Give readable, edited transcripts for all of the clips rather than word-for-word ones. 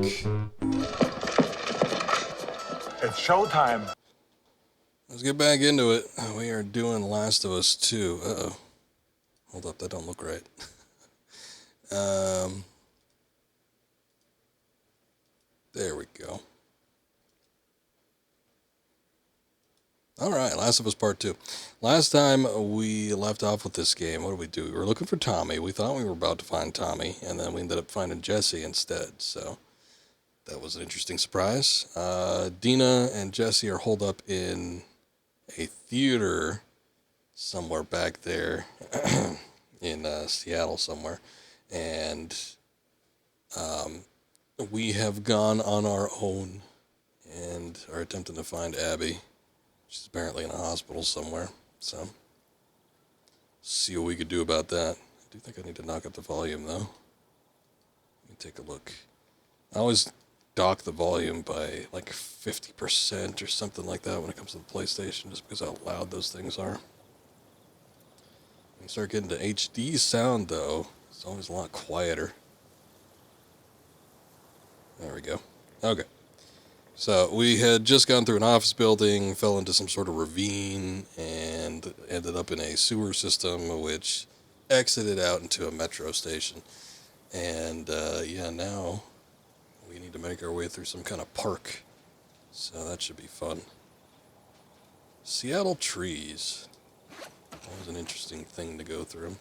back. It's showtime. Let's get back into it. We are doing Last of Us 2. Uh-oh. Hold up, that don't look right. There we go. Alright, Last of Us Part 2. Last time we left off with this game, what did we do? We were looking for Tommy. We thought we were about to find Tommy, and then we ended up finding Jesse instead, so that was an interesting surprise. Dina and Jesse are holed up in a theater somewhere back there in Seattle somewhere, and we have gone on our own and are attempting to find Abby. She's apparently in a hospital somewhere, so see what we could do about that. I do think I need to knock up the volume though. Let me take a look. I always dock the volume by like 50% or something like that when it comes to the PlayStation, just because how loud those things are. When you start getting to HD sound though, it's always a lot quieter. There we go. Okay. So we had just gone through an office building, fell into some sort of ravine, and ended up in a sewer system, which exited out into a metro station. And yeah, now we need to make our way through some kind of park. So that should be fun. Seattle trees. Always an interesting thing to go through.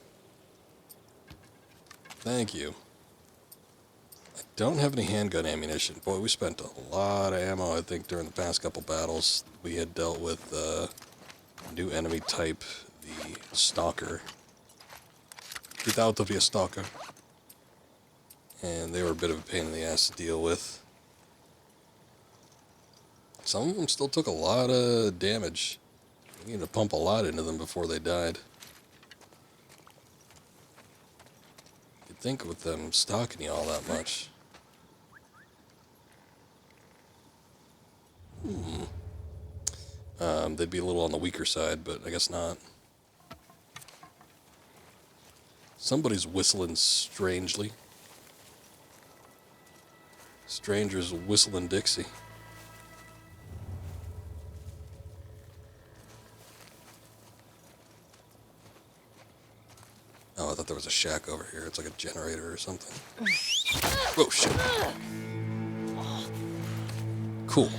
Thank you. I don't have any handgun ammunition. Boy, we spent a lot of ammo, I think, during the past couple battles. We had dealt with a new enemy type, the Stalker. Get out of here, Stalker. And they were a bit of a pain in the ass to deal with. Some of them still took a lot of damage. We needed to pump a lot into them before they died. You'd think with them stalking you all that much. They'd be a little on the weaker side, but I guess not. Somebody's whistling strangely. Strangers whistling Dixie. Oh, I thought there was a shack over here. It's like a generator or something. Oh, shit. Cool.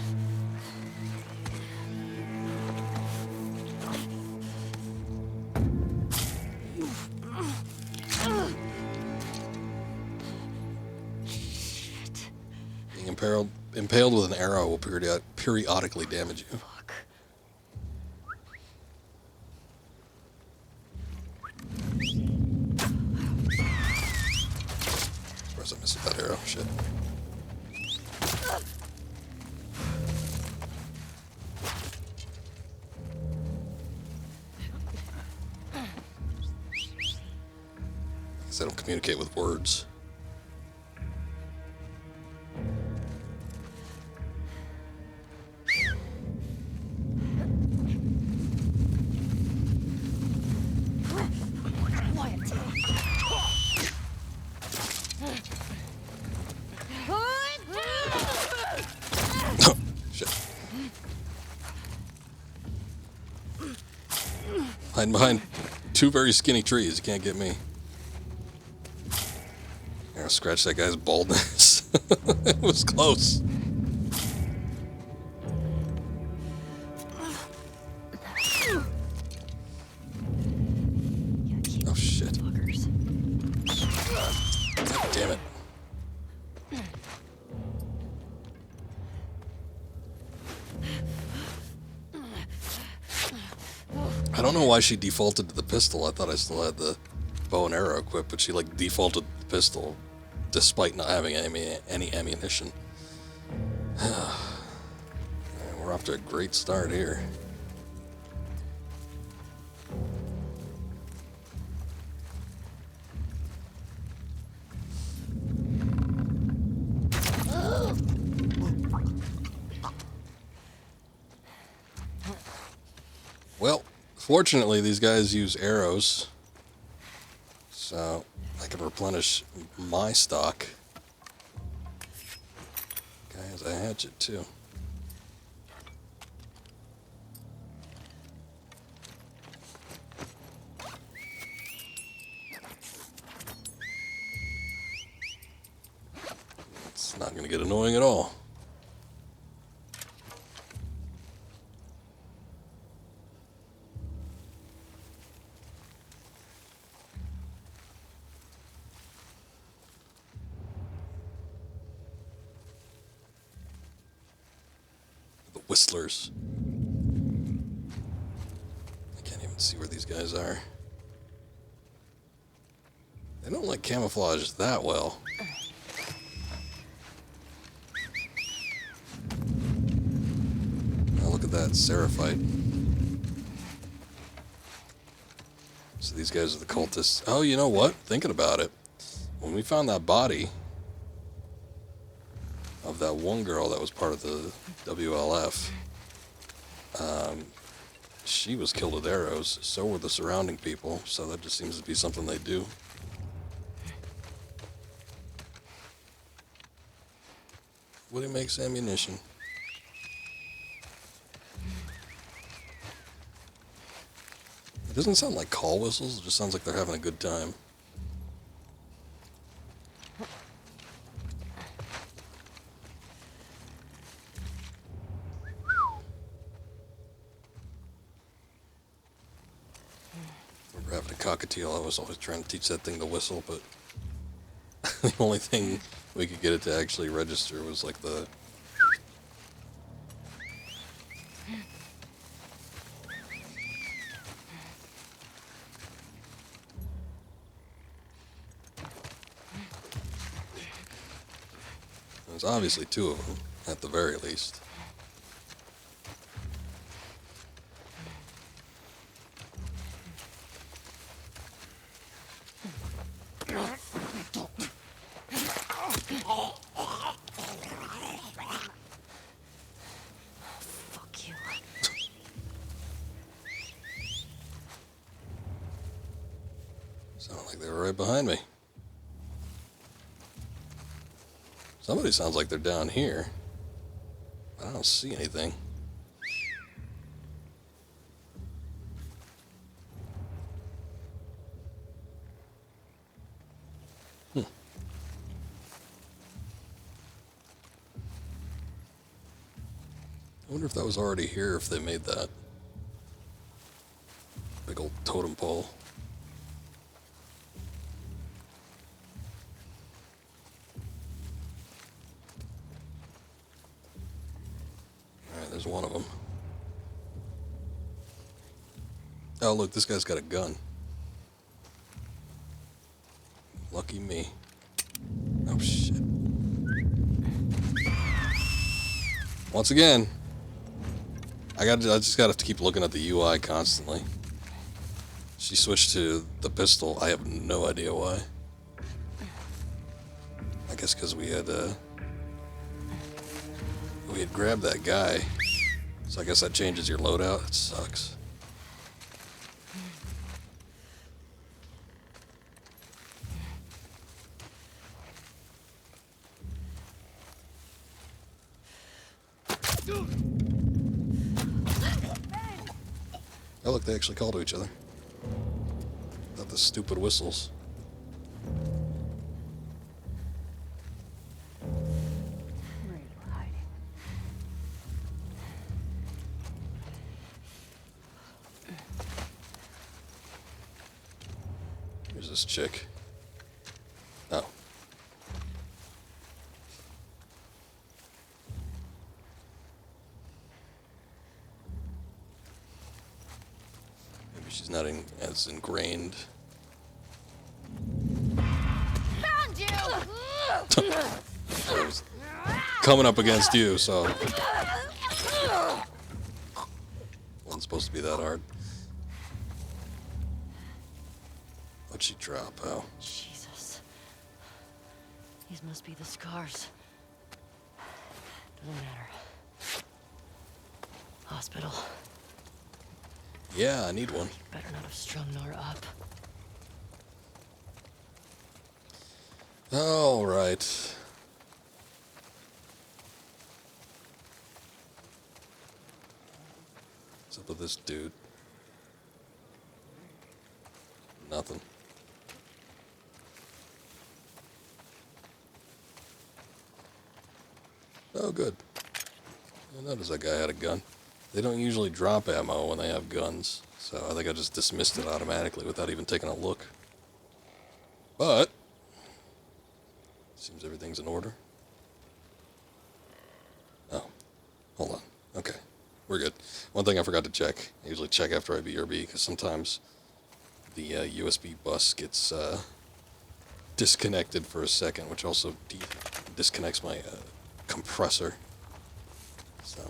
Being impaled with an arrow will periodically damage you. Fuck. Surprised I missed that arrow. Shit. I guess I don't communicate with words. Hiding behind two very skinny trees. You can't get me. I'll scratch that guy's baldness. It was close. Oh shit. God damn it. I don't know why she defaulted to the pistol. I thought I still had the bow and arrow equipped, but she like defaulted to the pistol despite not having any ammunition. We're off to a great start here. Well, fortunately, these guys use arrows, so I can replenish my stock. Guy has a hatchet, too. It's not going to get annoying at all. The Whistlers. I can't even see where these guys are. They don't like camouflage that well. Now look at that, Seraphite. So these guys are the cultists. Oh, you know what? Thinking about it. When we found that body of that one girl that was part of the WLF, she was killed with arrows. So were the surrounding people. So that just seems to be something they do. Woody makes ammunition. It doesn't sound like call whistles. It just sounds like they're having a good time. We're having a cockatiel. I was always trying to teach that thing to whistle, but the only thing we could get it to actually register was like the... There's obviously two of them, at the very least. Fuck you. Sounded like they were right behind me. Somebody sounds like they're down here. I don't see anything. I wonder if that was already here, if they made that big old totem pole. Alright, there's one of them. Oh, look, this guy's got a gun. Lucky me. Oh, shit. Once again, I just gotta keep looking at the UI constantly. She switched to the pistol. I have no idea why. I guess because we had grabbed that guy. So I guess that changes your loadout. It sucks. Oh, look, they actually call to each other. Not the stupid whistles. Where are you hiding? Here's this chick. Oh. Maybe she's not as ingrained. Found you! I was coming up against you, so wasn't supposed to be that hard. What'd she drop? Oh. Jesus. These must be the scars. Doesn't matter. Hospital. Yeah, I need one. Better not have strung Nora up. All right. this dude. Nothing. Oh, good. I noticed that guy had a gun. They don't usually drop ammo when they have guns, so I think I just dismissed it automatically without even taking a look. But seems everything's in order. Oh, hold on. Okay, we're good. One thing I forgot to check. I usually check after I BRB because sometimes the USB bus gets disconnected for a second, which also disconnects my compressor. So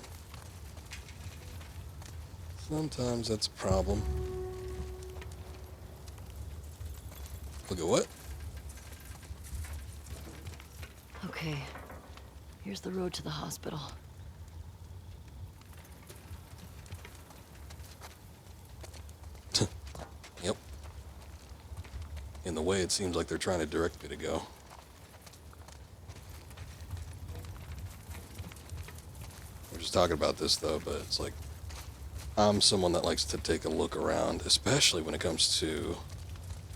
sometimes that's a problem. Look at what? Okay. Here's the road to the hospital. Yep. In the way it seems like they're trying to direct me to go. We're just talking about this though, but it's like I'm someone that likes to take a look around, especially when it comes to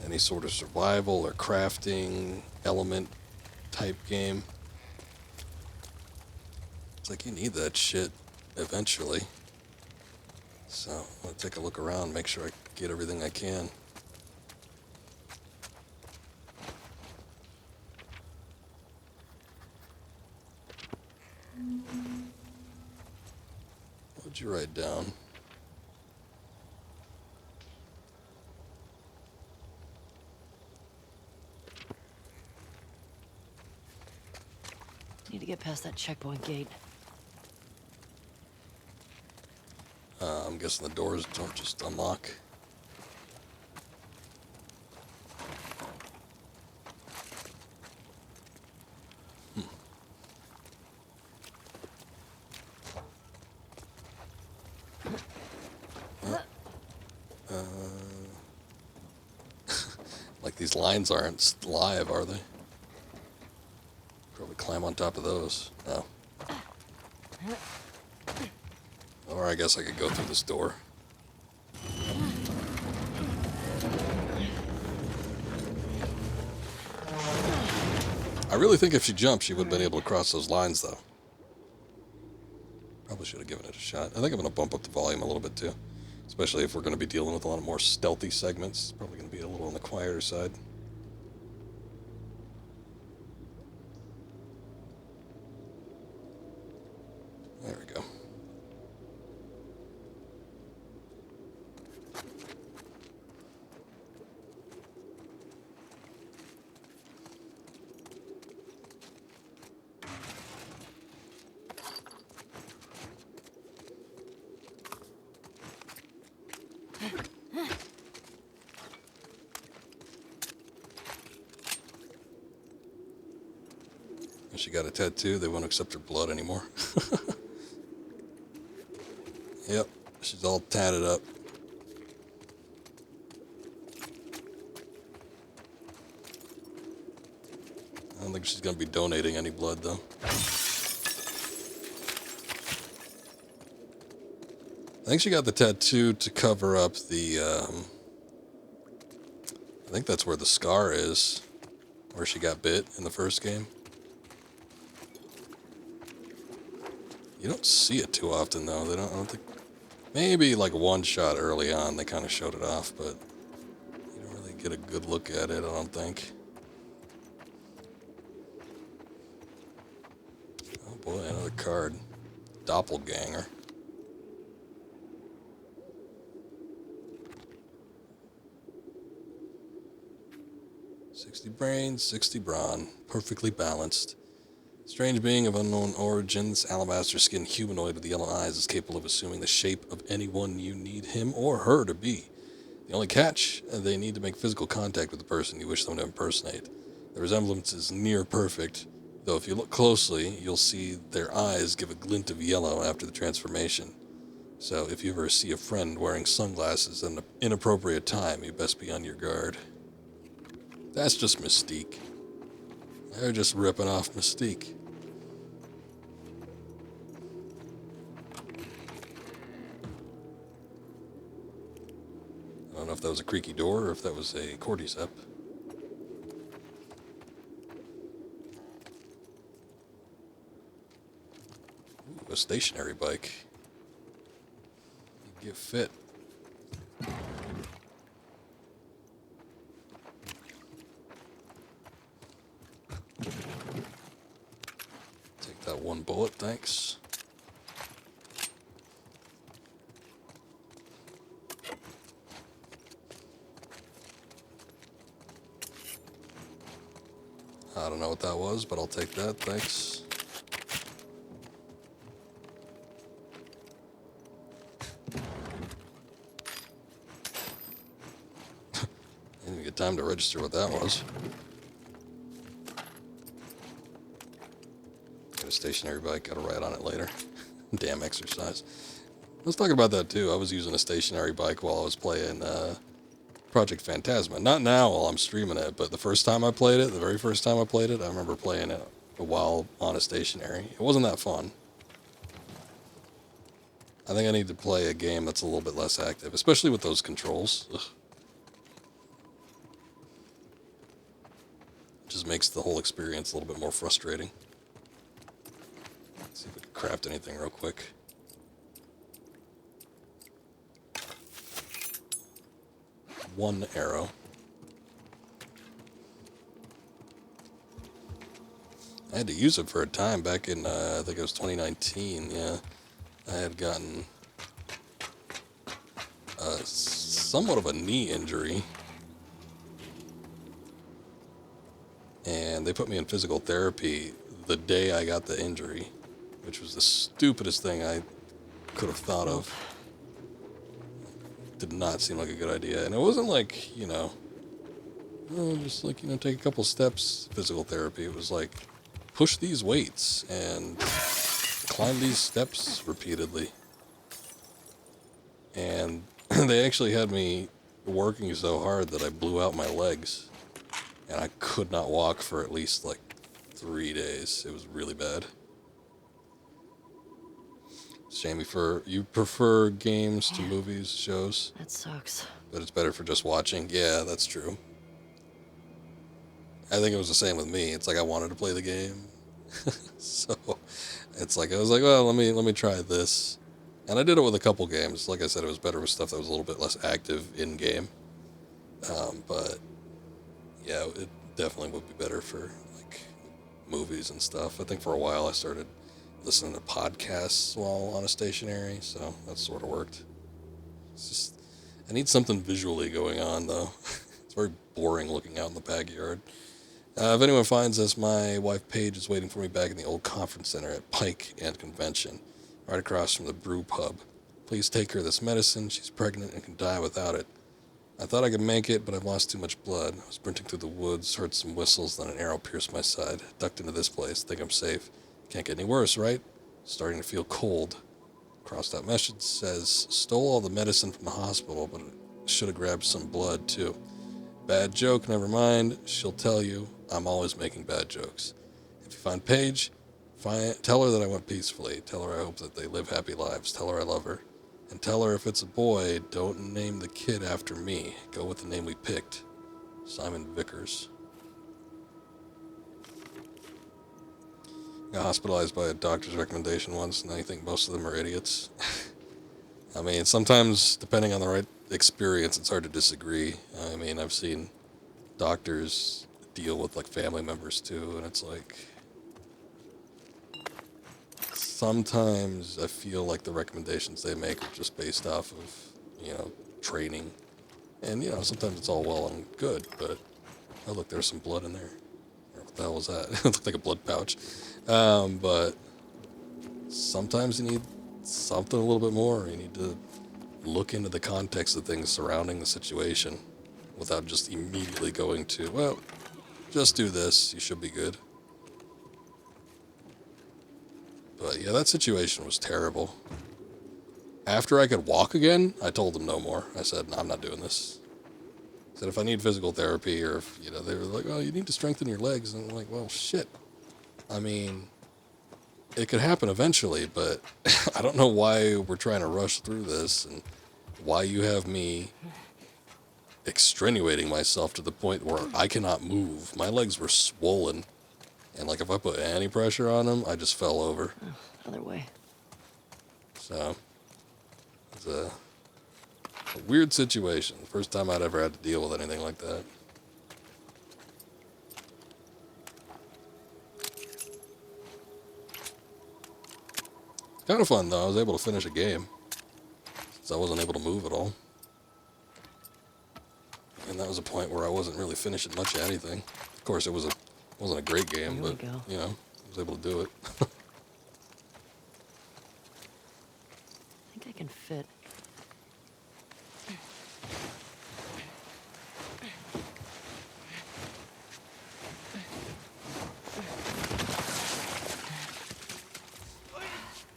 any sort of survival or crafting element type game. It's like you need that shit eventually. So I'm gonna take a look around, make sure I get everything I can. What'd you write down? Need to get past that checkpoint gate. I'm guessing the doors don't just unlock. Like these lines aren't live, are they? Probably climb on top of those. No. Or I guess I could go through this door. I really think if she jumped, she would have been able to cross those lines, though. Probably should have given it a shot. I think I'm going to bump up the volume a little bit, too. Especially if we're going to be dealing with a lot more stealthy segments. It's probably going to be a little on the quieter side. There we go. She got a tattoo. They won't accept her blood anymore. Yep, she's all tatted up. I don't think she's going to be donating any blood, though. I think she got the tattoo to cover up the, I think that's where the scar is, where she got bit in the first game. You don't see it too often, though. I don't think, maybe like one shot early on, they kind of showed it off, but you don't really get a good look at it, I don't think. Oh boy, another card. Doppelganger. Brains, 60 brawn, perfectly balanced. Strange being of unknown origins, alabaster-skinned humanoid with yellow eyes is capable of assuming the shape of anyone you need him or her to be. The only catch, they need to make physical contact with the person you wish them to impersonate. The resemblance is near perfect, though if you look closely, you'll see their eyes give a glint of yellow after the transformation. So if you ever see a friend wearing sunglasses at an inappropriate time, you best be on your guard. That's just Mystique. They're just ripping off Mystique. was a creaky door or if that was a cordyceps. Ooh, a stationary bike. Get fit. Take that one bullet, thanks. I don't know what that was, but I'll take that, thanks. Didn't even get time to register what that was. Got a stationary bike, gotta ride on it later. Damn exercise. Let's talk about that too. I was using a stationary bike while I was playing Project Phantasma. Not now while I'm streaming it, but the first time I played it, the very first time I played it, I remember playing it while on a stationary. It wasn't that fun. I think I need to play a game that's a little bit less active, especially with those controls. Ugh. It just makes the whole experience a little bit more frustrating. Let's see if we can craft anything real quick. One arrow. I had to use it for a time back in, I think it was 2019, yeah. I had gotten somewhat of a knee injury. And they put me in physical therapy the day I got the injury, which was the stupidest thing I could have thought of. Did not seem like a good idea. And it wasn't like, you know, just like, you know, take a couple steps physical therapy. It was like, push these weights and climb these steps repeatedly. And they actually had me working so hard that I blew out my legs. And I could not walk for at least like 3 days. It was really bad. Shame you prefer games to movies, shows. That sucks. But it's better for just watching. Yeah, that's true. I think it was the same with me. It's like I wanted to play the game. So it's like I was like, well, let me try this. And I did it with a couple games. Like I said, it was better with stuff that was a little bit less active in game. But yeah, it definitely would be better for like movies and stuff. I think for a while I started listening to podcasts while on a stationary, so that sort of worked. It's just, I need something visually going on though. It's very boring looking out in the backyard. If anyone finds this, my wife Paige is waiting for me back in the old conference center at Pike and Convention, right across from the brew pub. Please take her this medicine. She's pregnant and can die without it. I thought I could make it, but I've lost too much blood. I was sprinting through the woods, heard some whistles, then an arrow pierced my side. Ducked into this place, think I'm safe. Can't get any worse, right? Starting to feel cold. Crossed out message says, stole all the medicine from the hospital, but should have grabbed some blood too. Bad joke, never mind. She'll tell you. I'm always making bad jokes. If you find Paige, tell her that I went peacefully. Tell her I hope that they live happy lives. Tell her I love her. And tell her if it's a boy, don't name the kid after me. Go with the name we picked. Simon Vickers. Got hospitalized by a doctor's recommendation once, and I think most of them are idiots. I mean, sometimes, depending on the right experience, it's hard to disagree. I mean, I've seen doctors deal with, like, family members, too, and it's like... Sometimes I feel like the recommendations they make are just based off of, you know, training. And, you know, sometimes it's all well and good, but... Oh, look, there's some blood in there. What the hell was that? It looked like a blood pouch. But sometimes you need something a little bit more. You need to look into the context of things surrounding the situation without just immediately going to, well, just do this, you should be good. But yeah, that situation was terrible. After I could walk again, I told them no more. I said, no, I'm not doing this. I said, if I need physical therapy or if, you know, they were like, oh, you need to strengthen your legs. And I'm like, well, shit. I mean, it could happen eventually, but I don't know why we're trying to rush through this and why you have me extenuating myself to the point where I cannot move. My legs were swollen. And like if I put any pressure on them, I just fell over. Oh, other way. So, it's a weird situation. First time I'd ever had to deal with anything like that. Kind of fun though. I was able to finish a game since I wasn't able to move at all. And that was a point where I wasn't really finishing much of anything. Of course, wasn't a great game, but you know, I was able to do it. I think I can fit.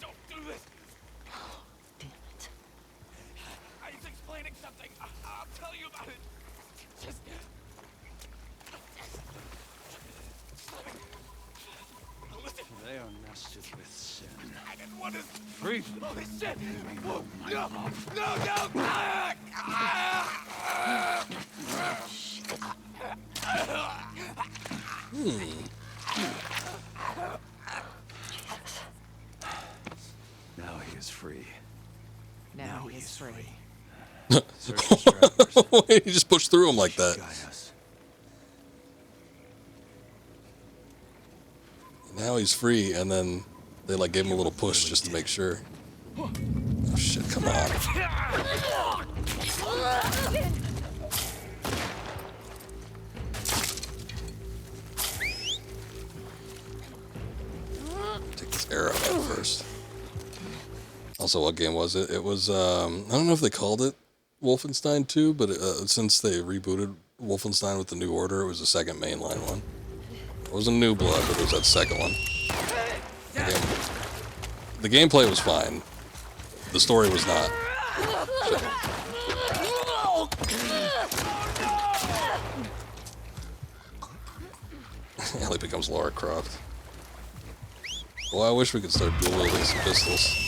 Don't do this! Damn it. He's explaining something. I'll tell you about it. Just... Listen, They are nested with sin. I didn't want to... Free. Holy shit! Whoa, no! No, no! Ah! Ah! Now he is free. Now he is free. Search his trappers. Wait, you just pushed through him like that. Guide us. Now he's free, and then they like gave him a little push just to make sure. Oh shit, come on. Take this arrow out first. Also, what game was it? It was, I don't know if they called it Wolfenstein 2, but since they rebooted Wolfenstein with the New Order, it was the second mainline one. It wasn't New Blood, but it was that second one. The gameplay was fine. The story was not. Ellie becomes Lara Croft. Well, I wish we could start dual wielding some pistols.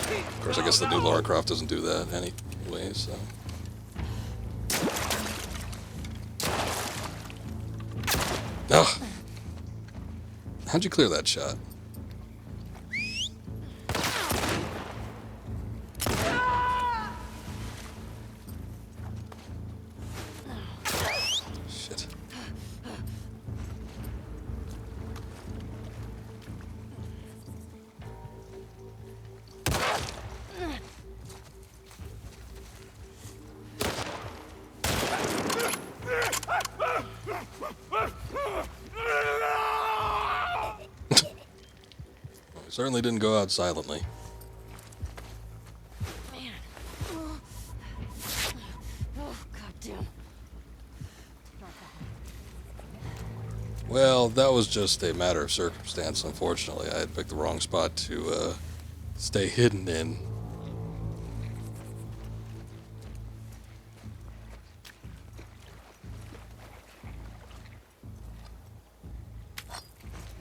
Of course, I guess the new Lara Croft doesn't do that anyway, so... Ugh. How'd you clear that shot? Shit. Certainly didn't go out silently. Man. Oh, goddamn. Well, that was just a matter of circumstance, unfortunately. I had picked the wrong spot to stay hidden in.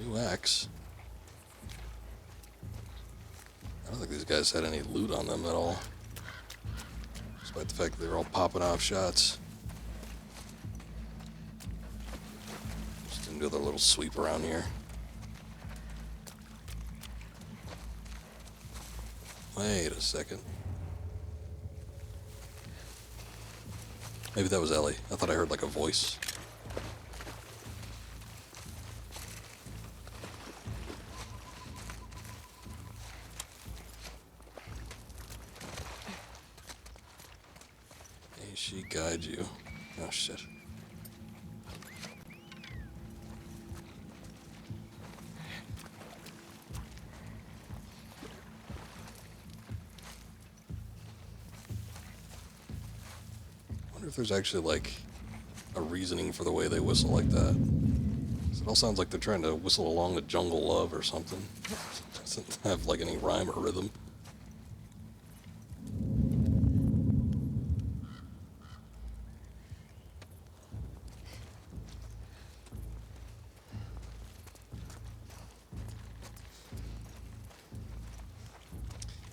New axe. I don't think these guys had any loot on them at all. Despite the fact that they were all popping off shots. Just didn't do their little sweep around here. Wait a second. Maybe that was Ellie. I thought I heard like a voice. May she guide you. Oh shit. I wonder if there's actually like a reasoning for the way they whistle like that. 'Cause it all sounds like they're trying to whistle along the jungle love or something. It doesn't have like any rhyme or rhythm.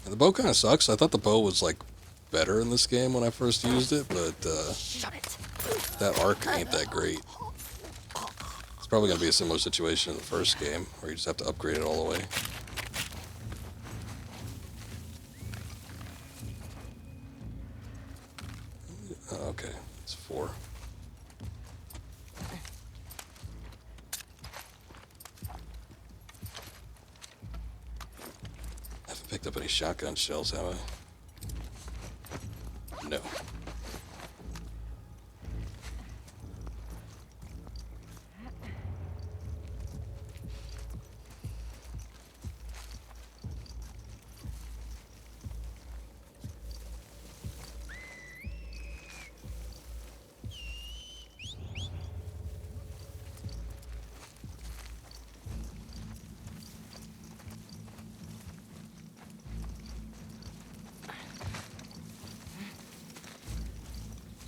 And the bow kind of sucks. I thought the bow was like better in this game when I first used it, but Shut it. that arc ain't that great. It's probably going to be a similar situation in the first game, where you just have to upgrade it all the way. Okay, it's 4. I haven't picked up any shotgun shells, have I? No.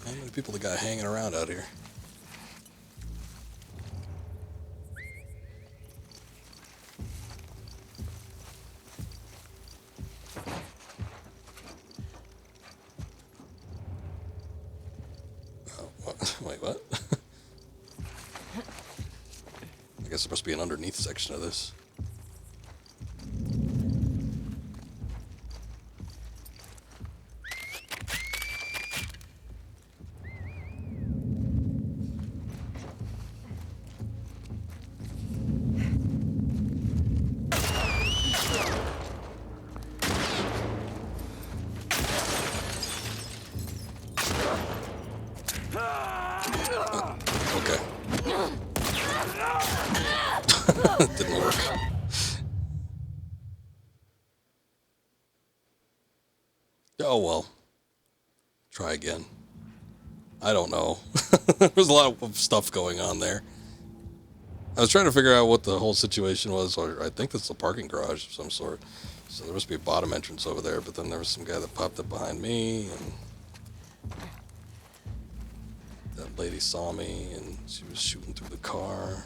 How many people they got hanging around out here? Oh, what? Wait, what? I guess there must be an underneath section of this. Okay. Didn't work. Oh well. Try again. I don't know. There's a lot of stuff going on there. I was trying to figure out what the whole situation was, or I think that's a parking garage of some sort. So there must be a bottom entrance over there, but then there was some guy that popped up behind me, and that lady saw me, and she was shooting through the car.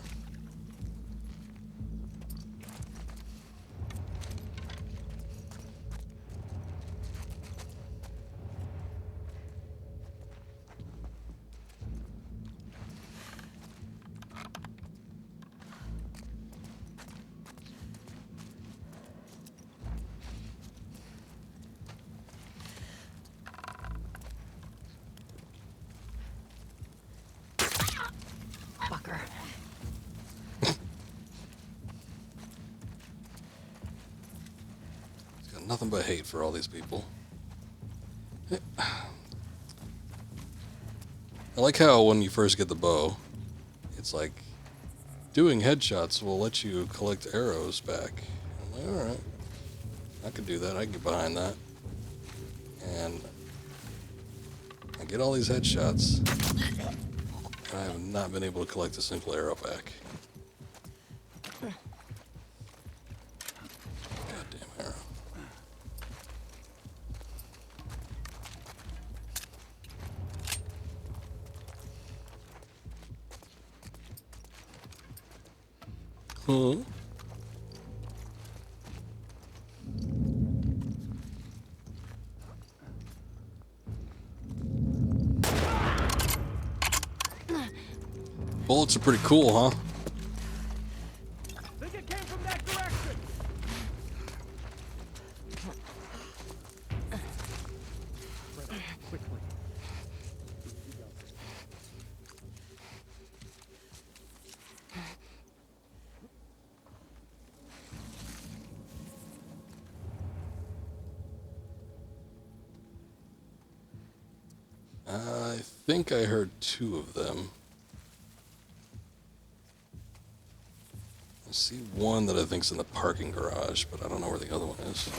Fucker. He's got nothing but hate for all these people. I like how when you first get the bow, it's like, doing headshots will let you collect arrows back. I'm like, alright, I could do that, I can get behind that. And I get all these headshots, and I have not been able to collect a single arrow back. Goddamn arrow. Huh? Bullets are pretty cool, huh? Think it came from that direction. Quickly. I think I heard 2 of them. I see one that I think's in the parking garage, but I don't know where the other one is.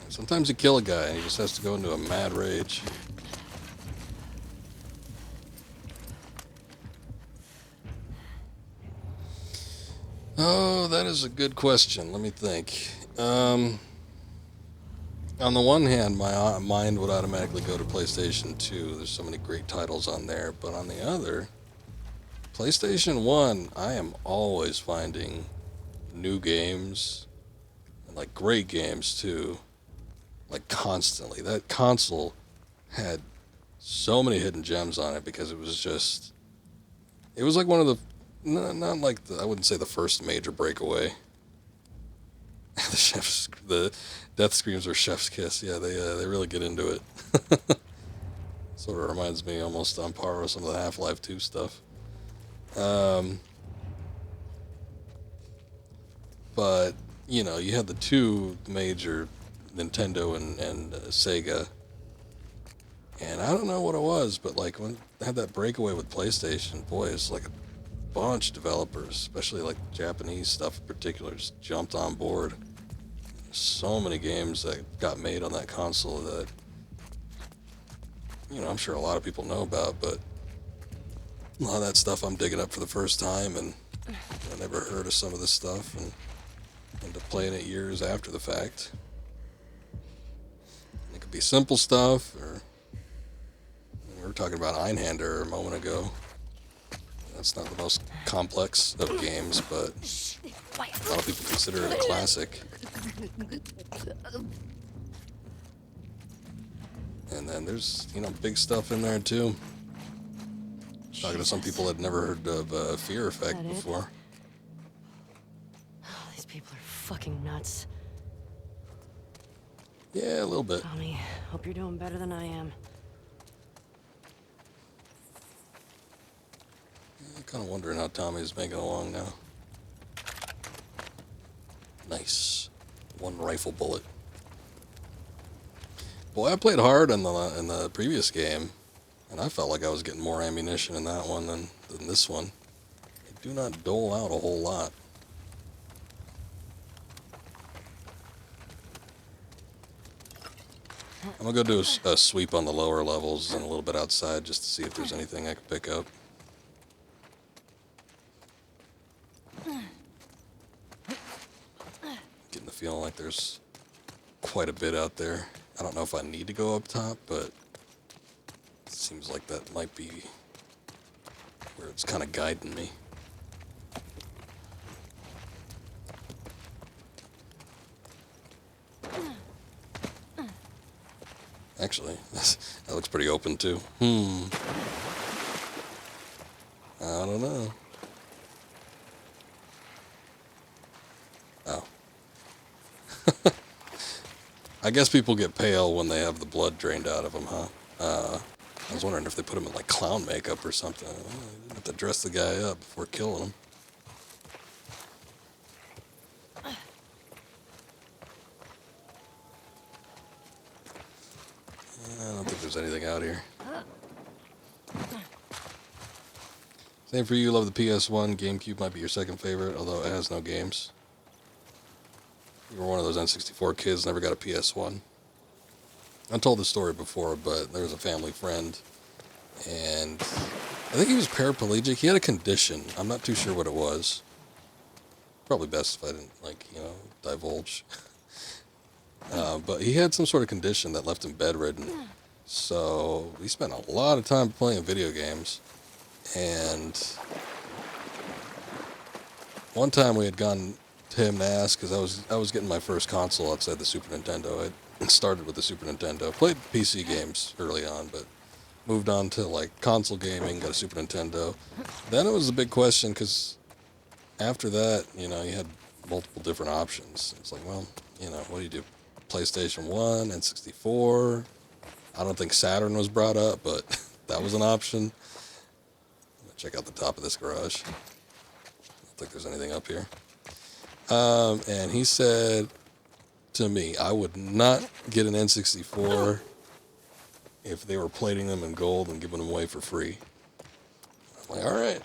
Sometimes you kill a guy and he just has to go into a mad rage. Oh, that is a good question. Let me think. On the one hand, my mind would automatically go to PlayStation 2. There's so many great titles on there. But on the other, PlayStation 1, I am always finding new games, and like great games too, like constantly. That console had so many hidden gems on it because it was like one of the, not like I wouldn't say the first major breakaway. The death screams are chef's kiss. Yeah, they really get into it. Sort of reminds me almost on par with some of the Half-Life 2 stuff. But you know, you had the two major, Nintendo and Sega, and I don't know what it was, but like when I had that breakaway with PlayStation, boy, it's like a bunch of developers, especially like Japanese stuff in particular, just jumped on board. So many games that got made on that console that, you know, I'm sure a lot of people know about, but a lot of that stuff I'm digging up for the first time, and I never heard of some of this stuff, and end up playing it years after the fact. And it could be simple stuff, or we were talking about Einhander a moment ago. That's not the most complex of games, but a lot of people consider it a classic. And then there's, you know, big stuff in there too. Talking to some people that had never heard of Fear Effect before. Oh, these people are fucking nuts. Yeah, a little bit. Tommy, hope you're doing better than I am. I'm kind of wondering how Tommy's making along now. Nice. One rifle bullet. Boy, I played hard in the previous game, and I felt like I was getting more ammunition in that one than this one. They do not dole out a whole lot. I'm gonna go do a sweep on the lower levels and a little bit outside just to see if there's anything I can pick up. Getting the feeling like there's quite a bit out there. I don't know if I need to go up top, but it seems like that might be where it's kind of guiding me. Actually, that looks pretty open too. I don't know. Oh. I guess people get pale when they have the blood drained out of them, huh? I was wondering if they put them in like clown makeup or something. You have to dress the guy up before killing him. I don't think there's anything out here. Same for you, love the PS1. GameCube might be your second favorite, although it has no games. You were one of those N64 kids, never got a PS1. I've told this story before, but there was a family friend, and I think he was paraplegic. He had a condition. I'm not too sure what it was. Probably best if I didn't, like, you know, divulge. But he had some sort of condition that left him bedridden. So we spent a lot of time playing video games. And one time we had gone to him to ask, because I was getting my first console outside the Super Nintendo. I started with the Super Nintendo. Played PC games early on, but moved on to like console gaming, got a Super Nintendo. Then it was a big question, because after that, you know, you had multiple different options. It's like, well, you know, what do you do? PlayStation 1, N64. I don't think Saturn was brought up, but that was an option. Check out the top of this garage. I don't think there's anything up here. And he said to me, I would not get an N64 if they were plating them in gold and giving them away for free. I'm like, all right,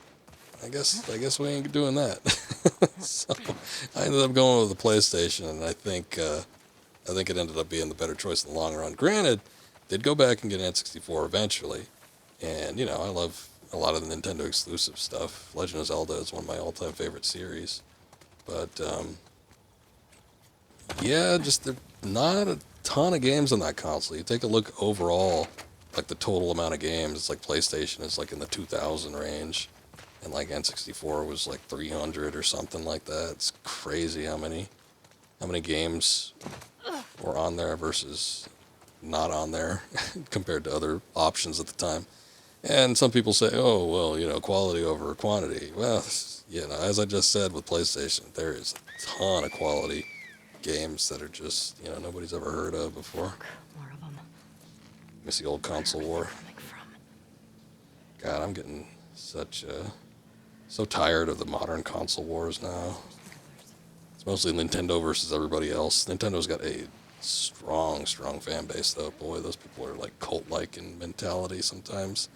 I guess we ain't doing that. So I ended up going with the PlayStation, and I think it ended up being the better choice in the long run. Granted, did go back and get an N64 eventually, and you know, I love a lot of the Nintendo exclusive stuff. Legend of Zelda is one of my all-time favorite series. But, yeah, just there not a ton of games on that console. You take a look overall, like the total amount of games, it's like PlayStation is like in the 2,000 range. And like N64 was like 300 or something like that. It's crazy how many games were on there versus not on there compared to other options at the time. And some people say, oh, well, you know, quality over quantity. Well, you know, as I just said with PlayStation, there is a ton of quality games that are just, you know, nobody's ever heard of before. More of them. Miss the old console war. Coming from. God, I'm getting so tired of the modern console wars now. It's mostly Nintendo versus everybody else. Nintendo's got a strong fan base, though. Boy, those people are like cult-like in mentality sometimes.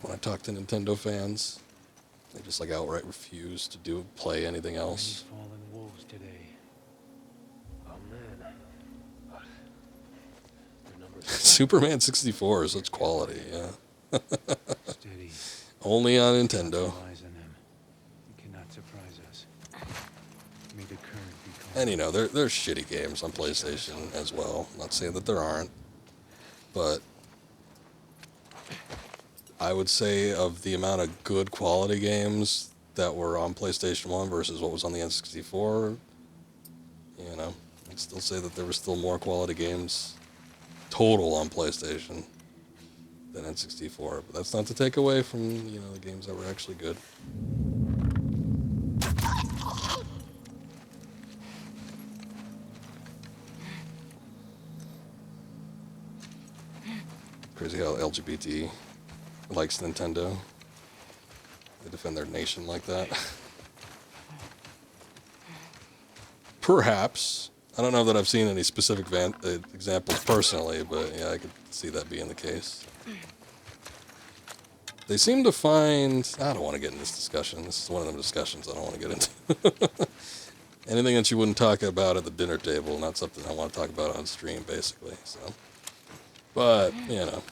When I talk to Nintendo fans, they just like outright refuse to play anything else. Many fallen wolves today. Amen. But their numbers Superman 64 is such quality, yeah. steady. Only on Nintendo. Lies in them. You cannot surprise us. May the current be calm. And you know, there's shitty games on PlayStation as well. I'm not saying that there aren't, but I would say of the amount of good quality games that were on PlayStation 1 versus what was on the N64, you know, I'd still say that there were still more quality games total on PlayStation than N64. But that's not to take away from, you know, the games that were actually good. Crazy how LGBT likes Nintendo. They defend their nation like that. Perhaps. I don't know that I've seen any specific examples personally, but yeah, I could see that being the case. They seem to find... I don't want to get in this discussion. This is one of them discussions I don't want to get into. Anything that you wouldn't talk about at the dinner table, not something I want to talk about on stream, basically. So, but, you know.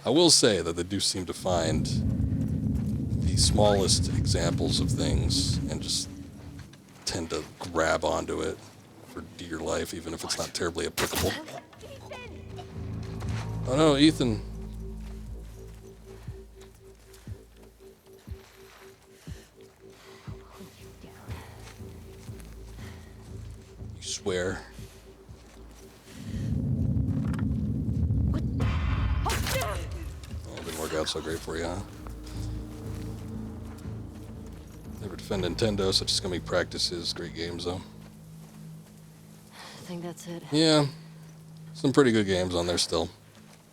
I will say that they do seem to find the smallest examples of things and just tend to grab onto it for dear life, even if it's not terribly applicable. Oh no, Ethan. You swear. Oh, it didn't work out so great for you, huh? Never defend Nintendo, such as gonna be practices. Great games, though. I think that's it. Yeah, some pretty good games on there still.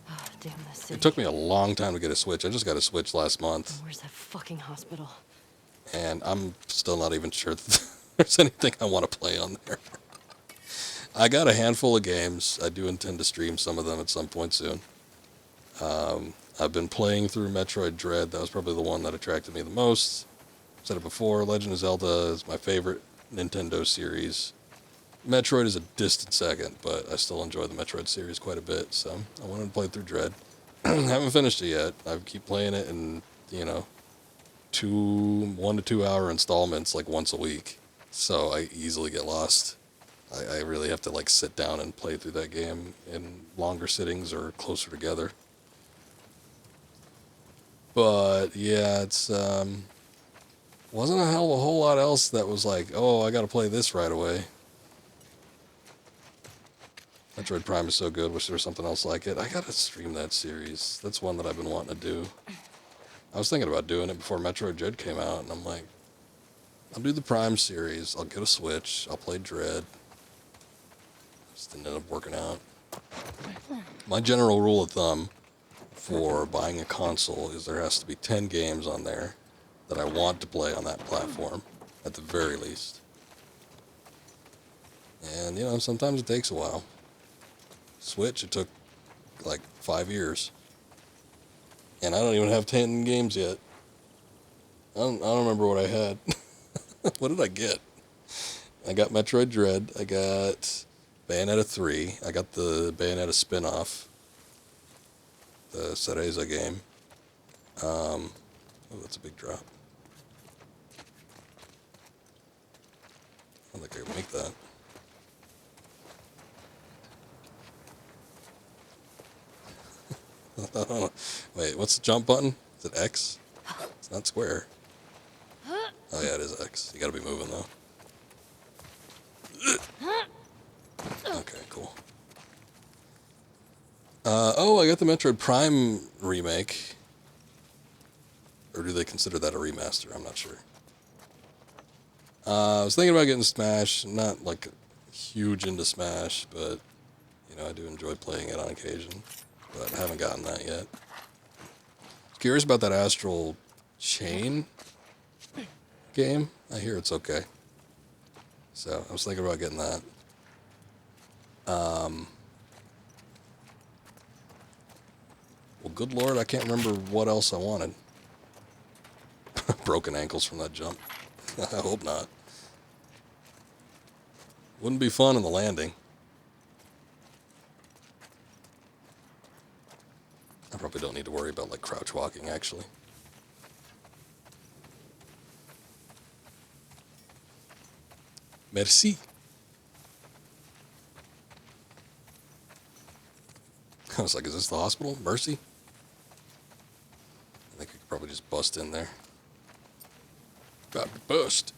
Oh, damn this city. It took me a long time to get a Switch. I just got a Switch last month, Where's that fucking hospital? and I'm still not even sure that there's anything I want to play on there. I got a handful of games. I do intend to stream some of them at some point soon. I've been playing through Metroid Dread. That was probably the one that attracted me the most. I've said it before, Legend of Zelda is my favorite Nintendo series. Metroid is a distant second, but I still enjoy the Metroid series quite a bit, so I wanted to play through Dread. Haven't finished it yet. I keep playing it in, you know, 1 to 2 hour installments like once a week, so I easily get lost. I really have to like sit down and play through that game in longer sittings or closer together. But yeah, it's wasn't a hell of a whole lot else that was like, oh, I gotta play this right away. Metroid Prime is so good, wish there was something else like it. I gotta stream that series. That's one that I've been wanting to do. I was thinking about doing it before Metroid Dread came out, and I'm like, I'll do the Prime series, I'll get a Switch, I'll play Dread. Just didn't end up working out. My general rule of thumb for buying a console is there has to be 10 games on there that I want to play on that platform, at the very least. And, you know, sometimes it takes a while. Switch, it took like 5 years. And I don't even have 10 games yet. I don't remember what I had. What did I get? I got Metroid Dread. I got Bayonetta 3. I got the Bayonetta spin-off. The Cereza game. Oh, that's a big drop. don't think I can make that. Wait, what's the jump button? Is it X? It's not square. Oh yeah, it is X. You gotta be moving though. Okay, cool. Oh, I got the Metroid Prime remake. Or do they consider that a remaster? I'm not sure. I was thinking about getting Smash. I'm not like huge into Smash, but you know, I do enjoy playing it on occasion. But I haven't gotten that yet. Curious about that Astral Chain game. I hear it's okay. So I was thinking about getting that. Well, good lord, I can't remember what else I wanted. Broken ankles from that jump. I hope not. Wouldn't be fun in the landing. I probably don't need to worry about like crouch walking actually. Merci. I was like, is this the hospital? Mercy? I think we could probably just bust in there. About to bust.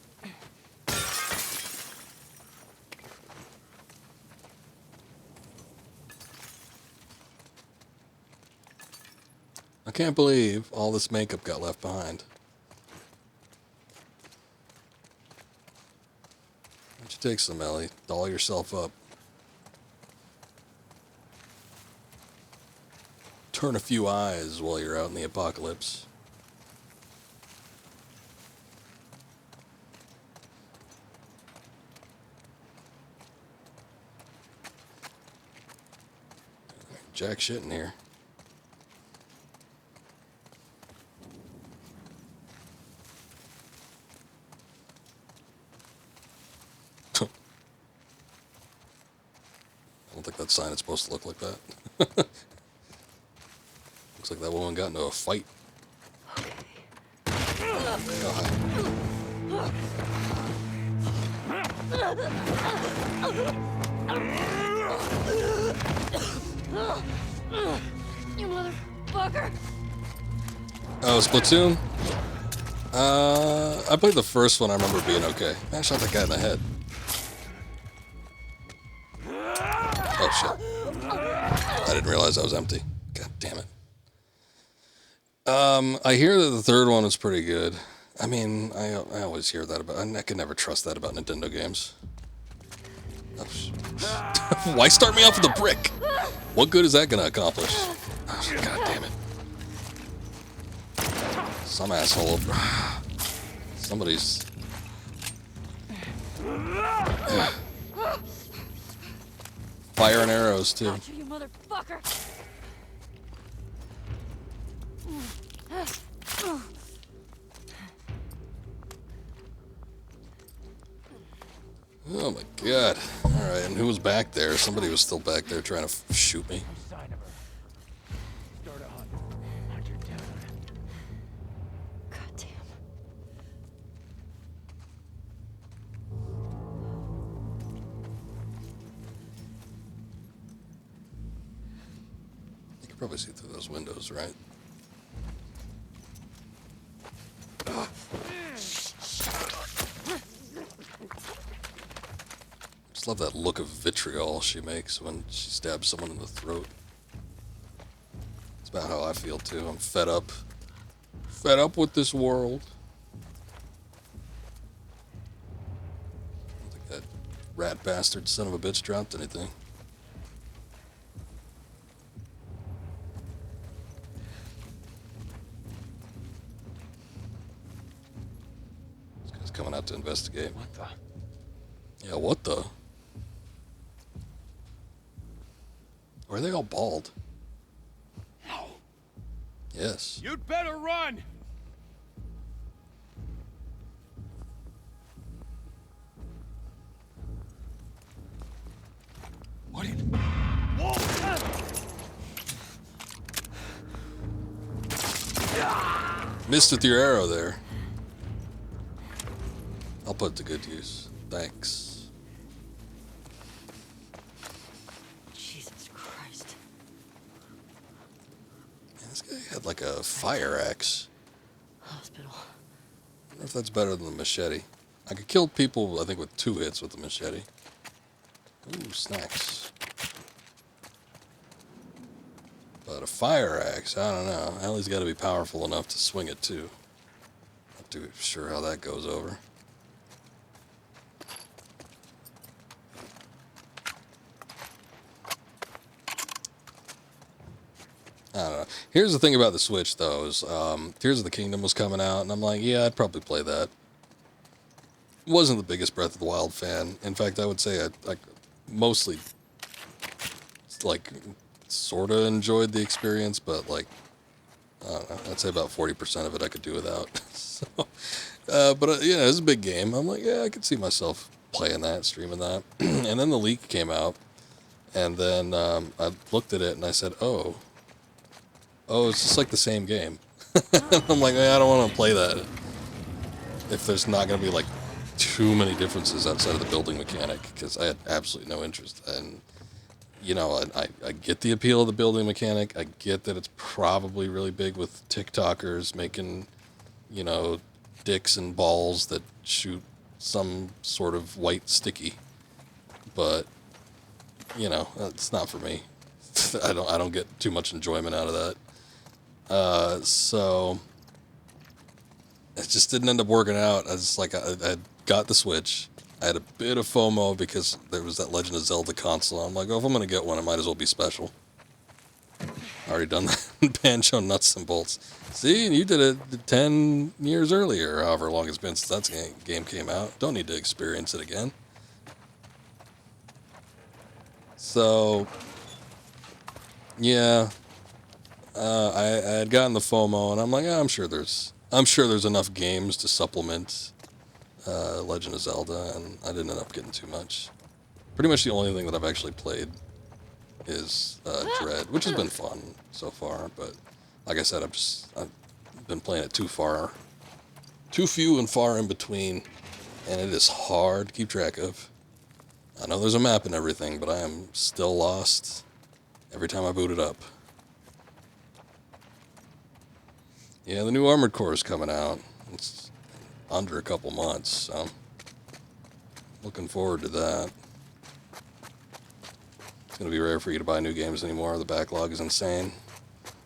I can't believe all this makeup got left behind. Why don't you take some, Ellie? Doll yourself up. Turn a few eyes while you're out in the apocalypse. Jack shit in here. I don't think that sign is supposed to look like that. Looks like that woman got into a fight. You motherfucker! Oh, Splatoon? I played the first one, I remember being okay. I shot that guy in the head. Oh shit. I didn't realize I was empty. God damn it. I hear that the third one is pretty good. I mean, I always hear that about... I can never trust that about Nintendo games. Oh, why start me off with a brick? What good is that going to accomplish? Oh, God damn it. Some asshole... Somebody's... Fire and arrows, too. Gotcha, you motherfucker! Oh my god. Alright, and who was back there? Somebody was still back there trying to shoot me. Sign of her. Start a hunt. Hunt her down. Goddamn. You can probably see through those windows, right? Just love that look of vitriol she makes when she stabs someone in the throat. It's about how I feel too. I'm fed up. Fed up with this world. I don't think that rat bastard son of a bitch dropped anything. This guy's coming out to investigate. What the? Yeah, what the? Or are they all bald? No. Yes. You'd better run! What in? Whoa! Missed with your arrow there. I'll put it to good use. Thanks. Got like a fire axe. Hospital. I wonder if that's better than the machete. I could kill people, I think, with 2 hits with the machete. Ooh, snacks. But a fire axe, I don't know. Ellie's got to be powerful enough to swing it too. Not too sure how that goes over. I don't know. Here's the thing about the Switch, though, is Tears of the Kingdom was coming out, and I'm like, yeah, I'd probably play that. Wasn't the biggest Breath of the Wild fan. In fact, I would say I mostly, like, sort of enjoyed the experience, but, like, I don't know. I'd say about 40% of it I could do without. So, but yeah, it's a big game. I'm like, yeah, I could see myself playing that, streaming that. And then the leak came out, and then I looked at it and I said, oh, it's just like the same game. I'm like, I don't want to play that if there's not going to be like too many differences outside of the building mechanic, because I had absolutely no interest. And you know, I get the appeal of the building mechanic. I get that it's probably really big with TikTokers making, you know, dicks and balls that shoot some sort of white sticky. But, you know, it's not for me. I don't get too much enjoyment out of that. So it just didn't end up working out. I was like, I got the Switch. I had a bit of FOMO because there was that Legend of Zelda console. I'm like, oh, if I'm going to get one, it might as well be special. I already done that. Banjo Nuts and Bolts. See, you did it 10 years earlier, however long it's been since that game came out. Don't need to experience it again. So, yeah, I had gotten the FOMO, and I'm like, I'm sure there's enough games to supplement Legend of Zelda, and I didn't end up getting too much. Pretty much the only thing that I've actually played is Dread, which has been fun so far, but like I said, I've been playing it too few and far in between, and it is hard to keep track of. I know there's a map and everything, but I am still lost every time I boot it up. Yeah, the new Armored Core is coming out. It's under a couple months, so looking forward to that. It's going to be rare for you to buy new games anymore. The backlog is insane.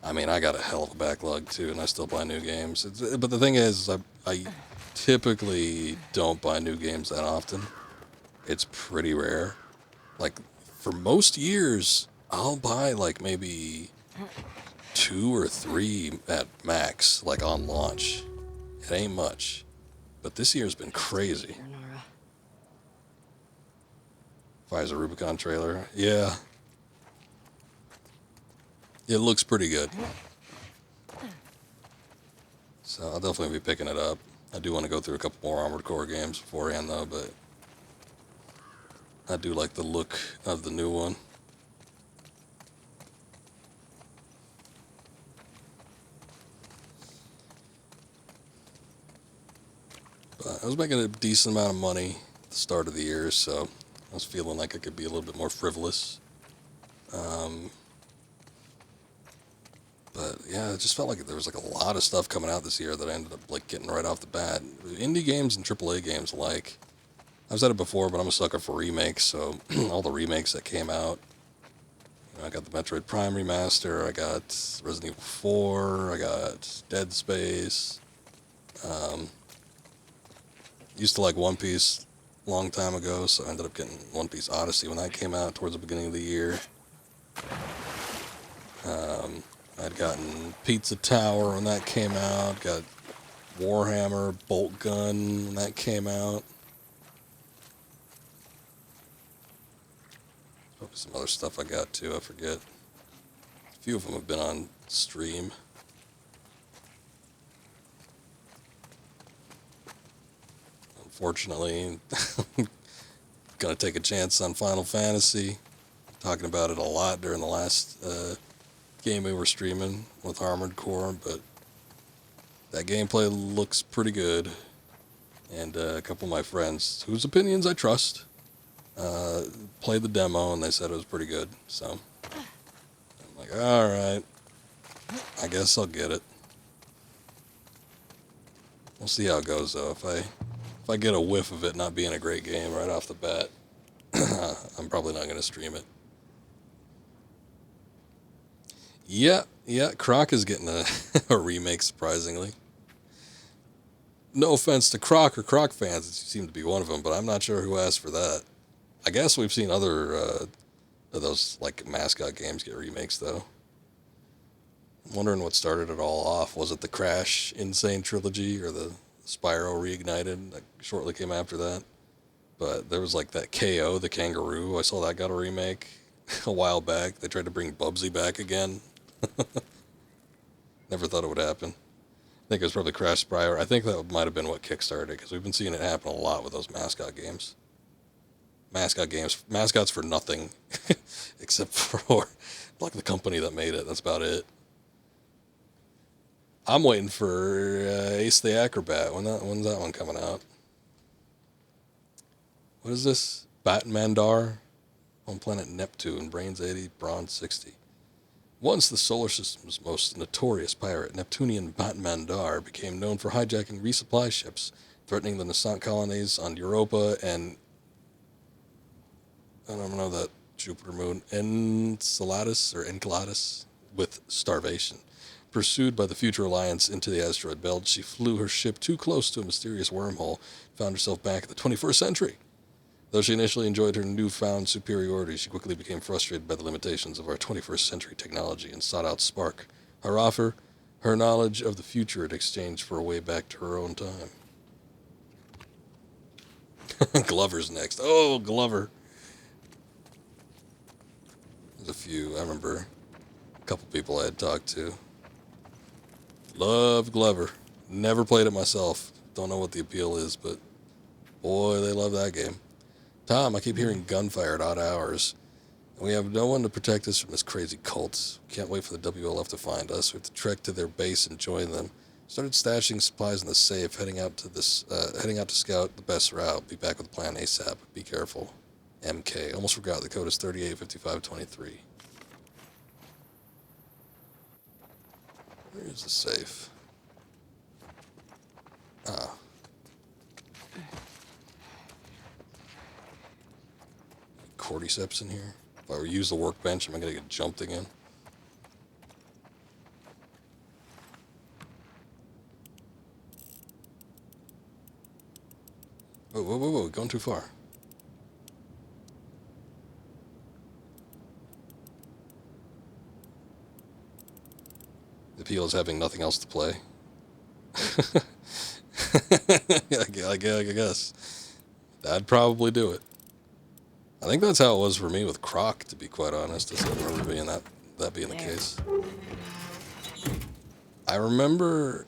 I mean, I got a hell of a backlog, too, and I still buy new games. But the thing is, I typically don't buy new games that often. It's pretty rare. Like, for most years, I'll buy, like, maybe 2 or 3 at max, like, on launch. It ain't much. But this year's been crazy. Pfizer Rubicon trailer. Yeah. It looks pretty good. So I'll definitely be picking it up. I do want to go through a couple more Armored Core games beforehand, though, but I do like the look of the new one. But I was making a decent amount of money at the start of the year, so I was feeling like I could be a little bit more frivolous. But yeah, it just felt like there was like a lot of stuff coming out this year that I ended up like getting right off the bat. Indie games and AAA games alike. I've said it before, but I'm a sucker for remakes, so all the remakes that came out. You know, I got the Metroid Prime remaster, I got Resident Evil 4, I got Dead Space. Used to like One Piece a long time ago, so I ended up getting One Piece Odyssey when that came out towards the beginning of the year. I'd gotten Pizza Tower when that came out, got Warhammer Bolt Gun when that came out. Probably some other stuff I got too, I forget. A few of them have been on stream. Unfortunately, gonna take a chance on Final Fantasy. Talking about it a lot during the last game we were streaming with Armored Core, but that gameplay looks pretty good. And a couple of my friends, whose opinions I trust, played the demo and they said it was pretty good. So I'm like, all right. I guess I'll get it. We'll see how it goes, though. If I get a whiff of it not being a great game right off the bat, I'm probably not going to stream it. Yeah, Croc is getting a, a remake, surprisingly. No offense to Croc or Croc fans, you seem to be one of them, but I'm not sure who asked for that. I guess we've seen other of those like mascot games get remakes, though. I'm wondering what started it all off. Was it the Crash Insane trilogy or the Spyro Reignited that shortly came after that? But there was like that KO, the kangaroo. I saw that got a remake a while back. They tried to bring Bubsy back again. Never thought it would happen. I think it was probably Crash Spyro. I think that might have been what kickstarted it, because we've been seeing it happen a lot with those mascot games. Mascots for nothing, except for like the company that made it. That's about it. I'm waiting for Ace the Acrobat. When's that one coming out? What is this? Batmandar on planet Neptune. Brains 80, Bronze 60. Once the solar system's most notorious pirate, Neptunian Batmandar became known for hijacking resupply ships, threatening the Nascent colonies on Europa and I don't know that Jupiter moon, Enceladus with starvation. Pursued by the Future Alliance into the asteroid belt, she flew her ship too close to a mysterious wormhole, found herself back in the 21st century. Though she initially enjoyed her newfound superiority, she quickly became frustrated by the limitations of our 21st century technology and sought out Spark, her offer, her knowledge of the future in exchange for a way back to her own time. Glover's next. Oh, Glover. There's a few. I remember a couple people I had talked to. Love Glover. Never played it myself. Don't know what the appeal is, but boy, they love that game. Tom, I keep hearing gunfire at odd hours. And we have no one to protect us from this crazy cult. Can't wait for the WLF to find us. We have to trek to their base and join them. Started stashing supplies in the safe, heading out to scout the best route. Be back with the plan ASAP. Be careful. MK. Almost forgot the code is 385523. Where's the safe? Ah. Cordyceps in here. If I were to use the workbench, am I going to get jumped again? Whoa, going too far. The appeal is having nothing else to play. I guess. That'd probably do it. I think that's how it was for me with Croc, to be quite honest. I don't remember being that being the case. I remember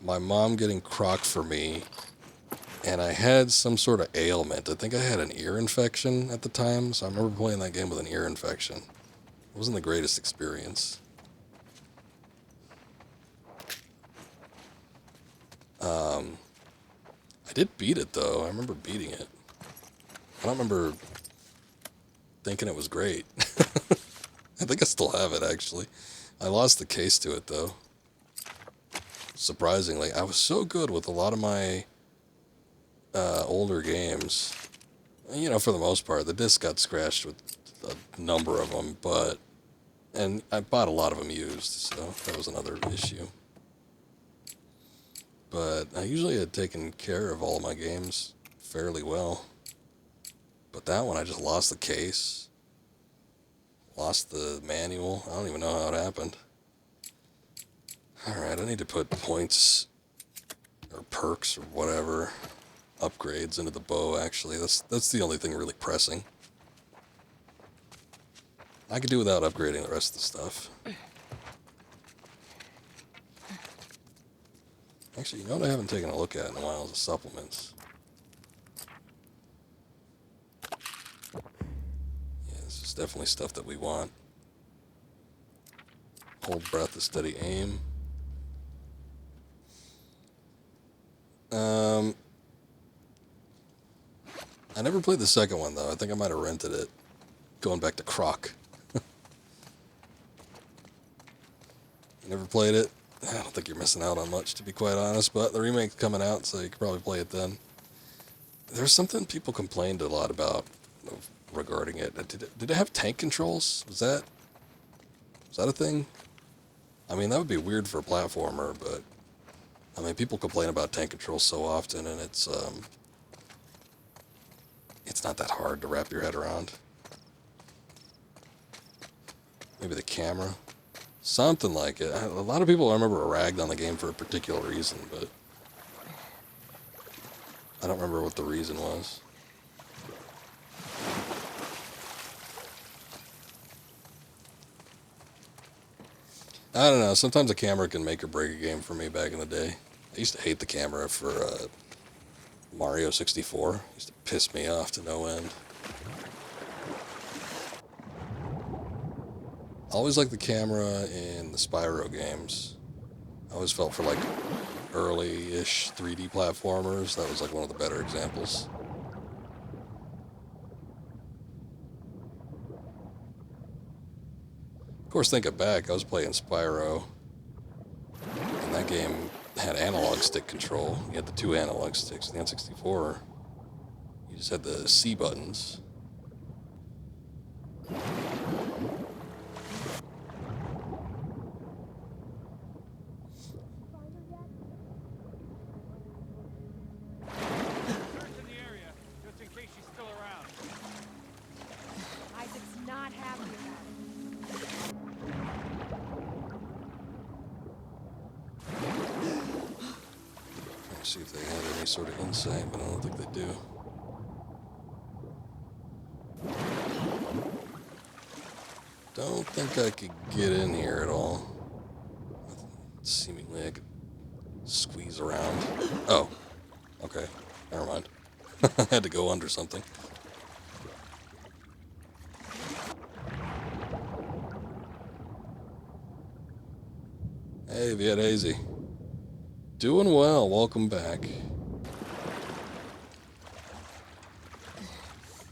my mom getting Croc for me, and I had some sort of ailment. I think I had an ear infection at the time, so I remember playing that game with an ear infection. It wasn't the greatest experience. I did beat it, though. I remember beating it. I don't remember thinking it was great. I think I still have it, actually. I lost the case to it, though. Surprisingly. I was so good with a lot of my older games. You know, for the most part. The disc got scratched with a number of them, and I bought a lot of them used, so that was another issue. But I usually had taken care of all of my games fairly well. But that one, I just lost the case. Lost the manual. I don't even know how it happened. Alright, I need to put points or perks or whatever, upgrades into the bow, actually. That's the only thing really pressing. I could do without upgrading the rest of the stuff. Actually, you know what I haven't taken a look at in a while is the supplements. Yeah, this is definitely stuff that we want. Hold breath to steady aim. I never played the second one, though. I think I might have rented it. Going back to Croc. You never played it? I don't think you're missing out on much, to be quite honest, but the remake's coming out, so you could probably play it then. There's something people complained a lot about regarding it. Did it have tank controls? Was that a thing? I mean, that would be weird for a platformer, but I mean, people complain about tank controls so often, and it's not that hard to wrap your head around. Maybe the camera, something like it. A lot of people, I remember, ragged on the game for a particular reason, but I don't remember what the reason was. I don't know. Sometimes a camera can make or break a game for me back in the day. I used to hate the camera for Mario 64. It used to piss me off to no end. I always liked the camera in the Spyro games. I always felt for like early-ish 3D platformers, that was like one of the better examples. Of course, thinking back, I was playing Spyro, and that game had analog stick control. You had the 2 analog sticks. In the N64, you just had the C buttons. Search in the area, just in case she's still around. Isaac's not happy about it. Let's see if they had any sort of insight, but I don't think they do. Don't think I could get in here at all. Seemingly I could squeeze around. Oh, okay. Never mind. I had to go under something. Hey, Viet Hazy. Doing well. Welcome back.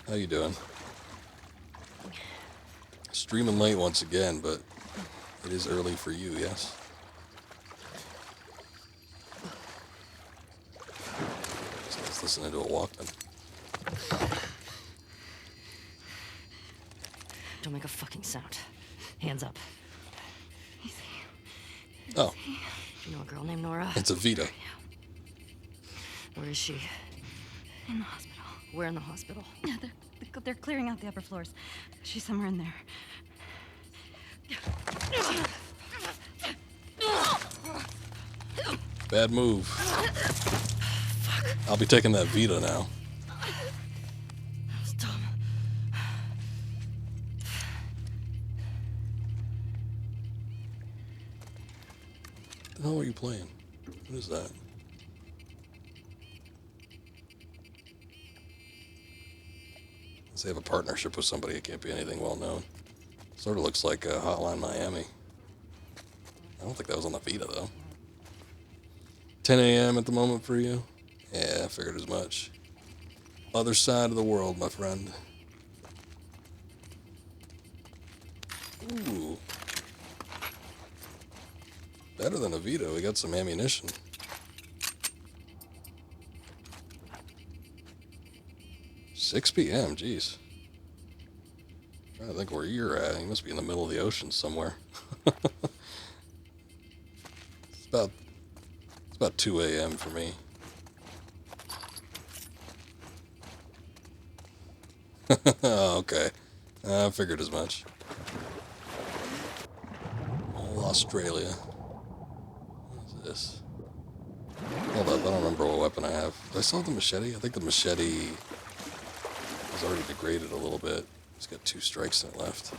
How you doing? Streaming late once again, but it is early for you, yes? Just listening to a Walkman. Don't make a fucking sound. Hands up. Oh, You know a girl named Nora? it's a Vita. Where is she? In the hospital. Where in the hospital? Yeah, they're clearing out the upper floors. She's somewhere in there. Bad move. I'll be taking that Vita now. That was dumb. What the hell are you playing? What is that? Unless they have a partnership with somebody, it can't be anything well known. Sort of looks like Hotline Miami. I don't think that was on the Vita, though. 10 a.m. at the moment for you? Yeah, I figured as much. Other side of the world, my friend. Ooh. Better than a Vita. We got some ammunition. "6 p.m., jeez. Trying to think where you're at. You must be in the middle of the ocean somewhere. It's about 2 a.m. for me. Oh, okay. I figured as much. Oh, Australia. What is this? Hold up, I don't remember what weapon I have. Do I still have the machete? I think the machete is already degraded a little bit. It's got 2 strikes in it left.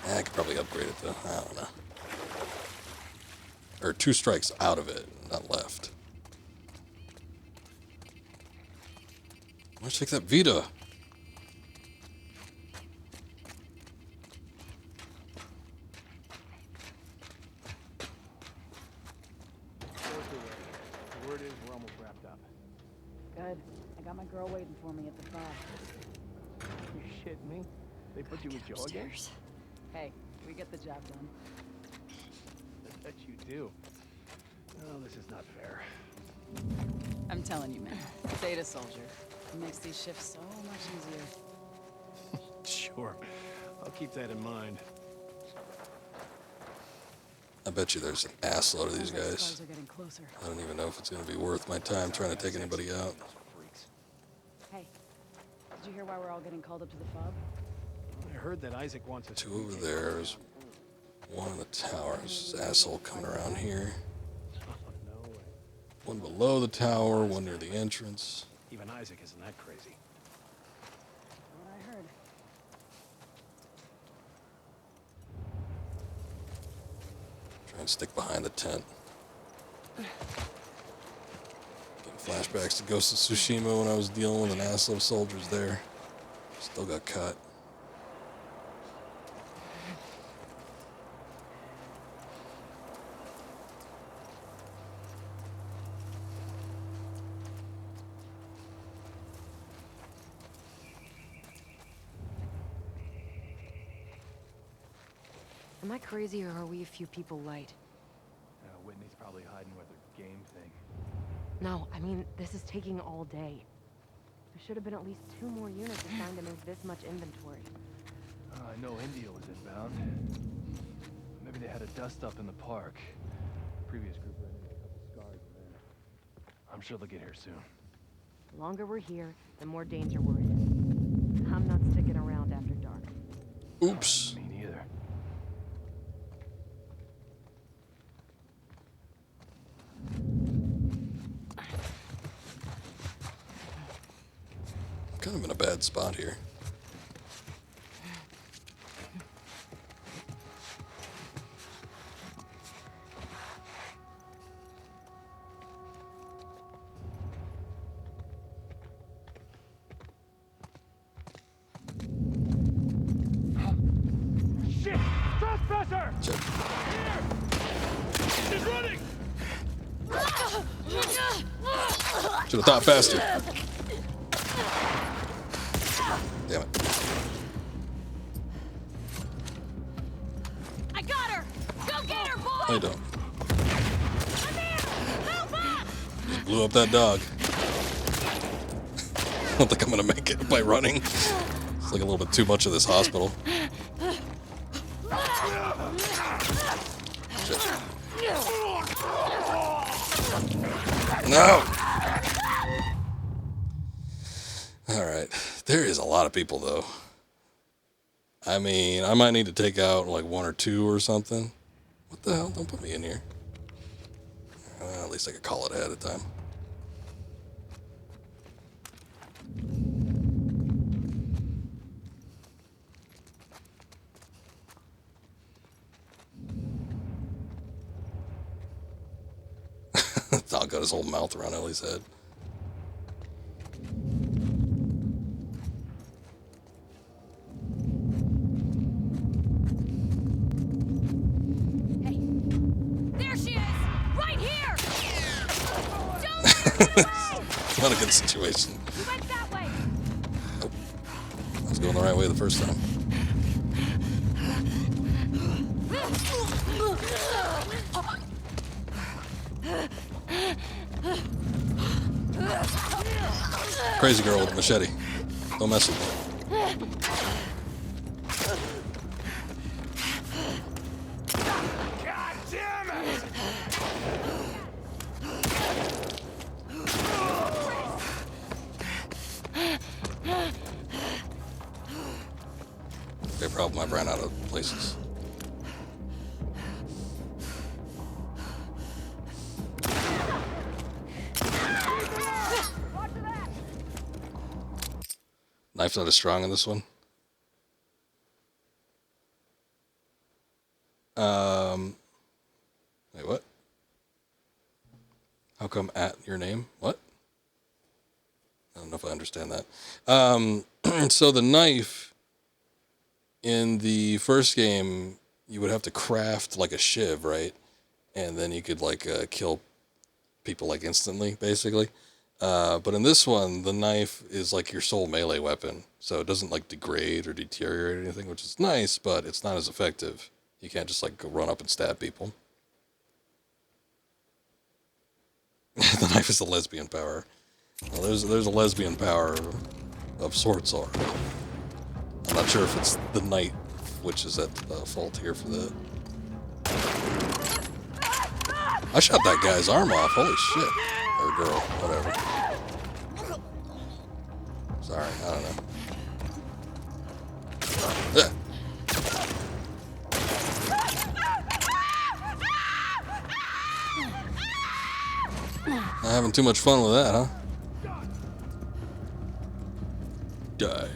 I could probably upgrade it though. I don't know. Or 2 strikes out of it, not left. Let's take that Vita. The word is we're almost wrapped up. Good. I got my girl waiting for me at the bar. You shitting me? They put you with Joe again? Upstairs. Hey, we get the job done. Bet you do. No, this is not fair. I'm telling you, man. Data soldier. It makes these shifts so much easier. Sure. I'll keep that in mind. I bet you there's an assload of these Sounds like guys. scars are getting closer. I don't even know if it's going to be worth my time trying to take anybody out. Hey, did you hear why we're all getting called up to the fob? I heard that Isaac wants us. Two over there. There's one in the towers. This asshole coming around here. Oh, no way. One below the tower, one near the entrance. Even Isaac isn't that crazy. What I heard. Try and stick behind the tent. Getting flashbacks to Ghost of Tsushima when I was dealing with an assload of soldiers there. Still got cut. Am I crazy or are we a few people light? Whitney's probably hiding with her game thing. No, I mean, this is taking all day. There should have been at least 2 more units assigned to move this much inventory. I know India was inbound. Maybe they had a dust-up in the park. Previous group ran into a couple scars in there. I'm sure they'll get here soon. The longer we're here, the more danger we're in. I'm not sticking around after dark. Oops. Me neither. Kind of in a bad spot here. Shit! Trespasser! Check. She's running! Should have thought faster. Damn it. I got her! Go get her, boy! I don't. Come here! Help us! Just blew up that dog. I don't think I'm gonna make it by running. It's like a little bit too much of this hospital. Shit. No! Alright. There is a lot of people, though. I mean, I might need to take out like 1 or 2 or something. What the hell? Don't put me in here. At least I could call it ahead of time. Dog got his whole mouth around Ellie's head. Hey, there she is! Right here! Don't let her get away! Not a good situation. You went that way! Nope. I was going the right way the first time. Crazy girl with a machete. Don't mess with me. God damn it! Okay, problem. I ran out of places. Knife's not as strong in this one. Wait, what? How come at your name? What? I don't know if I understand that. So the knife in the first game, you would have to craft like a shiv, right? And then you could like kill people like instantly, basically. But in this one, the knife is like your sole melee weapon, so it doesn't like degrade or deteriorate or anything, which is nice, but it's not as effective. You can't just like go run up and stab people. The knife is the lesbian power. Well, there's a lesbian power of sorts already. I'm not sure if it's the knight which is at fault here for that. I shot that guy's arm off. Holy shit. Or girl, whatever. Sorry, I don't know. Ugh. Not having too much fun with that, huh? Die.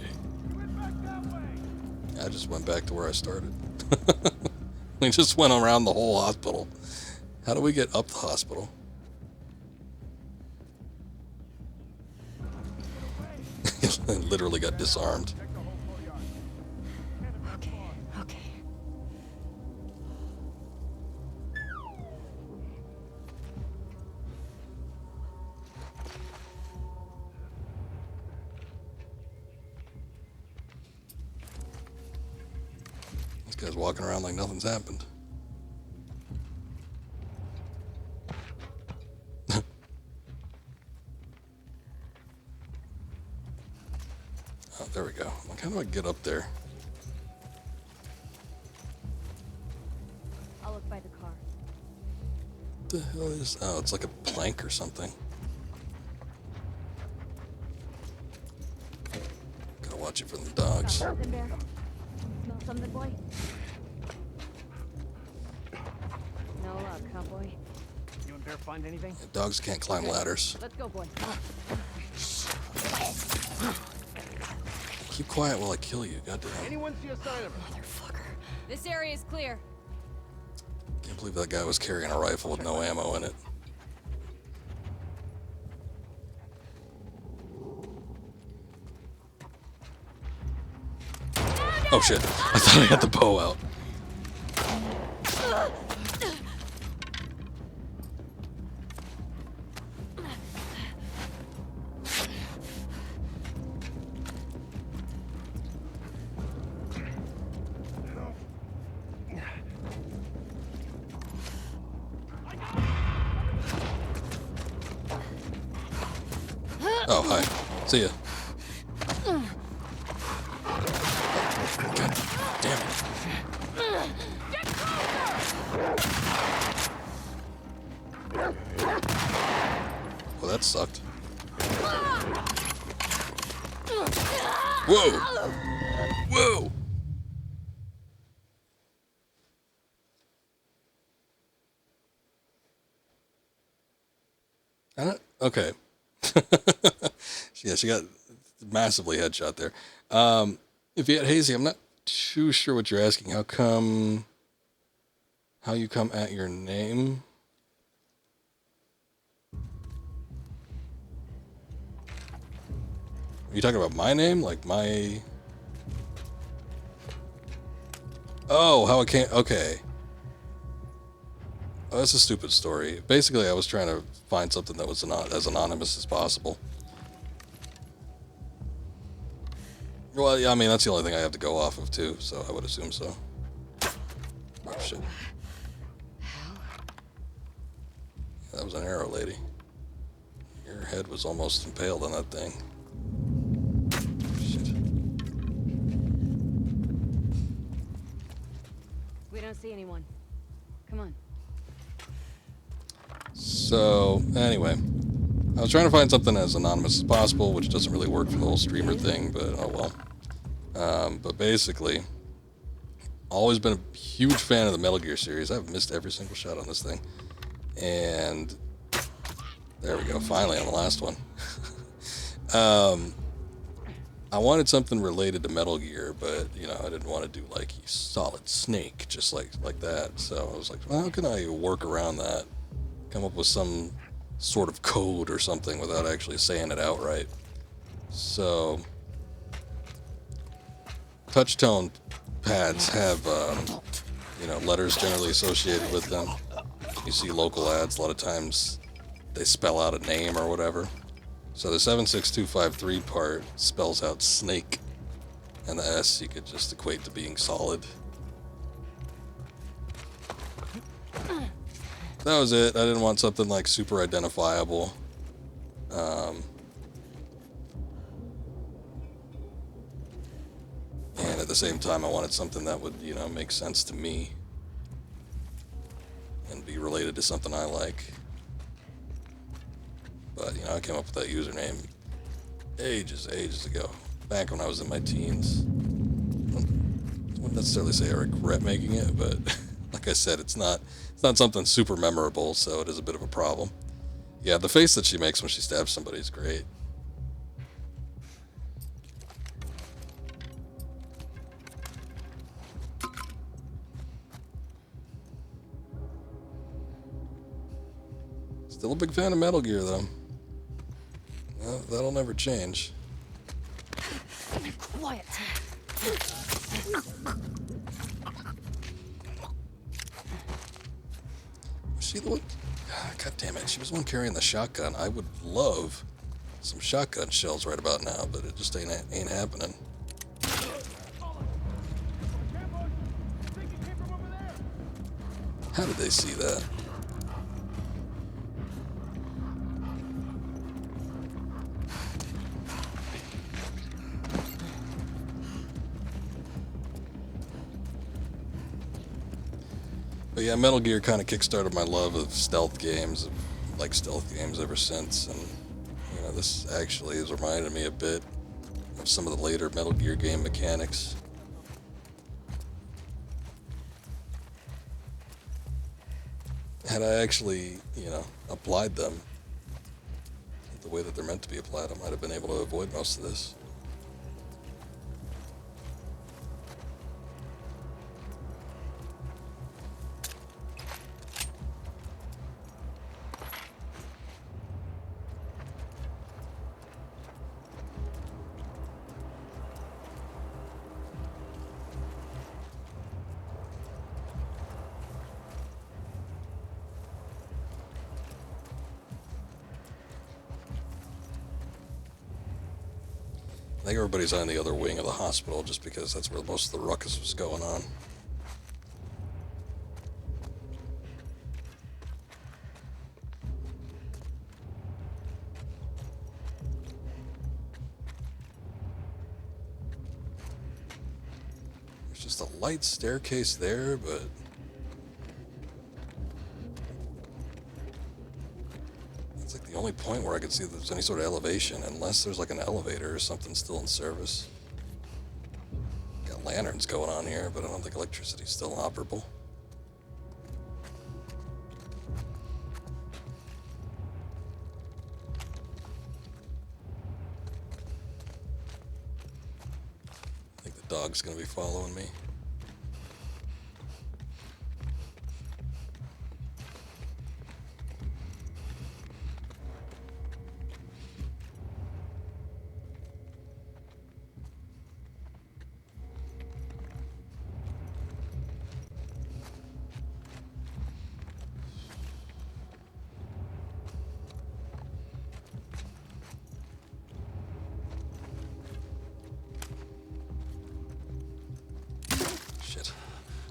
I just went back to where I started. We just went around the whole hospital. How do we get up the hospital? Literally got disarmed. Okay, okay. This guy's walking around like nothing's happened. Oh, there we go. Like, how do I get up there? I'll look by the car. What the hell is... Oh, it's like a plank or something. Gotta watch it from the dogs. Something there. Smell something, boy? No luck, huh, boy? You and Bear find anything? Yeah, dogs can't climb ladders. Let's go, boy. Keep quiet while I kill you, goddamn. Anyone see a sign of her? Motherfucker. This area is clear. Can't believe that guy was carrying a rifle with no ammo in it. Oh shit, I thought I had the bow out. Oh, hi. See ya. God damn it. Well, that sucked. Whoa! Whoa! I don't... Okay. Yeah, she got massively headshot there. If you had Hazy, I'm not too sure what you're asking. How you come at your name? Are you talking about my name? Like my... Oh, how it came... Okay. Oh, that's a stupid story. Basically, I was trying to find something that was as anonymous as possible. Well, yeah, I mean, that's the only thing I have to go off of, too, so I would assume so. Oh, shit. That was an arrow, lady. Your head was almost impaled on that thing. Shit. We don't see anyone. Come on. So, anyway. I was trying to find something as anonymous as possible, which doesn't really work for the whole streamer thing, but oh well. But basically, always been a huge fan of the Metal Gear series. I've missed every single shot on this thing. And there we go, finally on the last one. I wanted something related to Metal Gear, but, you know, I didn't want to do, like, Solid Snake, just like that. So I was like, well, how can I work around that? Come up with some sort of code or something without actually saying it outright. So, touch-tone pads have, you know, letters generally associated with them. You see local ads, a lot of times they spell out a name or whatever. So the 76253 part spells out snake, and the S you could just equate to being solid. that was it. I didn't want something like super identifiable. And at the same time, I wanted something that would, you know, make sense to me and be related to something I like. But, you know, I came up with that username ages ago, back when I was in my teens. I wouldn't necessarily say I regret making it, but like I said, it's not something super memorable, so it is a bit of a problem. Yeah, the face that she makes when she stabs somebody is great. Still a big fan of Metal Gear, though. Well, that'll never change. Quiet. Was she the one? God damn it, she was the one carrying the shotgun. I would love some shotgun shells right about now, but it just ain't happening. How did they see that? But yeah, Metal Gear kind of kickstarted my love of stealth games. I've liked stealth games ever since, and you know, this actually has reminded me a bit of some of the later Metal Gear game mechanics. Had I actually, you know, applied them the way that they're meant to be applied, I might have been able to avoid most of this. I think everybody's on the other wing of the hospital just because that's where most of the ruckus was going on. There's just a light staircase there, but it's like the only point where I can see that there's any sort of elevation, unless there's like an elevator or something still in service. Got lanterns going on here, but I don't think electricity's still operable. I think the dog's gonna be following me. Shit.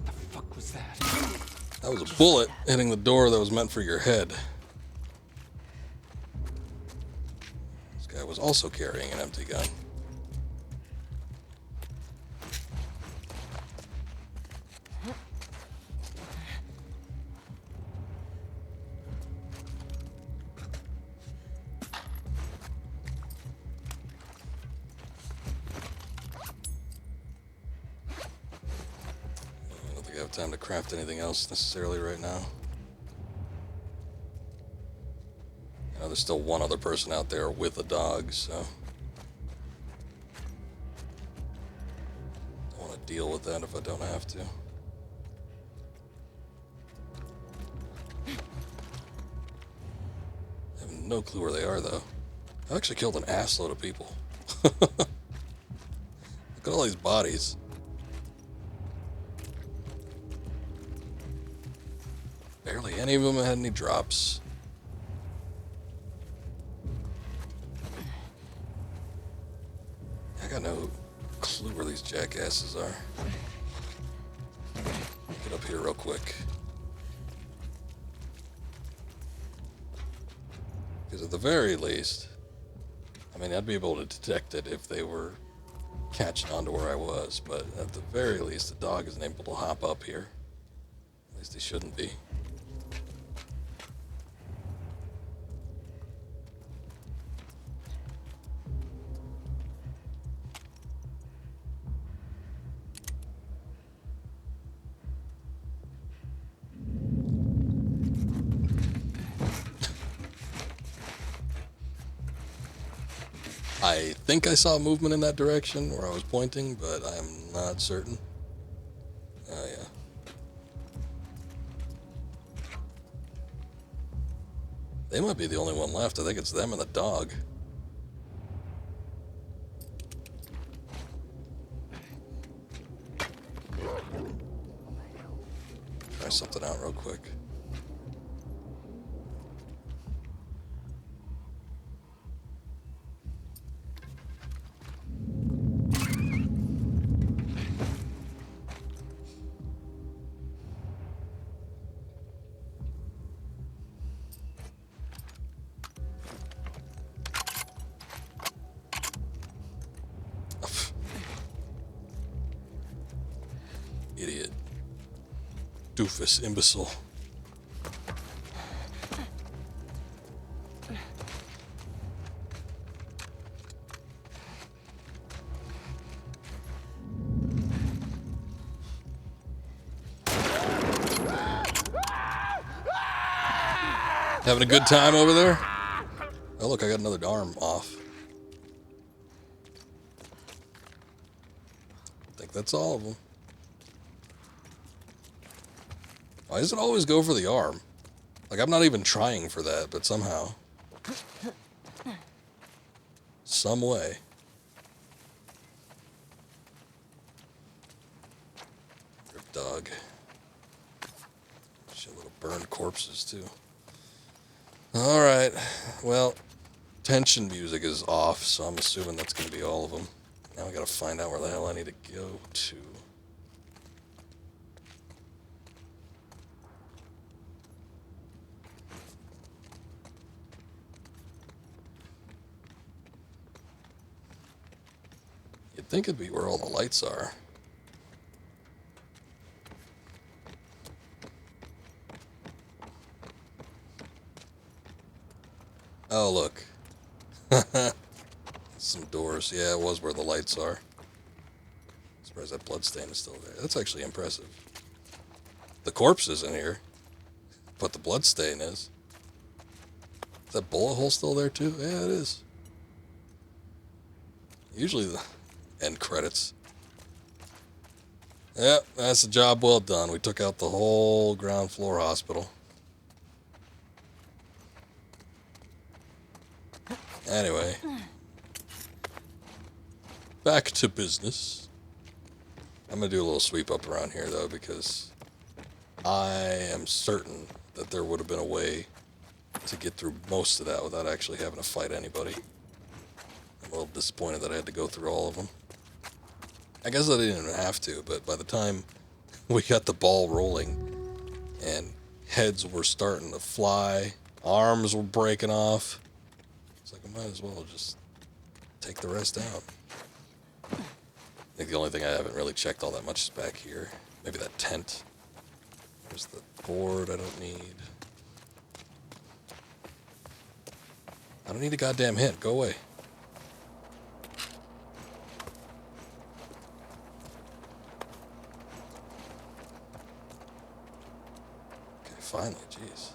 The fuck was that? That was a bullet hitting the door that was meant for your head. This guy was also carrying an empty gun. I don't think I have time to craft anything else necessarily right now. You know, there's still one other person out there with a dog, so I don't want to deal with that if I don't have to. I have no clue where they are, though. I actually killed an assload of people. Look at all these bodies. Barely any of them had any drops. I got no clue where these jackasses are. Get up here real quick. Because at the very least, I mean, I'd be able to detect it if they were catching on to where I was, but at the very least, the dog isn't able to hop up here. At least he shouldn't be. I think I saw movement in that direction where I was pointing, but I'm not certain. Oh, yeah. They might be the only one left. I think it's them and the dog. Try something out real quick. Idiot. Doofus. Imbecile. Having a good time over there? Oh, look, I got another arm off. I think that's all of them. Why does it always go for the arm? Like, I'm not even trying for that, but somehow. Some way. Rip dog. Shit, little burned corpses, too. Alright. Well, tension music is off, so I'm assuming that's going to be all of them. Now I gotta find out where the hell I need to go to. You'd think it'd be where all the lights are. Oh, look. Some doors. Yeah, it was where the lights are. Surprised that bloodstain is still there. That's actually impressive. The corpse isn't here, but the bloodstain is. Is that bullet hole still there too? Yeah, it is. Usually the end credits. Yep, that's a job well done. We took out the whole ground floor hospital. Anyway. Back to business. I'm going to do a little sweep up around here, though, because I am certain that there would have been a way to get through most of that without actually having to fight anybody. I'm a little disappointed that I had to go through all of them. I guess I didn't even have to, but by the time we got the ball rolling and heads were starting to fly, arms were breaking off, it's like I might as well just take the rest out. I think the only thing I haven't really checked all that much is back here. Maybe that tent. There's the board I don't need. I don't need a goddamn hint. Go away. Okay, finally, jeez.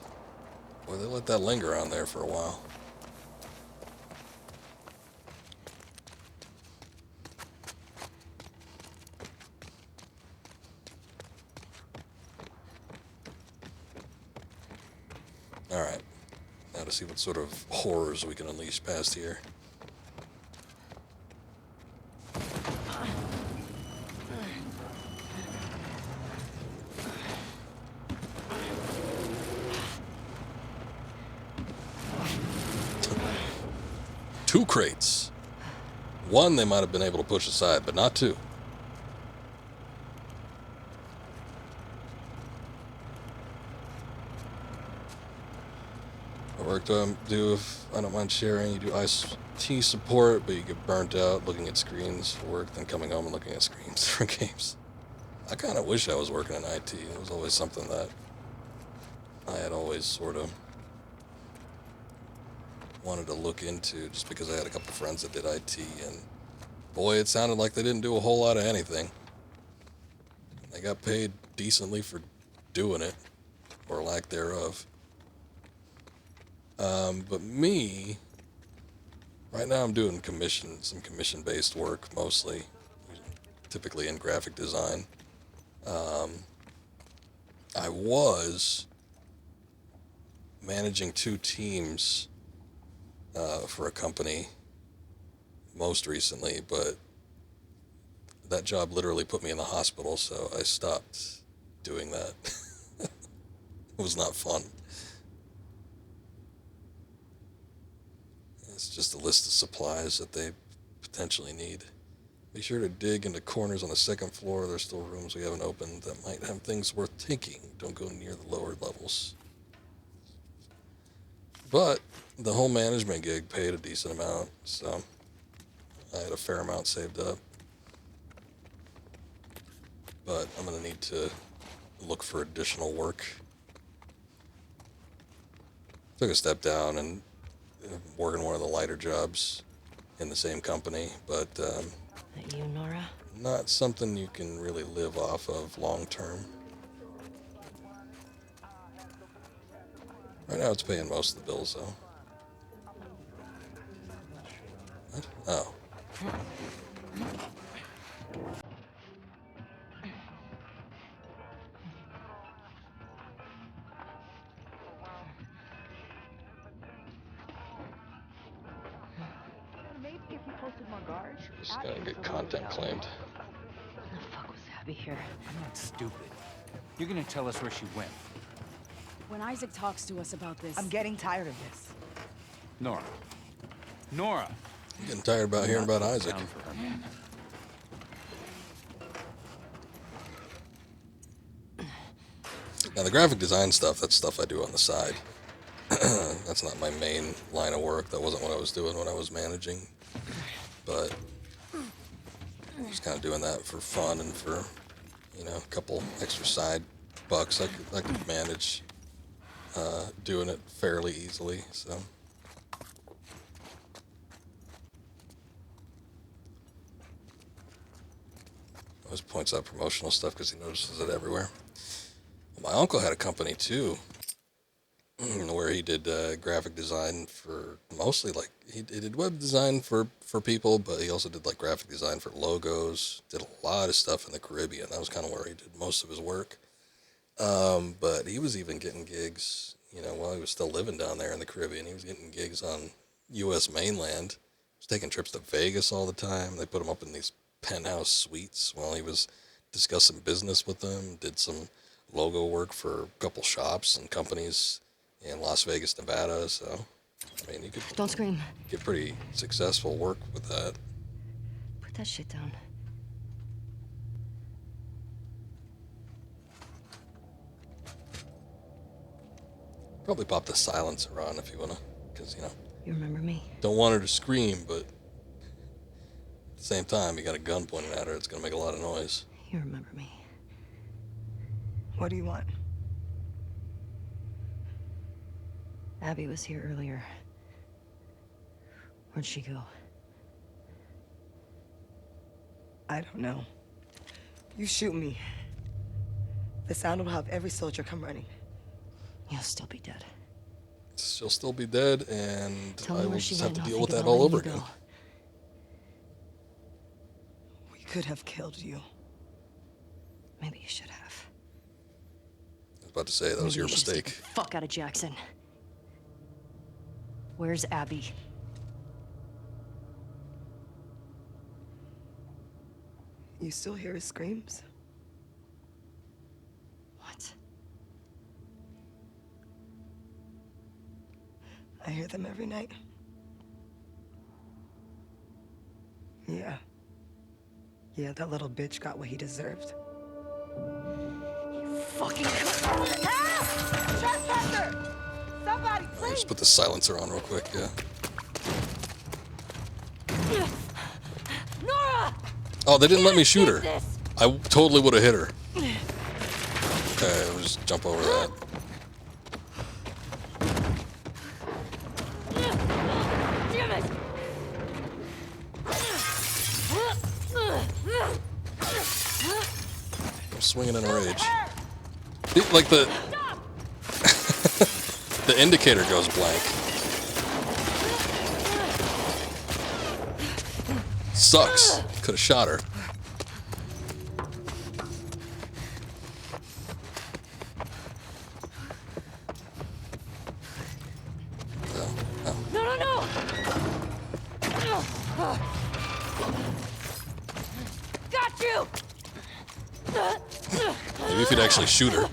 Boy, they let that linger on there for a while. Alright, now to see what sort of horrors we can unleash past here. Two crates. One they might have been able to push aside, but not two. We're work do I do if I don't mind sharing? You do IT support, but you get burnt out looking at screens for work, then coming home and looking at screens for games. I kind of wish I was working in IT. It was always something that I had always sort of wanted to look into, just because I had a couple friends that did IT, and boy, it sounded like they didn't do a whole lot of anything. They got paid decently for doing it, or lack thereof. But me, right now I'm doing some commission-based work, mostly, typically in graphic design. I was managing 2 teams for a company most recently, but that job literally put me in the hospital, so I stopped doing that. It was not fun. It's just a list of supplies that they potentially need. Be sure to dig into corners on the 2nd floor. There's still rooms we haven't opened that might have things worth taking. Don't go near the lower levels. But the whole management gig paid a decent amount, so I had a fair amount saved up. But I'm going to need to look for additional work. Took a step down and working one of the lighter jobs in the same company, but That you, Nora? not something you can really live off of long term. Right now it's paying most of the bills, though. What? Oh. Maybe if you posted more guards. Just gotta get content claimed. When the fuck was Abby here? I'm not stupid. You're gonna tell us where she went. When Isaac talks to us about this... I'm getting tired of this. Nora. Nora! I'm getting tired about hearing about Isaac. Down for her, man. Now, the graphic design stuff, that's stuff I do on the side. That's not my main line of work. That wasn't what I was doing when I was managing. But I'm just kind of doing that for fun and for, you know, a couple extra side bucks. I could manage doing it fairly easily, so. Always points out promotional stuff because he notices it everywhere. My uncle had a company too, where he did graphic design for mostly, like, he did web design for people, but he also did like graphic design for logos. Did a lot of stuff in the Caribbean. That was kind of where he did most of his work. But he was even getting gigs, you know, while he was still living down there in the Caribbean. He was getting gigs on U.S. mainland. He was taking trips to Vegas all the time. They put him up in these penthouse suites while he was discussing business with them. Did some logo work for a couple shops and companies in Las Vegas, Nevada. So, I mean, you could Don't scream. get pretty successful work with that. Put that shit down. Probably pop the silencer on if you want to, because, you know, You remember me? don't want her to scream, but at the same time, you got a gun pointed at her. It's going to make a lot of noise. You remember me. What do you want? Abby was here earlier. Where'd she go? I don't know. You shoot me. The sound will have every soldier come running. You'll still be dead. She'll still be dead, and Tell I me will where she just have went, to and I'll deal think with that about all letting over you again. go. We could have killed you. Maybe you should have. I was about to say, that was Maybe your you should stay mistake. the fuck out of Jackson. Where's Abby? You still hear his screams? What? I hear them every night. Yeah. Yeah, that little bitch got what he deserved. Fucking Help! Trespasser! Somebody, please! Just put the silencer on real quick, yeah. Nora! Oh, they didn't let me shoot her. This. I totally would have hit her. Okay, we'll just jump over that. Damn it! I'm swinging in a rage. Like the the indicator goes blank. Sucks. Could have shot her. No, no, no! Got you! Maybe if you'd actually shoot her.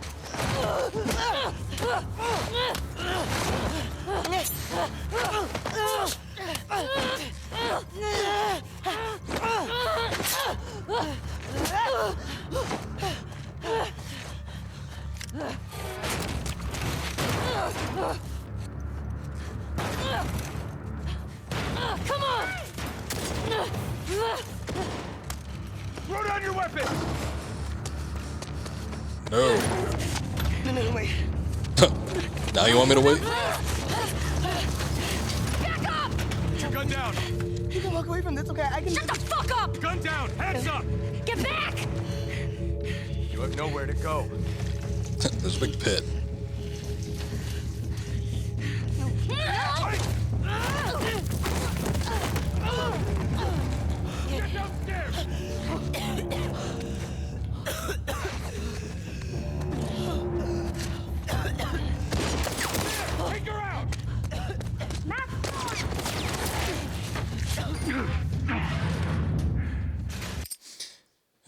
Come on! Throw down your weapon! No. No, wait. Now you want me to wait? Back up! Put your gun down! You can walk away from this, okay? I can. Shut the fuck up! Gun down! Hands up! Get back! You have nowhere to go. There's a big pit. Get downstairs! Take her out!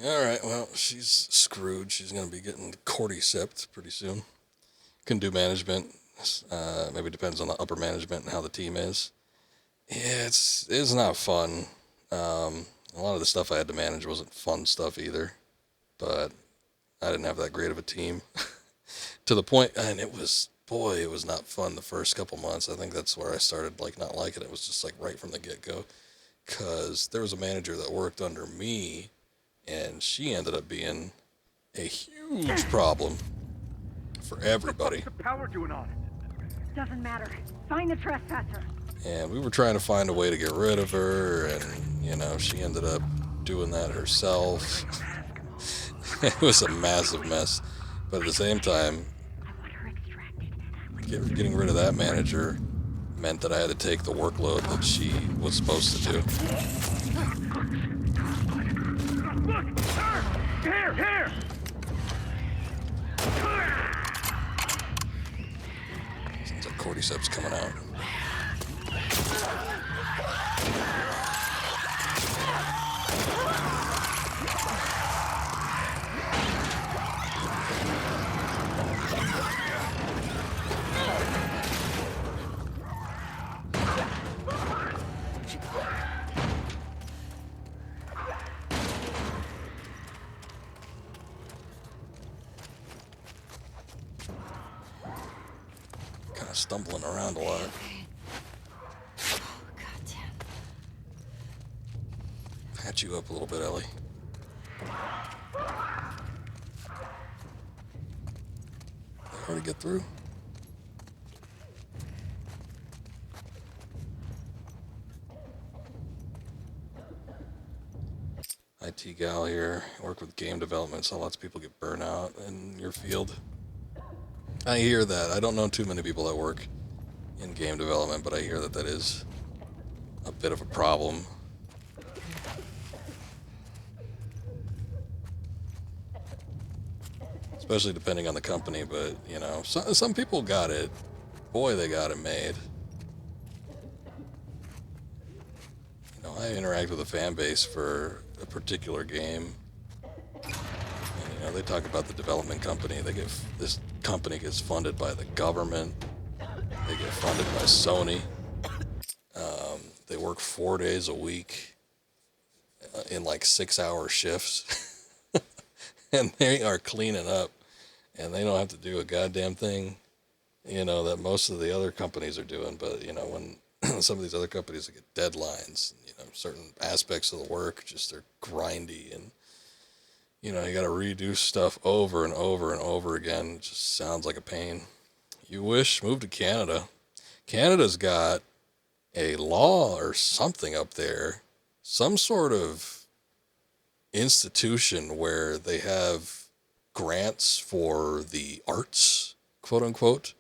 Alright, well, she's screwed. She's going to be getting cordyceps pretty soon. Can do management. Maybe depends on the upper management and how the team is. Yeah, it's not fun. A lot of the stuff I had to manage wasn't fun stuff either. But I didn't have that great of a team. To the point, and it was not fun the first couple months. I think that's where I started not liking it. It was just right from the get-go. Because there was a manager that worked under me, and she ended up being a huge problem for everybody. What's the power doing on it? Doesn't matter. Find the trespasser. And we were trying to find a way to get rid of her, and, she ended up doing that herself. It was a massive mess. But at the same time, I want her extracted. getting rid of that manager meant that I had to take the workload that she was supposed to do. Look! Her! Here! Sounds like cordyceps coming out. Kind of stumbling around a lot. Goddamn. Patch you up a little bit, Ellie. Hard to get through. IT gal here, work with game development, so lots of people get burnt out in your field. I hear that. I don't know too many people that work in game development, but I hear that is a bit of a problem. Especially depending on the company, but, some people got it. Boy, they got it made. I interact with a fan base for a particular game. And, they talk about the development company. This company gets funded by the government. They get funded by Sony. They work 4 days a week in 6-hour shifts. And they are cleaning up. And they don't have to do a goddamn thing you know, that most of the other companies are doing. But, you know, when some of these other companies get deadlines, you know, certain aspects of the work just are grindy, and, you know, you got to redo stuff over and over and over again. It just sounds like a pain. You wish, move to Canada. Canada's got a law or something up there, some sort of institution where they have grants for the arts, quote unquote,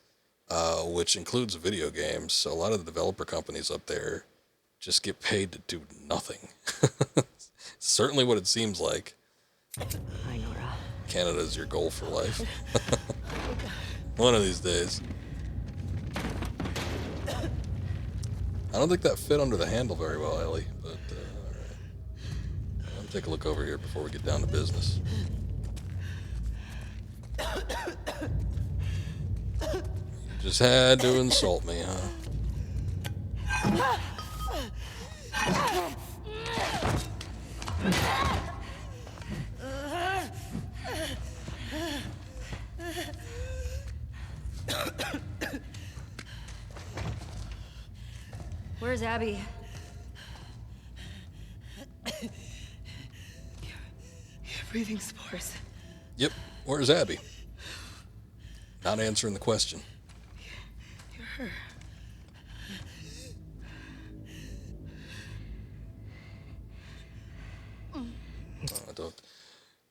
which includes video games. So a lot of the developer companies up there just get paid to do nothing. Certainly what it seems like. Hi, Nora. Canada's your goal for life. One of these days. I don't think that fit under the handle very well, Ellie, but alright. Let me take a look over here before we get down to business. You just had to insult me, huh? Where's Abby? You're breathing spores. Yep, where's Abby? Not answering the question. You're her.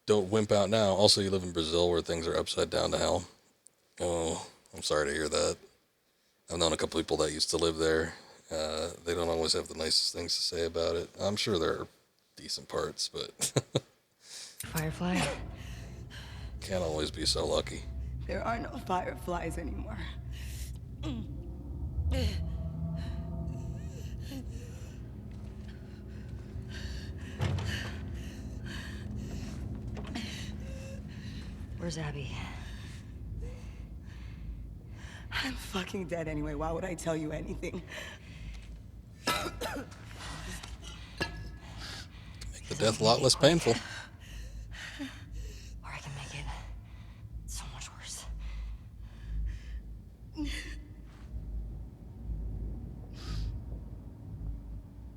Don't wimp out now. Also, you live in Brazil where things are upside down to hell. Oh, I'm sorry to hear that. I've known a couple people that used to live there. They don't always have the nicest things to say about it. I'm sure there are decent parts, but Firefly? can't always be so lucky. There are no fireflies anymore. Where's Abby? I'm fucking dead anyway. Why would I tell you anything? Make the death a lot less painful. Or I can make it so much worse.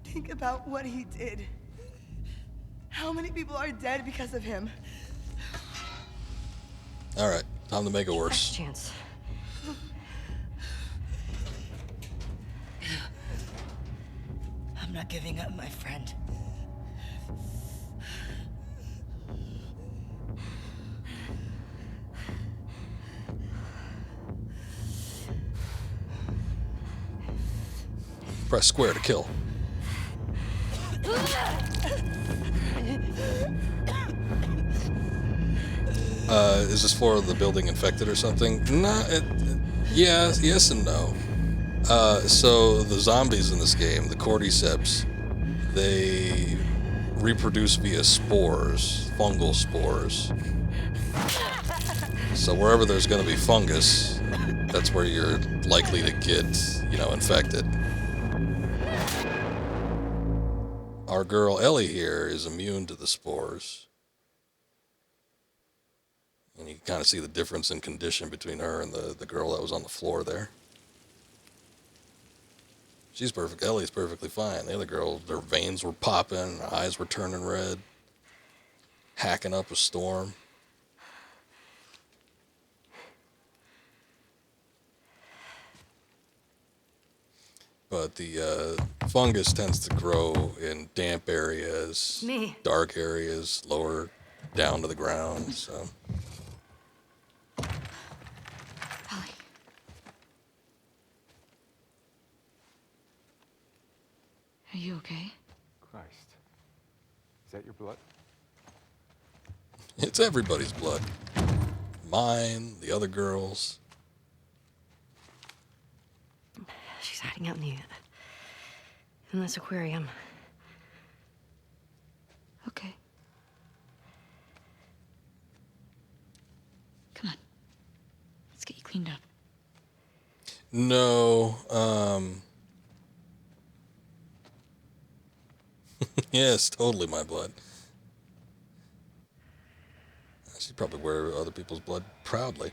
Think about what he did. How many people are dead because of him? All right, time to make it Last worse. chance. I'm not giving up, my friend. Press square to kill. Is this floor of the building infected or something? Nah, yes and no. So the zombies in this game, the cordyceps, they reproduce via spores, fungal spores. So wherever there's going to be fungus, that's where you're likely to get, you know, infected. Our girl Ellie here is immune to the spores. And you can kind of see the difference in condition between her and the girl that was on the floor there. She's perfect. Ellie's perfectly fine. The other girl, their veins were popping, her eyes were turning red, hacking up a storm. But the fungus tends to grow in damp areas, dark areas, lower down to the ground, so... Ellie. Are you okay? Christ. Is that your blood? It's everybody's blood. Mine, the other girls. She's hiding out in this aquarium. Okay. Come on. Let's get you cleaned up. No, yes, totally my blood. She'd probably wear other people's blood proudly.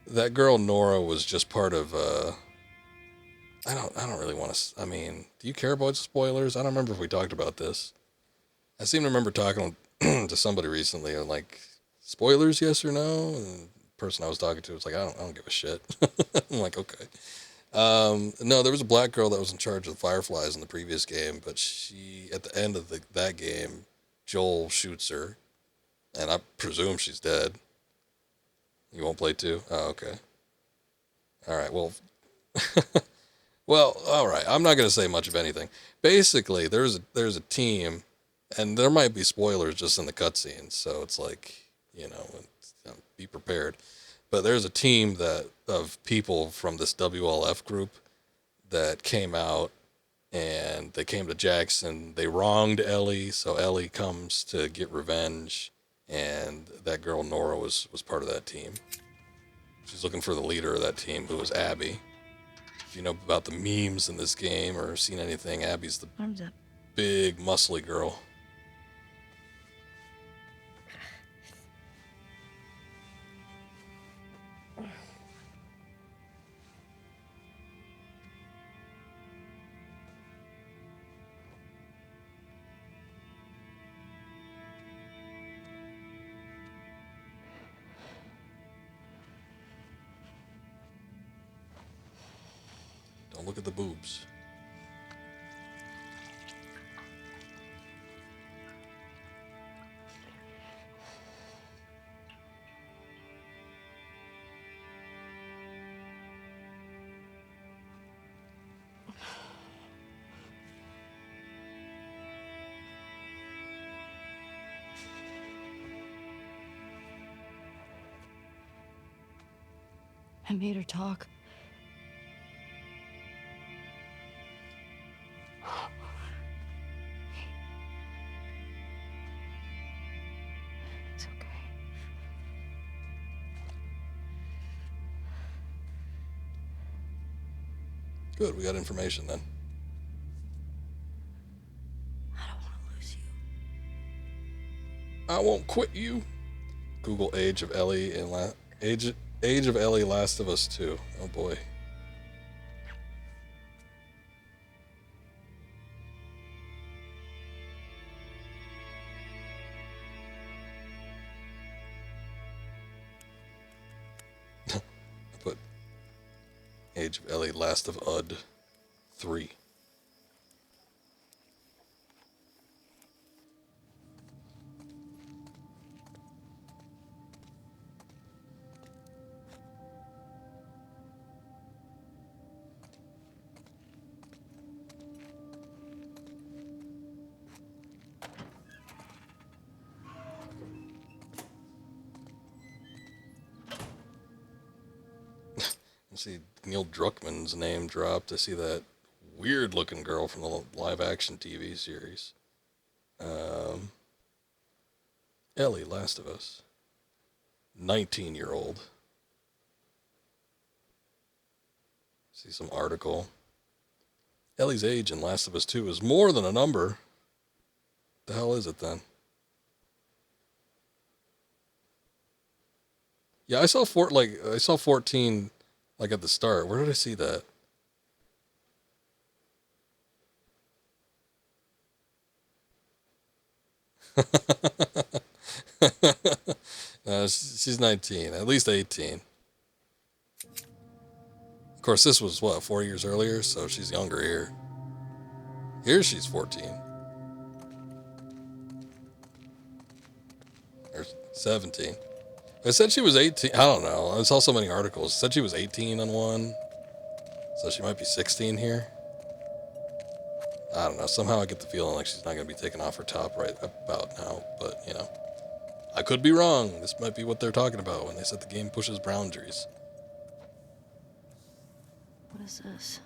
that girl Nora was just part of. I don't really want to. I mean, do you care about spoilers? I don't remember if we talked about this. I seem to remember talking to somebody recently, and like, spoilers, yes or no? And the person I was talking to was like, I don't give a shit. I'm like, okay. No, there was a black girl that was in charge of the Fireflies in the previous game, but she, at the end of that game, Joel shoots her, and I presume she's dead. You won't play 2? Oh, okay. All right, well, well, all right. I'm not going to say much of anything. Basically, there's a team, and there might be spoilers just in the cutscenes, so it's like, be prepared. But there's a team of people from this WLF group that came out, and they came to Jackson. They wronged Ellie, so Ellie comes to get revenge, and that girl Nora was part of that team. She's looking for the leader of that team, who was Abby. If you know about the memes in this game or seen anything, Abby's the Arms up. big, muscly girl. Don't look at the boobs. I made her talk. It's okay. Good, we got information then. I don't want to lose you. I won't quit you. Google Age of Ellie and Age of Ellie Last of Us 2. Oh boy. I put Age of Ellie Last of Ud 3. See Neil Druckmann's name dropped. I see that weird looking girl from the live action TV series. Ellie, Last of Us. 19-year-old. See some article. Ellie's age in Last of Us 2 is more than a number. The hell is it then? Yeah, I saw 14 like at the start. Where did I see that? She's 19, at least 18. Of course, this was what, 4 years earlier, so she's younger here. Here she's 14. Or 17. It said she was 18. I don't know. I saw so many articles. It said she was 18 on one. So she might be 16 here. I don't know. Somehow I get the feeling like she's not going to be taking off her top right about now. But, I could be wrong. This might be what they're talking about when they said the game pushes boundaries. What is this?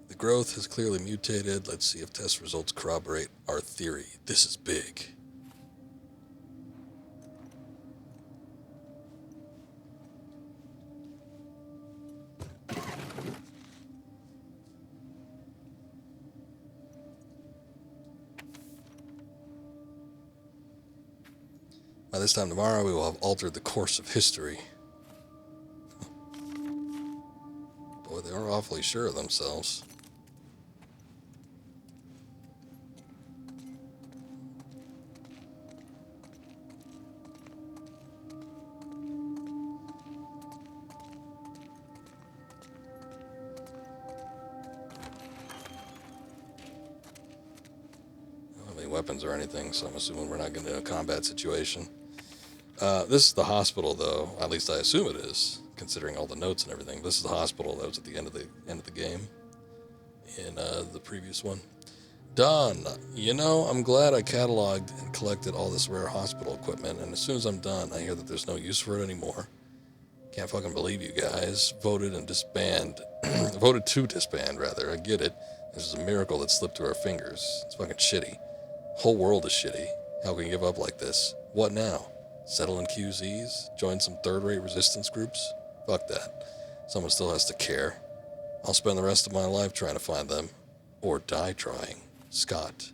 The growth has clearly mutated. Let's see if test results corroborate our theory. This is big. By this time tomorrow, we will have altered the course of history. Boy, they are awfully sure of themselves. I don't have any weapons or anything, so I'm assuming we're not getting into a combat situation. This is the hospital, though. At least I assume it is, considering all the notes and everything. This is the hospital that was at the end of the game in the previous one. Done. You know, I'm glad I cataloged and collected all this rare hospital equipment, and as soon as I'm done, I hear that there's no use for it anymore. Can't fucking believe you guys voted to disband, rather. I get it. This is a miracle that slipped through our fingers. It's fucking shitty. Whole world is shitty. How can you give up like this? What now? Settle in QZs? Join some third-rate resistance groups? Fuck that. Someone still has to care. I'll spend the rest of my life trying to find them. Or die trying. Scott.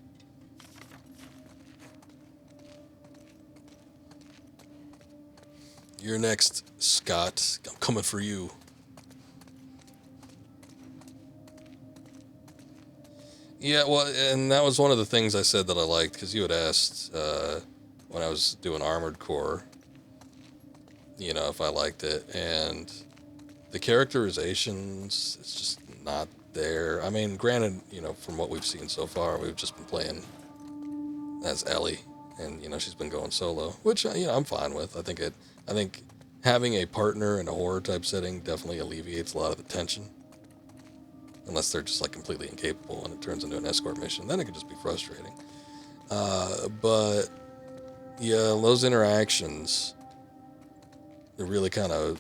You're next, Scott. I'm coming for you. Yeah, well, and that was one of the things I said that I liked, because you had asked when I was doing Armored Core, you know, if I liked it, and the characterizations, it's just not there. I mean, granted, you know, from what we've seen so far, we've just been playing as Ellie, and, you know, she's been going solo, which, you know, I'm fine with. I think having a partner in a horror type setting definitely alleviates a lot of the tension. Unless they're just like completely incapable and it turns into an escort mission, then it can just be frustrating. But yeah, those interactions, it really kind of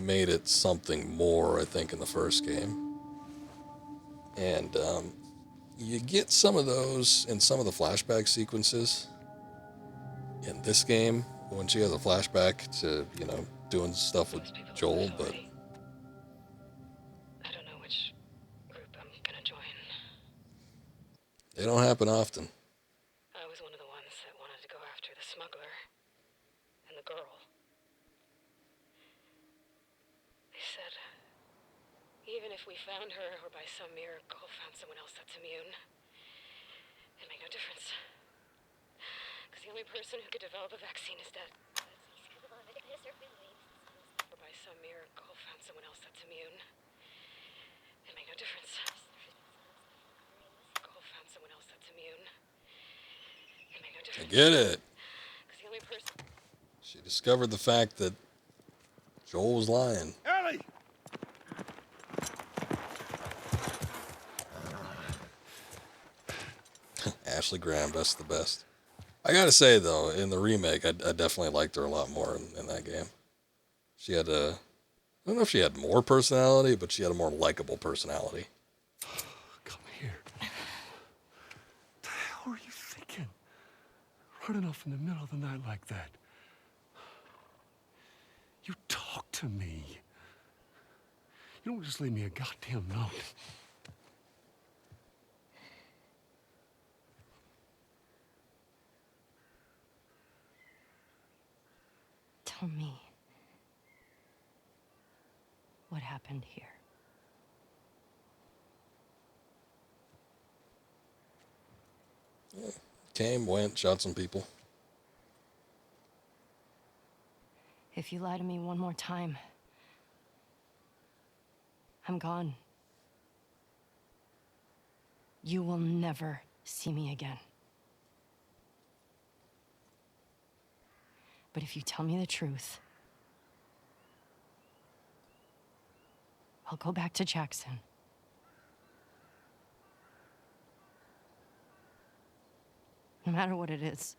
made it something more, I think, in the first game. And you get some of those in some of the flashback sequences in this game when she has a flashback to, you know, doing stuff with Joel, but I don't know which group I'm gonna join. they don't happen often. I was one of the ones that wanted to go after the smuggler and the girl. They said, even if we found her or by some miracle found someone else that's immune, it'd make no difference. Because the only person who could develop a vaccine is dead. Or by some miracle found someone else that's immune, it'd make no difference. Found someone else that's immune. It'd make no difference. I get it. Because the only person... She discovered the fact that Joel was lying. Ellie! Ashley Graham, best of the best. I gotta say, though, in the remake, I definitely liked her a lot more in that game. She had I don't know if she had more personality, but she had a more likable personality. Come here. What the hell are you thinking? Running off in the middle of the night like that. You talk to me. You don't just leave me a goddamn note. Tell me what happened here. Yeah. Came, went, shot some people. If you lie to me one more time, I'm gone. You will never see me again. But if you tell me the truth, I'll go back to Jackson. No matter what it is.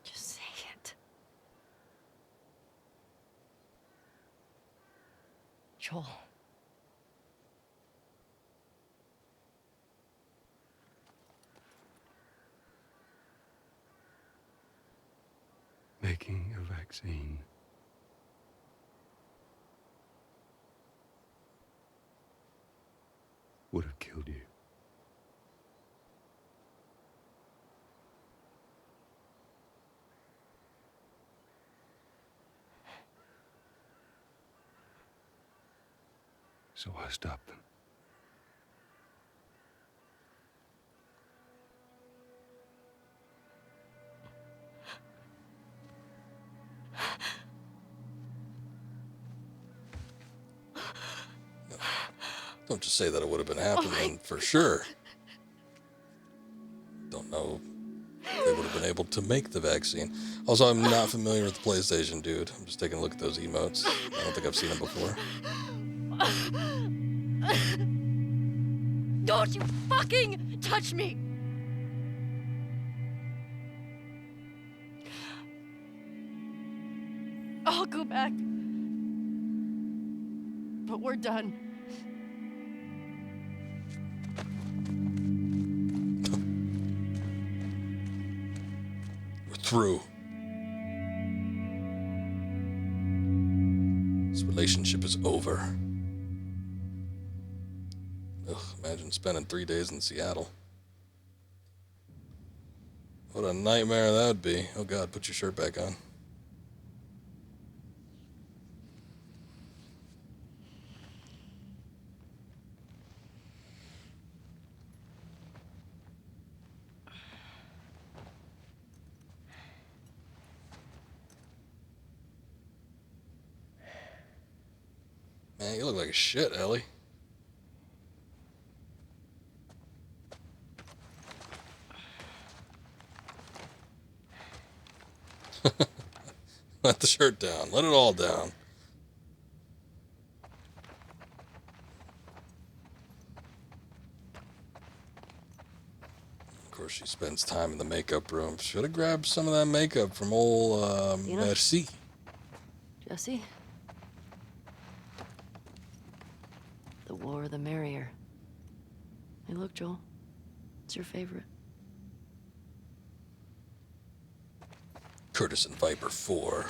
Just say it. Joel. vaccine. Would have killed you. So I stopped them. Don't just say that it would have been happening for sure. Don't know if they would have been able to make the vaccine. Also, I'm not familiar with the PlayStation, dude. I'm just taking a look at those emotes. I don't think I've seen them before. Don't you fucking touch me! I'll go back. But we're done. We're through. This relationship is over. Ugh, imagine spending 3 days in Seattle. What a nightmare that would be. Oh God, put your shirt back on. Man, you look like a shit, Ellie. Let the shirt down. Let it all down. Of course, she spends time in the makeup room. Should have grabbed some of that makeup from old Merci. Jesse? The more the merrier. Hey, look, Joel. It's your favorite. Curtis and Viper 4.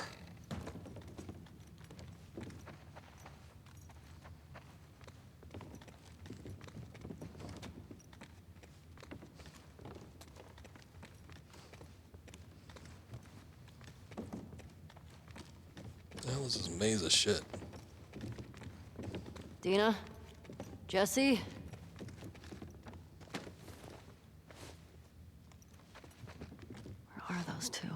What the hell is this maze of shit? Dina? Jesse? Where are those two?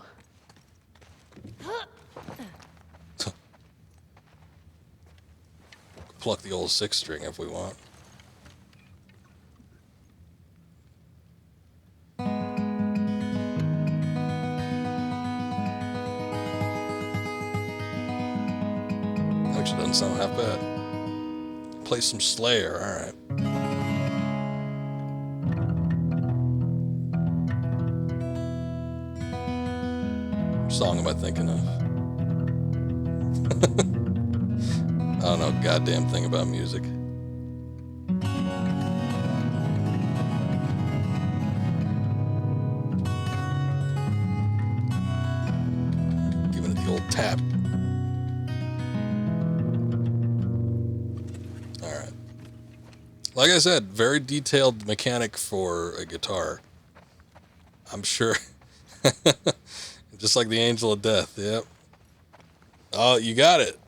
Pluck the old 6-string if we want. Actually, doesn't sound half bad. Play some Slayer, alright. What song am I thinking of? I don't know a goddamn thing about music. Giving it the old tap. Alright. Like I said, very detailed mechanic for a guitar. I'm sure. Just like the Angel of Death, yep. Oh, you got it.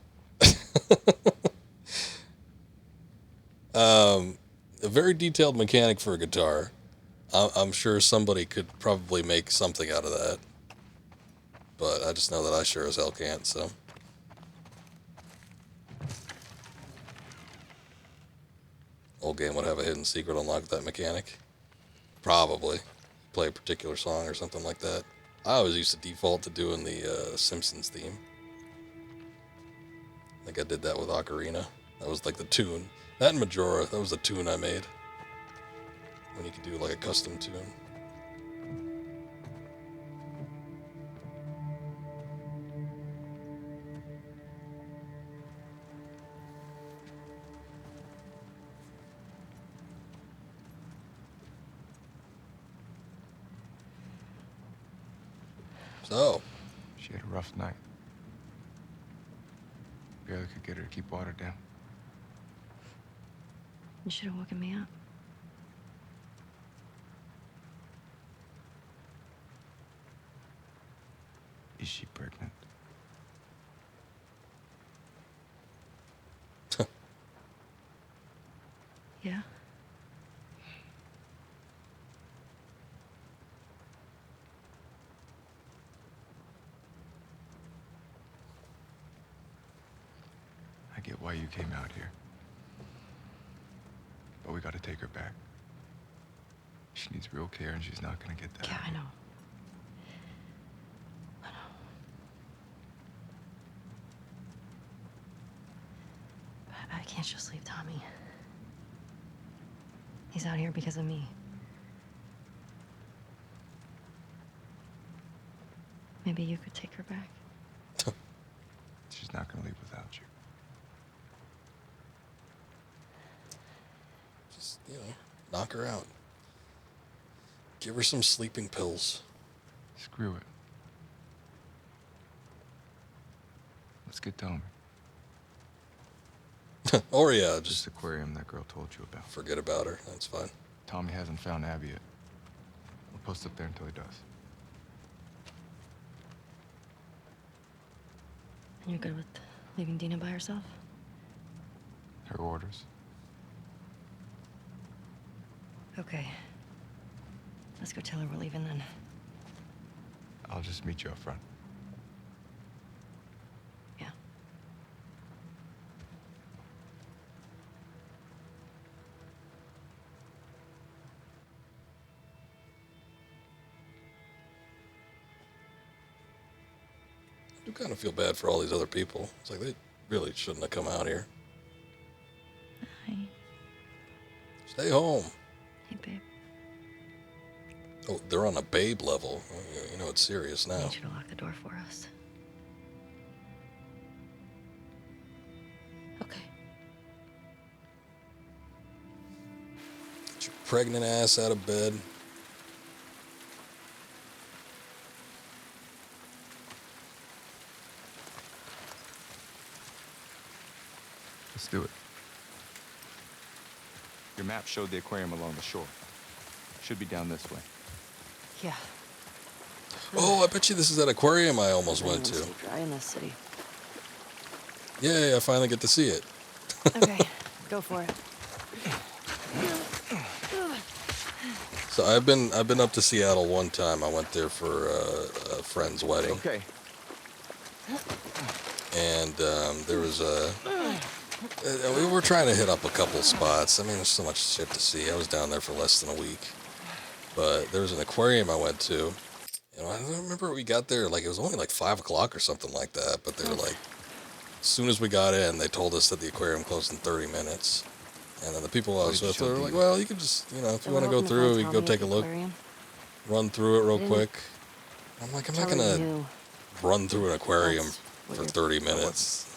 A very detailed mechanic for a guitar. I'm sure somebody could probably make something out of that. But I just know that I sure as hell can't, so. Old game would have a hidden secret unlock with that mechanic. Probably. Play a particular song or something like that. I always used to default to doing the Simpsons theme. I think I did that with Ocarina. That was like the tune. That and Majora, that was the tune I made. When you could do like a custom tune. So. She had a rough night. Barely could get her to keep water down. You should have woken me up. Is she pregnant? Yeah? I get why you came out here. But we gotta take her back. She needs real care, and she's not gonna get that. Yeah, I know. But I can't just leave Tommy. He's out here because of me. Maybe you could take her back. She's not gonna leave without you. Just, knock her out. Give her some sleeping pills. Screw it. Let's get Tommy. Or yeah, This just aquarium that girl told you about. forget about her. That's fine. Tommy hasn't found Abby yet. We'll post up there until he does. And you're good with leaving Dina by herself? Her orders. Okay. Let's go tell her we're leaving then. I'll just meet you up front. Yeah. I do kind of feel bad for all these other people. It's like they really shouldn't have come out here. Hi. Stay home. Hey, babe. Oh, they're on a babe level. You know it's serious I now. need you to lock the door for us. Okay. Get your pregnant ass out of bed. Let's do it. Your map showed the aquarium along the shore. Should be down this way. Yeah. Oh, I bet you this is that aquarium I almost went to. Stay dry in this city. Yay, I finally get to see it. Okay, go for it. So I've been up to Seattle one time. I went there for a friend's wedding. Okay. And there was we were trying to hit up a couple spots. I mean, there's so much shit to see. I was down there for less than a week. But there was an aquarium I went to. I don't remember we got there, like, it was only like 5 o'clock or something like that. But they were like, as soon as we got in, they told us that the aquarium closed in 30 minutes. And then the people I was with were like, well, you can just, if you want to go through, you can go take a look, run through it real quick. I'm like, I'm not going to run through an aquarium for 30 minutes.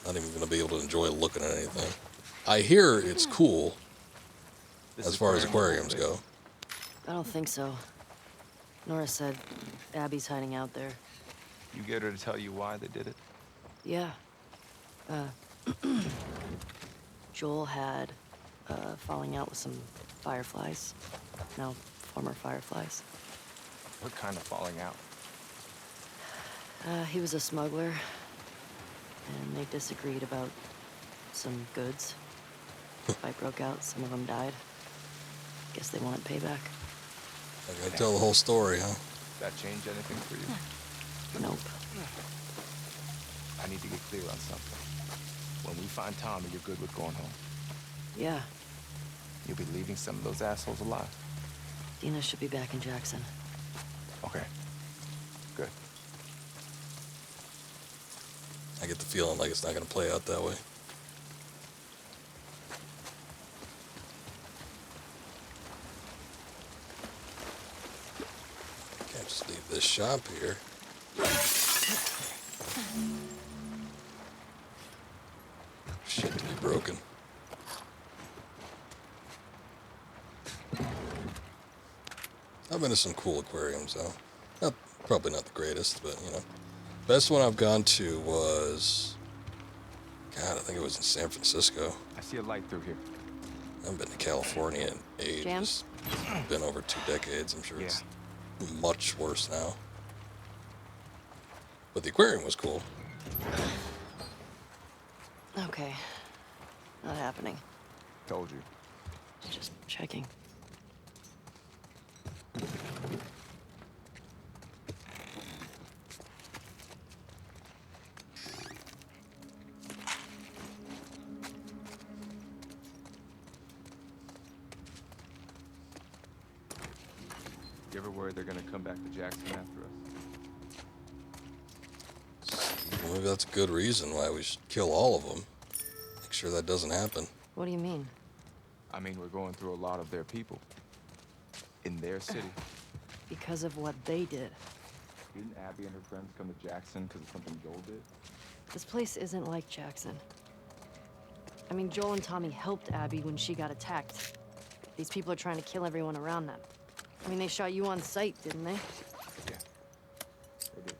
Not even going to be able to enjoy looking at anything. I hear it's cool as far as aquariums go. I don't think so. Nora said Abby's hiding out there. You get her to tell you why they did it? Yeah. Joel had falling out with some fireflies. No, former fireflies. What kind of falling out? He was a smuggler, and they disagreed about some goods. Fight broke out, some of them died. Guess they wanted payback. I gotta tell the whole story, huh? That change anything for you? Nope. I need to get clear on something. When we find Tommy, you're good with going home. Yeah, You'll be leaving some of those assholes alive. Dina should be back in Jackson. Okay. Good. I get the feeling like it's not gonna play out that way. Can't just leave this shop here. Shit to be broken. I've been to some cool aquariums though. Probably not the greatest, but Best one I've gone to was God, I think it was in San Francisco. I see a light through here. I haven't been to California in ages. Jam? It's been over 2 decades. I'm sure Yeah. it's much worse now. But the aquarium was cool. Okay. Not happening. Told you. Just checking. You ever worried they're gonna come back to Jackson after us? Well, maybe that's a good reason why we should kill all of them. Make sure that doesn't happen. What do you mean? I mean, we're going through a lot of their people. In their city. Because of what they did. Didn't Abby and her friends come to Jackson because of something Joel did? This place isn't like Jackson. I mean, Joel and Tommy helped Abby when she got attacked. These people are trying to kill everyone around them. I mean, they shot you on sight, didn't they? Yeah. They did.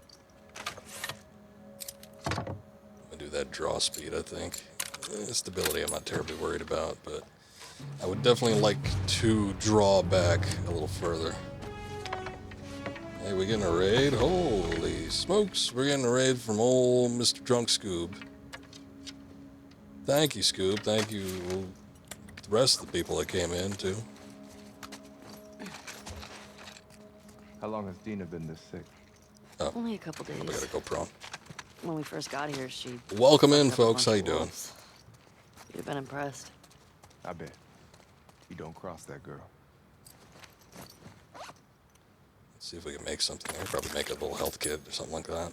I'm gonna do that draw speed, I think. Stability I'm not terribly worried about, but I would definitely like to draw back a little further. Hey, we getting a raid? Holy smokes, we're getting a raid from old Mr. Drunk Scoob. Thank you, Scoob. Thank you, the rest of the people that came in, too. How long has Dina been this sick? Oh, Only a couple days. we gotta go prone. When we first got here, she... Welcome in, fucked up a folks. How bunch you of doing? wolves. You'd have been impressed. I bet. You don't cross that girl. Let's see if we can make something. I could probably make a little health kit or something like that.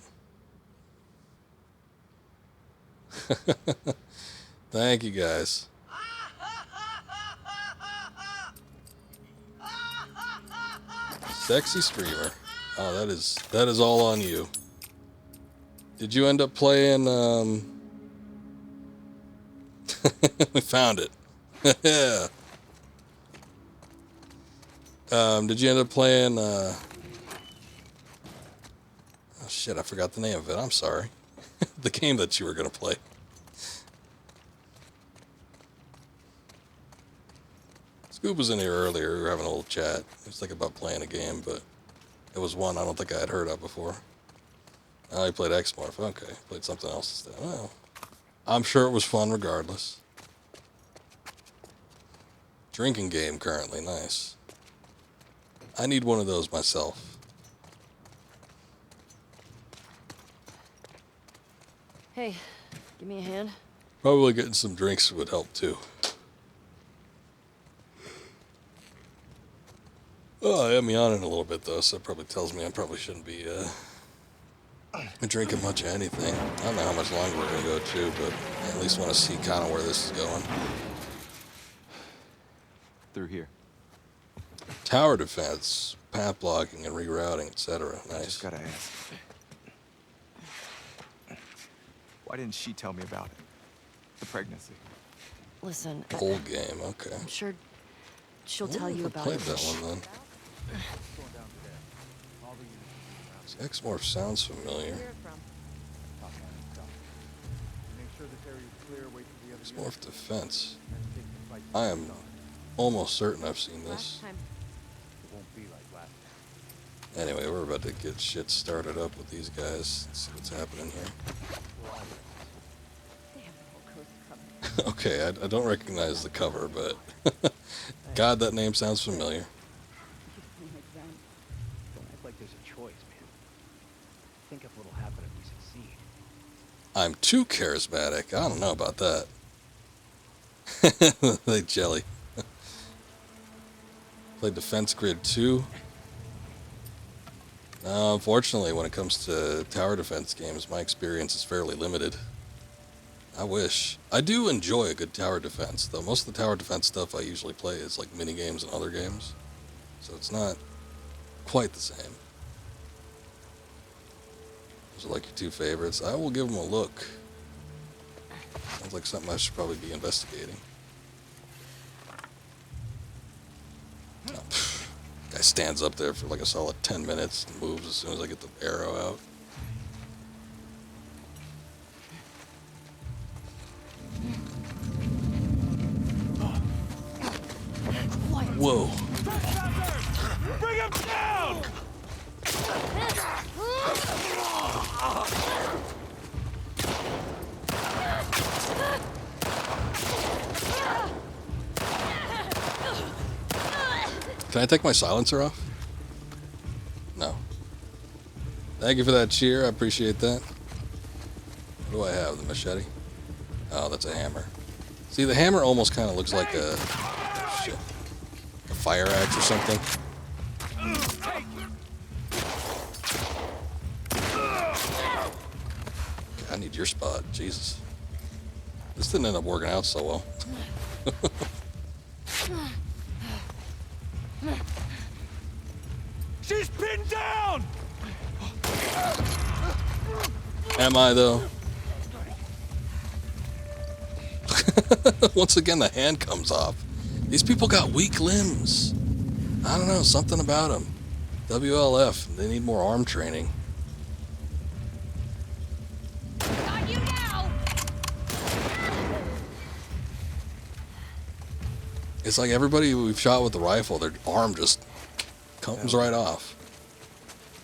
Thank you, guys. Sexy streamer. Oh, that is all on you. Did you end up playing, we found it. Yeah. Did you end up playing, oh shit, I forgot the name of it. I'm sorry. The game that you were gonna play. Scoop was in here earlier. We were having a little chat. It was like about playing a game, but it was one I don't think I had heard of before. Oh, he played X-Morph. Okay, played something else instead. Well, I'm sure it was fun regardless. Drinking game currently, nice. I need one of those myself. Hey, give me a hand. Probably getting some drinks would help too. Oh, I am yawning a little bit though, so it probably tells me I probably shouldn't be drinking much of anything. I don't know how much longer we're gonna go to, but I at least want to see kind of where this is going. Through here. Tower defense, path blocking and rerouting, etc. I Nice. just gotta ask. Why didn't she tell me about it? The pregnancy. Listen, Old game, okay. I'm sure she'll I wonder tell if you I about played it. that one then. X-Morph sounds familiar. X-Morph defense. I am almost certain I've seen this. Anyway, we're about to get shit started up with these guys. Let's see what's happening here. Okay, I don't recognize the cover, but God, that name sounds familiar. Don't act like there's a choice, man. Think of what'll happen if we succeed. I'm too charismatic. I don't know about that. They jelly. Played Defense Grid 2. Unfortunately, when it comes to tower defense games, my experience is fairly limited. I wish. I do enjoy a good tower defense, though. Most of the tower defense stuff I usually play is like mini games and other games. So it's not quite the same. Those are like your two favorites. I will give them a look. Sounds like something I should probably be investigating. Oh, guy stands up there for like a solid 10 minutes and moves as soon as I get the arrow out. Whoa. Bring him down! Can I take my silencer off? No. Thank you for that cheer. I appreciate that. What do I have? The machete? Oh, that's a hammer. See, the hammer almost kind of looks like a... shit. A fire axe or something. I need your spot. Jesus. This didn't end up working out so well. She's pinned down! Am I, though? Once again, the hand comes off. These people got weak limbs. I don't know, something about them. WLF, they need more arm training. Got you now! It's like everybody we've shot with the rifle, their arm just comes right off.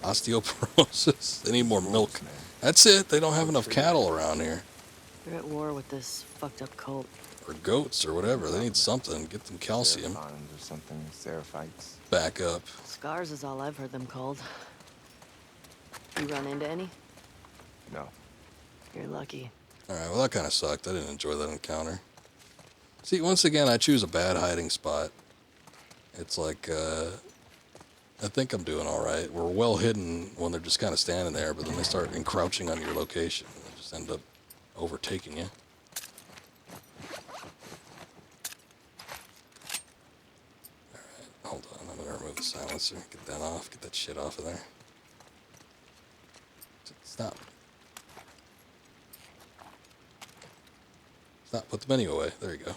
Osteoporosis. They need more milk. That's it. They don't have enough cattle around here. They're at war with this fucked up cult. Or goats or whatever. They need something. Get them calcium. Or something, Seraphites. Back up. Scars is all I've heard them called. You run into any? No. You're lucky. Alright, well that kind of sucked. I didn't enjoy that encounter. See, once again, I choose a bad hiding spot. It's like, I think I'm doing alright. We're well hidden when they're just kind of standing there, but then they start encroaching on your location. And they just end up overtaking you. Alright, hold on. I'm gonna remove the silencer. Get that off. Get that shit off of there. Stop. Stop. Put the menu away. There you go.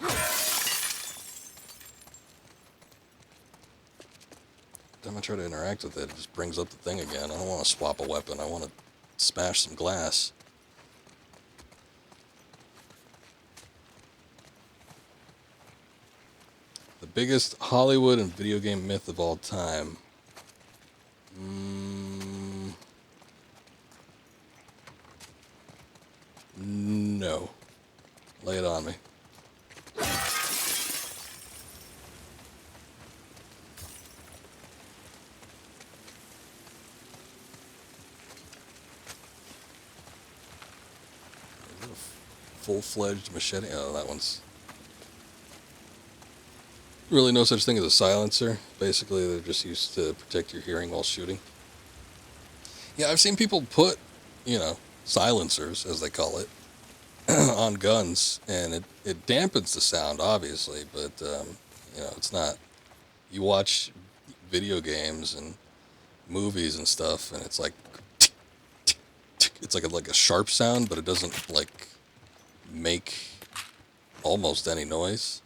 Every time I try to interact with it, it just brings up the thing again. I don't want to swap a weapon. I want to smash some glass. The biggest Hollywood and video game myth of all time. No. Lay it on me. Full-fledged machete. Oh, that one's... Really no such thing as a silencer. Basically, they're just used to protect your hearing while shooting. Yeah, I've seen people put, you know, silencers, as they call it, on guns, and it dampens the sound, obviously, but, you know, it's not... You watch video games and movies and stuff, and it's like... It's like a sharp sound, but it doesn't, like, make almost any noise.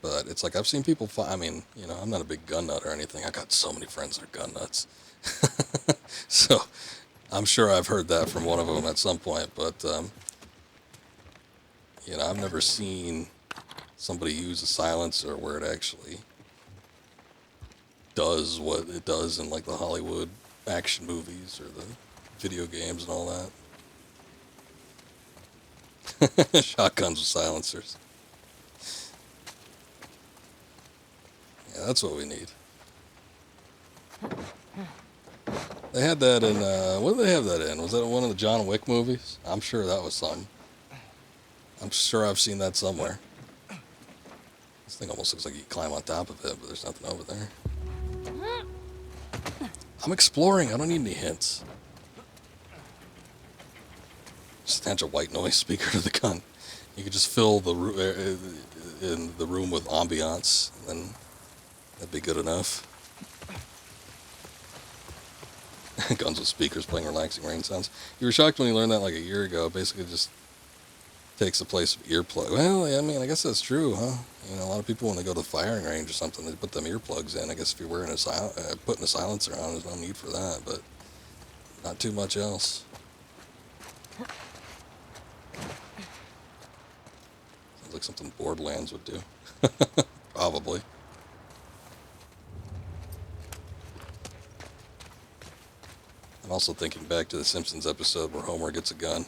But it's like, I've seen people I mean, you know, I'm not a big gun nut or anything. I got so many friends that are gun nuts. So, I'm sure I've heard that from one of them at some point, but, you know, I've never seen somebody use a silencer where it actually does what it does in, like, the Hollywood action movies or the video games and all that. Shotguns with silencers. Yeah, that's what we need. They had that in, what did they have that in? Was that one of the John Wick movies? I'm sure that was some. I'm sure I've seen that somewhere. This thing almost looks like you can climb on top of it, but there's nothing over there. I'm exploring. I don't need any hints. Just attach a white noise speaker to the gun. You could just fill the in the room with ambiance, and then that'd be good enough. Guns with speakers playing relaxing rain sounds. You were shocked when you learned that like a year ago. Basically just takes the place of earplug. Well, yeah, I mean, I guess that's true, huh? You know, a lot of people when they go to the firing range or something, they put them earplugs in. I guess if you're wearing putting a silencer on, there's no need for that, but not too much else. Sounds like something Borderlands would do. Probably. I'm also thinking back to the Simpsons episode where Homer gets a gun.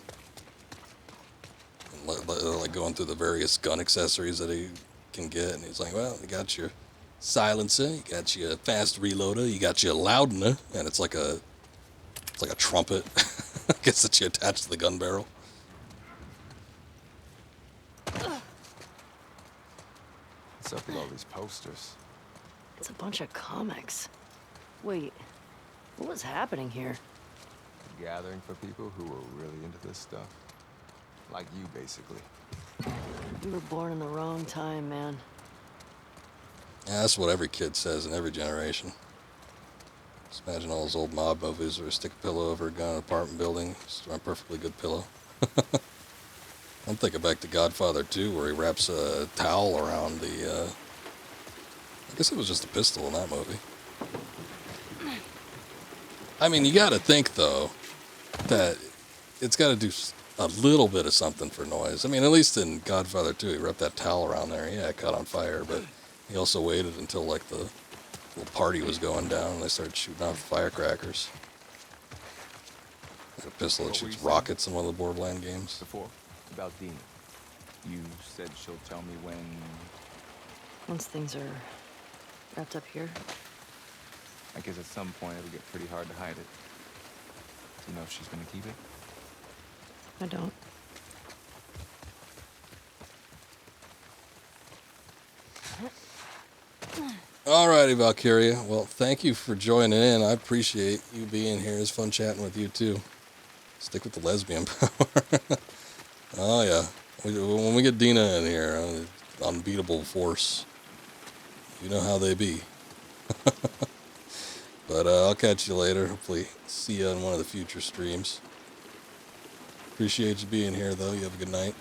And like going through the various gun accessories that he can get. And he's like, well, you got your silencer, you got your fast reloader, you got your loudener. And it's like a trumpet, I guess, that you attach to the gun barrel. What's up with all these posters? It's a bunch of comics. Wait, what was happening here? A gathering for people who were really into this stuff. Like you, basically. You were born in the wrong time, man. Yeah, that's what every kid says in every generation. Just imagine all those old mob movies where you stick a pillow over a gun in an apartment building. Just a perfectly good pillow. I'm thinking back to Godfather 2, where he wraps a towel around the, I guess it was just a pistol in that movie. I mean, you gotta think, though, that it's gotta do a little bit of something for noise. I mean, at least in Godfather 2, he wrapped that towel around there. Yeah, it caught on fire, but he also waited until, like, the little party was going down and they started shooting off firecrackers. Like a pistol that shoots rockets in one of the Borderland games. Before, about Dina. You said she'll tell me when... Once things are wrapped up here. I guess at some point it'll get pretty hard to hide it. Do you know if she's gonna keep it? I don't. Alrighty, Valkyria. Well, thank you for joining in. I appreciate you being here. It's fun chatting with you, too. Stick with the lesbian power. Oh, yeah. When we get Dina in here, unbeatable force. You know how they be. But I'll catch you later. Hopefully see you on one of the future streams. Appreciate you being here, though. You have a good night.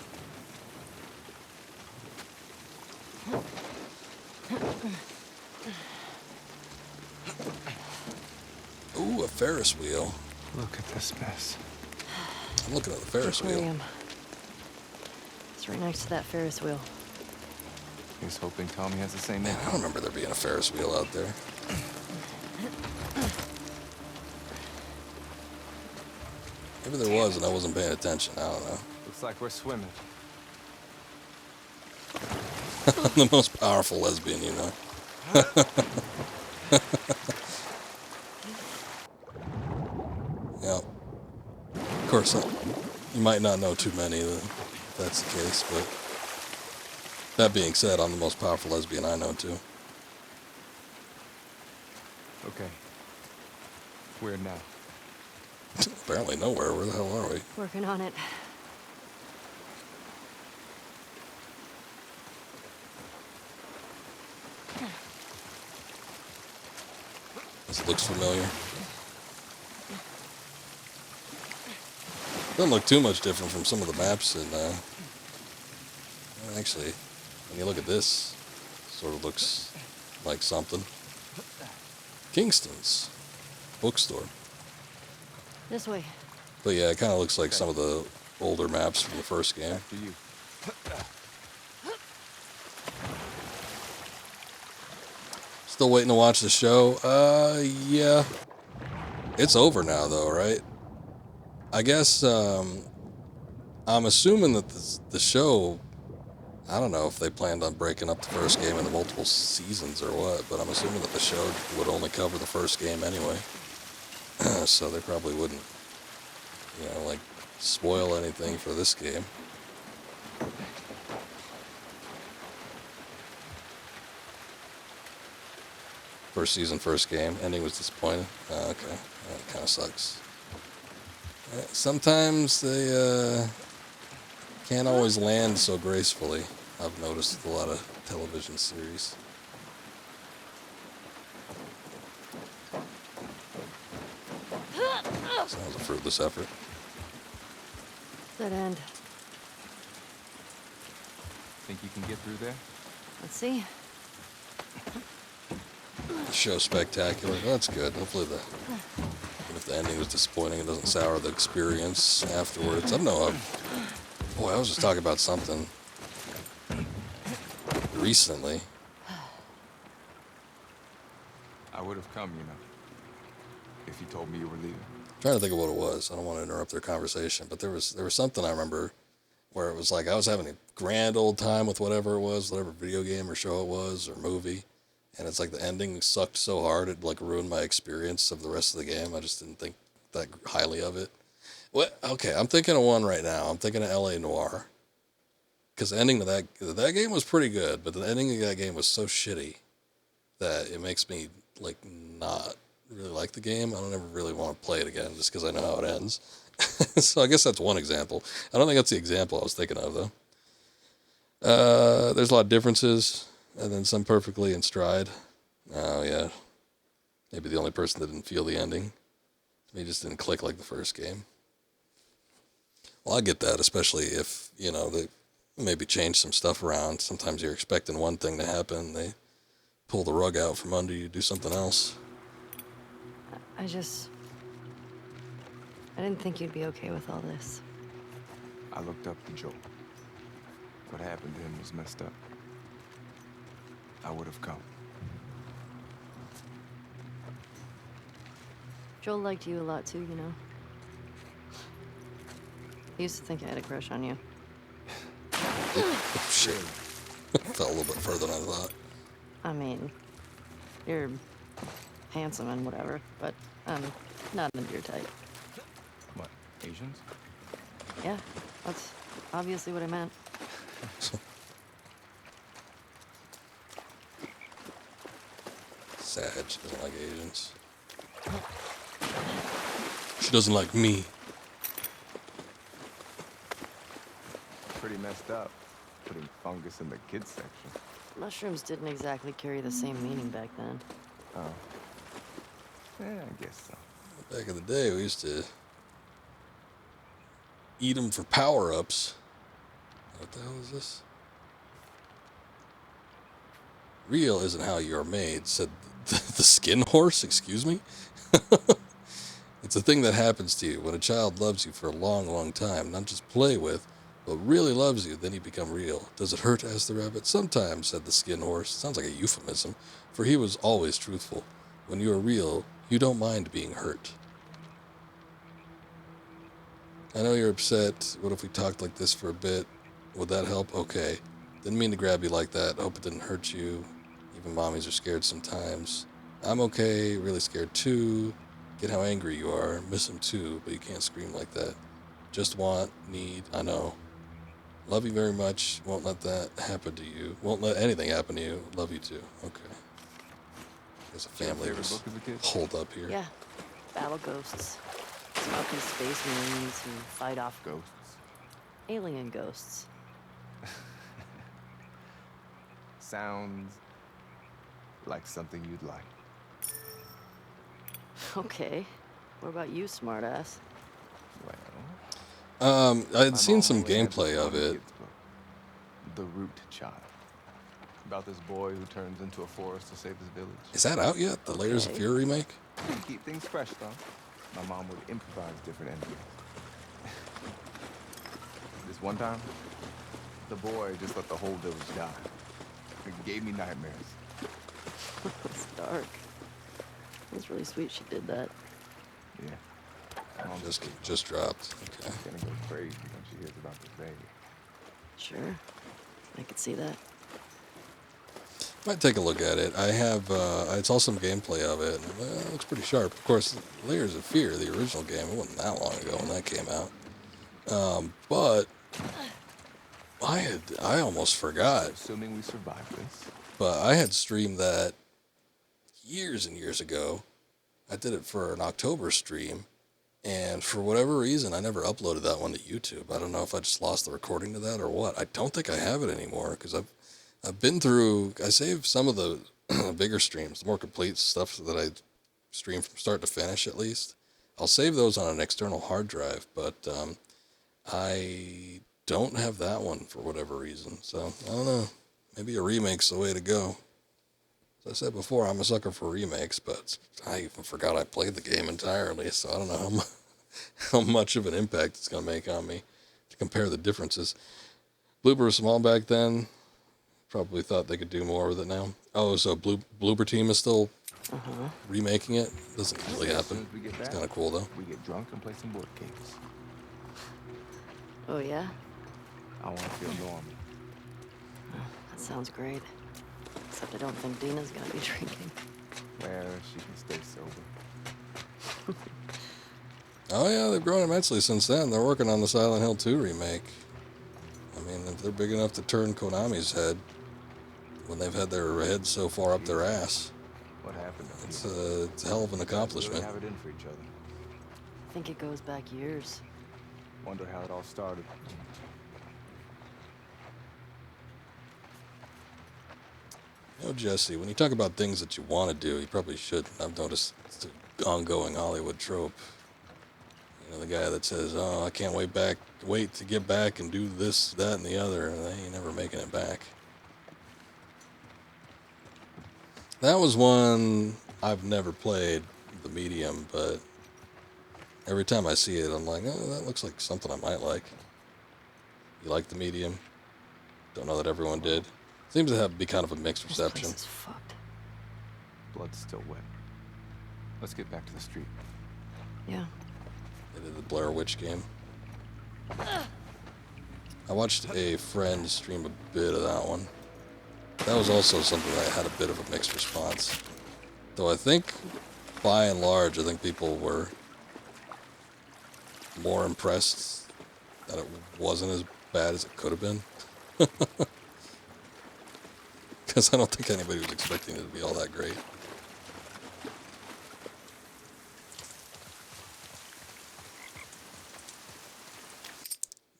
Ooh, a Ferris wheel. Look at this mess. I'm looking at the Ferris wheel. Aquarium. It's right next to that Ferris wheel. Here's hoping Tommy has the same Man, name. I don't remember there being a Ferris wheel out there. Maybe there was and I wasn't paying attention. I don't know. Looks like we're swimming. The most powerful lesbian, you know. Yeah. Of course, you might not know too many if that's the case, but that being said, I'm the most powerful lesbian I know too. Okay. Where now? Apparently nowhere. Where the hell are we? Working on it. This looks familiar. Doesn't look too much different from some of the maps in, actually, when you look at this, sort of looks like something. Kingston's bookstore. This way. But yeah, it kind of looks like some of the older maps from the first game. After you. Still waiting to watch the show? Yeah. It's over now, though, right? I guess, I'm assuming that the show, I don't know if they planned on breaking up the first game into multiple seasons or what, but I'm assuming that the show would only cover the first game anyway. So they probably wouldn't, like, spoil anything for this game. First season, first game. Ending was disappointing. Oh, okay. That kind of sucks. Sometimes they can't always land so gracefully. I've noticed with a lot of television series. Sounds a fruitless effort. Dead end. Think you can get through there? Let's see. The show's spectacular. That's good. Hopefully even if the ending was disappointing, it doesn't sour the experience afterwards. I don't know. Boy, I was just talking about something recently. I would have come, if you told me you were leaving. trying to think of what it was. I don't want to interrupt their conversation, but there was something I remember where it was like I was having a grand old time with whatever it was, whatever video game or show it was or movie, and it's like the ending sucked so hard it like ruined my experience of the rest of the game. I just didn't think that highly of it. What? Okay, I'm thinking of one right now. I'm thinking of L.A. Noire, because the ending of that game was pretty good, but the ending of that game was so shitty that it makes me like not really like the game. I don't ever really want to play it again just because I know how it ends. So I guess that's one example. I don't think that's the example I was thinking of though. There's a lot of differences, and then some perfectly in stride. Oh yeah, maybe the only person that didn't feel the ending. Maybe just didn't click like the first game. Well, I get that, especially if they maybe change some stuff around. Sometimes you're expecting one thing to happen, they pull the rug out from under you, do something else. I didn't think you'd be okay with all this. I looked up to Joel. What happened to him was messed up. I would have come. Joel liked you a lot too, you know. He used to think I had a crush on you. Oh, shit. Fell a little bit further than I thought. I mean, you're handsome and whatever, but I'm not into your type. What, Asians? Yeah, that's obviously what I meant. Sad, she doesn't like Asians. She doesn't like me. Pretty messed up. Putting fungus in the kids section. Mushrooms didn't exactly carry the same meaning back then. Oh. Yeah, I guess so. Back in the day, we used to eat them for power-ups. What the hell is this? Real isn't how you're made, said the skin horse, excuse me? It's a thing that happens to you when a child loves you for a long, long time, not just play with, but really loves you, then you become real. Does it hurt? Asked the rabbit. Sometimes, said the skin horse. Sounds like a euphemism, for he was always truthful. When you are real, you don't mind being hurt. I know you're upset. What if we talked like this for a bit? Would that help? Okay. Didn't mean to grab you like that. Hope it didn't hurt you. Even mommies are scared sometimes. I'm okay, really scared too. Get how angry you are. Miss him too, but you can't scream like that. Just want, need, I know. Love you very much. Won't let that happen to you. Won't let anything happen to you. Love you too. Okay. There's a family was holed up here. Yeah, battle ghosts. It's about these space marines who fight off Ghosts. alien ghosts. Sounds like something you'd like. Okay. What about you, smartass? Well, I'd seen some gameplay of it. The Root Child. About this boy who turns into a forest to save his village. Is that out yet? The Layers of Fear remake? To keep things fresh, though, my mom would improvise different endings. This one time, the boy just let the whole village die. It gave me nightmares. It's dark. It's really sweet she did that. Yeah. Mom Just dropped. Okay. She's gonna go crazy when she hears about this baby. Sure. I could see that. Might take a look at it. I saw some gameplay of it, and it looks pretty sharp. Of course, Layers of Fear, the original game, it wasn't that long ago when that came out. But I almost forgot. Assuming we survive this. But I had streamed that years and years ago. I did it for an October stream, and for whatever reason, I never uploaded that one to YouTube. I don't know if I just lost the recording to that or what. I don't think I have it anymore, because I've been through, I saved some of the bigger streams, the more complete stuff that I stream from start to finish at least. I'll save those on an external hard drive, but I don't have that one for whatever reason. So, I don't know. Maybe a remake's the way to go. As I said before, I'm a sucker for remakes, but I even forgot I played the game entirely, so I don't know how much of an impact it's going to make on me to compare the differences. Bloober was small back then. Probably thought they could do more with it now. Oh, so Bloober Team is still Remaking it doesn't usually As happen. soon as we get It's back, kind of cool though. we get drunk and play some board games. Oh, yeah? I want to feel normal. That sounds great. Except I don't think Dina's gonna be drinking. Well, she can stay sober. Oh yeah, they've grown immensely since then. They're working on the Silent Hill 2 remake. I mean, if they're big enough to turn Konami's head when they've had their heads so far up their ass, What happened up it's here? a hell of an Really accomplishment. have it in for each other. I think it goes back years. Wonder how it all started. You know, Jesse, when you talk about things that you want to do, you probably shouldn't. I've noticed it's an ongoing Hollywood trope. You know, the guy that says, "Oh, I can't wait to get back and do this, that, and the other," and they ain't never making it back. That was one I've never played, the medium, but every time I see it, I'm like, oh, that looks like something I might like. You like the medium? Don't know that everyone did. Seems to be kind of a mixed This reception. place is fucked. Blood's still wet. Let's get back to the street. Yeah. They did the Blair Witch game. I watched a friend stream a bit of that one. That was also something that had a bit of a mixed response. Though I think, by and large, I think people were more impressed that it wasn't as bad as it could have been. Because I don't think anybody was expecting it to be all that great.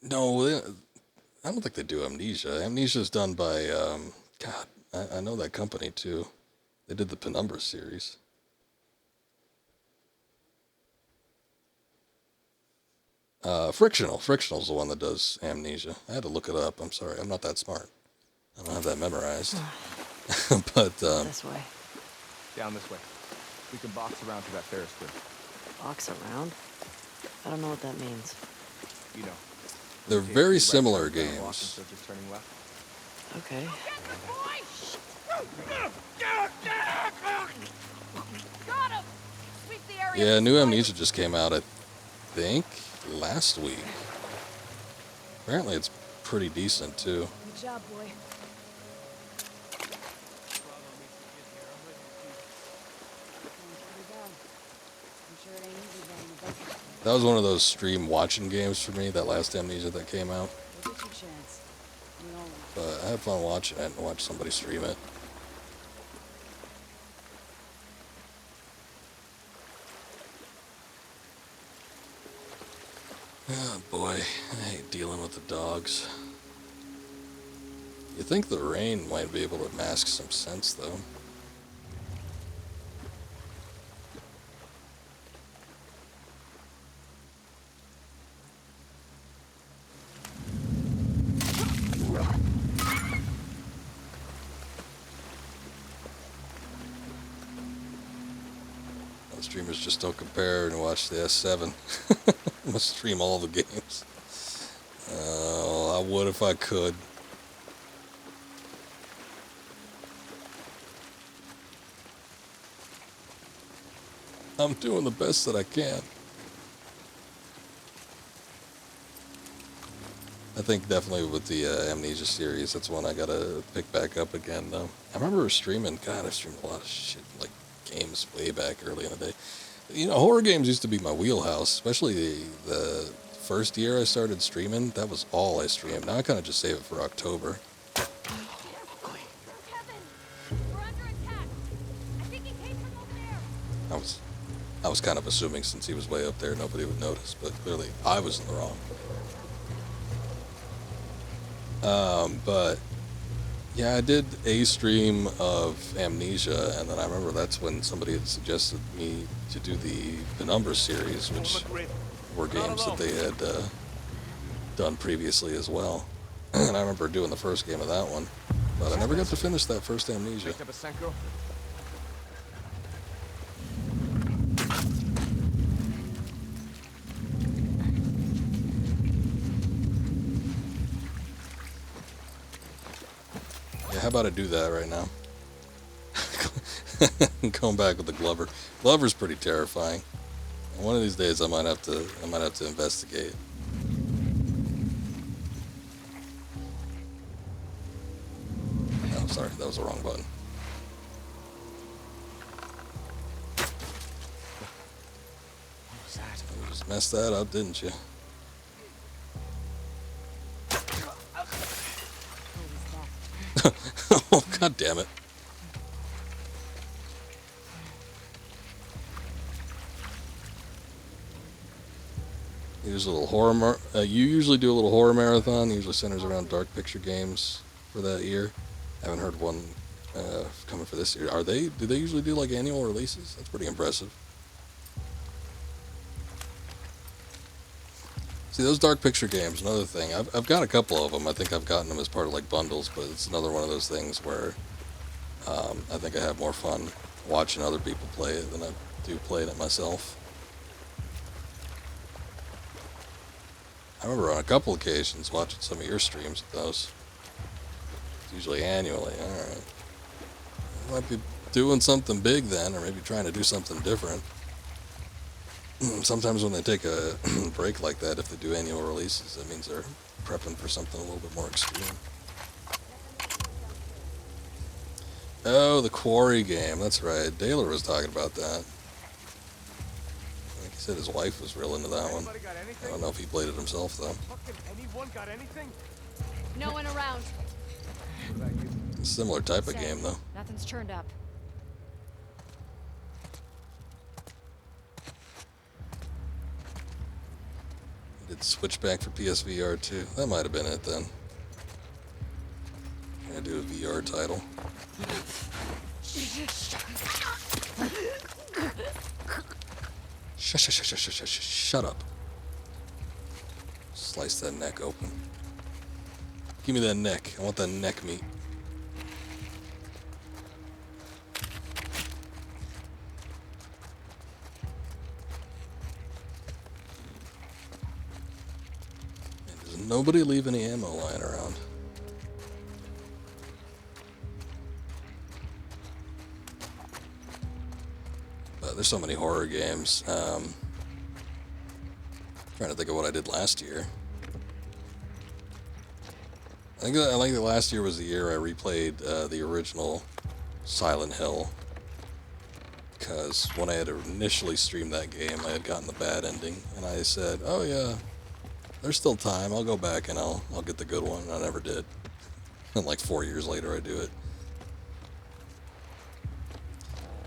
No, I don't think they do Amnesia. Amnesia's done by, God, I know that company too. They did the Penumbra series. Frictional's the one that does Amnesia. I had to look it up. I'm sorry, I'm not that smart. I don't have that memorized. But, This way. Down this way. We can box around to that Ferris wheel. Box around? I don't know what that means. You know. they're Take very two right similar turns down, walk games. instead of just turning left. Okay. Got him! Sweep the area. Yeah, New Amnesia just came out, I think, last week. Apparently it's pretty decent too. Good job, boy. That was one of those stream watching games for me, that last Amnesia that came out. We'll get you a chance. We all But I had fun watching it and watch somebody stream it. Oh boy, I hate dealing with the dogs. You think the rain might be able to mask some sense though. Streamers just don't compare and watch the S7. I must stream all the games. I would if I could. I'm doing the best that I can. I think definitely with the Amnesia series, that's one I gotta pick back up again though. I remember streaming, God, I streamed a lot of shit, like games way back early in the day. You know, horror games used to be my wheelhouse, especially the first year I started streaming. That was all I streamed. Now I kind of just save it for October. I was kind of assuming since he was way up there, nobody would notice, but clearly I was in the wrong. But yeah, I did a stream of Amnesia, and then I remember that's when somebody had suggested me to do the Penumbra series, which were games that they had done previously as well. And I remember doing the first game of that one, but I never got to finish that first Amnesia. Yeah, how about I do that right now? Going back with the Glover. Glover's pretty terrifying. And one of these days I might have to investigate. Oh, sorry, that was the wrong button. What was that? You just messed that up, didn't you? Oh, god damn it. Here's a little horror. You usually do a little horror marathon. Usually centers around dark picture games for that year. Haven't heard one coming for this year. Do they usually do like annual releases? That's pretty impressive. See, those dark picture games, another thing. I've got a couple of them. I think I've gotten them as part of like bundles, but it's another one of those things where I think I have more fun watching other people play it than I do playing it myself. I remember on a couple occasions watching some of your streams of those. It's usually annually. Alright. I might be doing something big then, or maybe trying to do something different. Sometimes when they take a break like that, if they do annual releases, that means they're prepping for something a little bit more extreme. Oh, the Quarry game. That's right. Daler was talking about that. I think he said his wife was real into that one. I don't know if he played it himself, though. Anyone got anything? No one around. A similar type of game, though. Nothing's turned up. Did Switchback for PSVR too. That might have been it then. I do a VR title. Shut up. Slice that neck open. Give me that neck. I want that neck meat. And does nobody leave any ammo lying around? There's so many horror games. Trying to think of what I did last year. I think that last year was the year I replayed the original Silent Hill. Because when I had initially streamed that game, I had gotten the bad ending, and I said, "Oh yeah, there's still time. I'll go back and I'll get the good one." And I never did. And like 4 years later, I do it.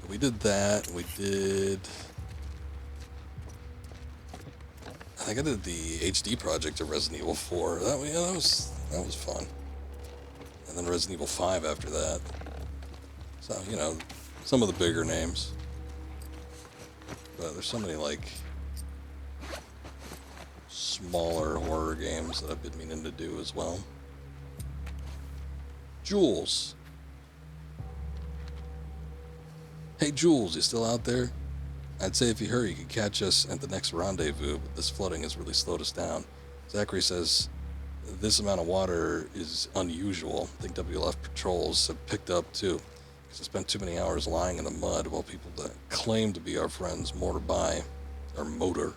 We did that. We did. I think I did the HD project of Resident Evil 4. That was fun. And then Resident Evil 5 after that. So some of the bigger names. But there's so many like smaller horror games that I've been meaning to do as well. Jules. Hey Jules, you still out there? I'd say if you hurry, you could catch us at the next rendezvous, but this flooding has really slowed us down. Zachary says this amount of water is unusual. I think WLF patrols have picked up too, because I spent too many hours lying in the mud while people that claim to be our friends motor by, or motor.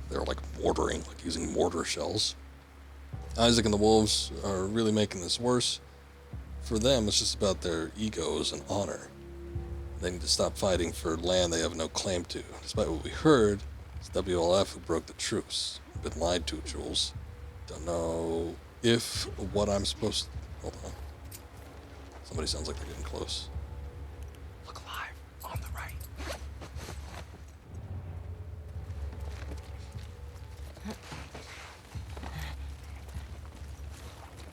They're like mortaring, like using mortar shells. Isaac and the Wolves are really making this worse. For them, it's just about their egos and honor. They need to stop fighting for land they have no claim to. Despite what we heard, it's WLF who broke the truce. I've been lied to, Jules. Don't know if what I'm supposed to... Hold on. Somebody sounds like they're getting close. Look live, on the right.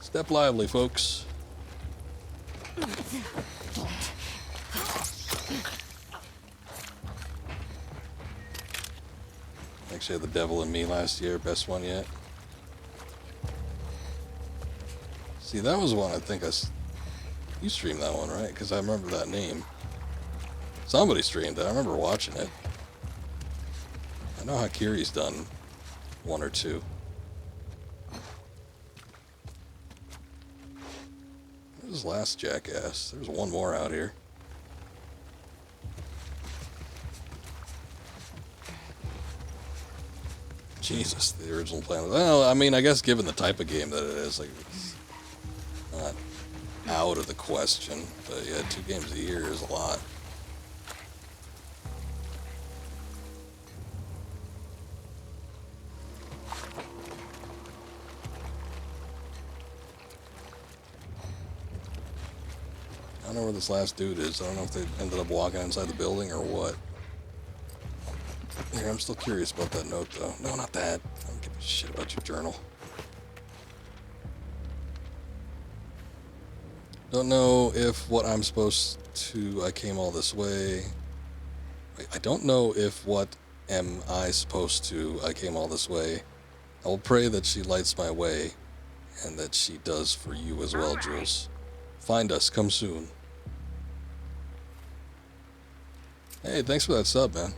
Step lively, folks. Actually had The Devil in Me last year, best one yet. See, that was one I think you streamed that one, right? Because I remember that name. Somebody streamed it. I remember watching it. I know Hakiri's done one or two. What was last Jackass? There's one more out here. Jesus, the original plan was, well, I mean, I guess given the type of game that it is, like, it's not out of the question. But yeah, 2 games a year is a lot. I don't know where this last dude is. I don't know if they ended up walking inside the building or what. Here, I'm still curious about that note, though. No, not that. I don't give a shit about your journal. Don't know if what I'm supposed to... I came all this way. Wait, I don't know if what am I supposed to... I came all this way. I will pray that she lights my way, and that she does for you as well, Jules. Find us. Come soon. Hey, thanks for that sub, man.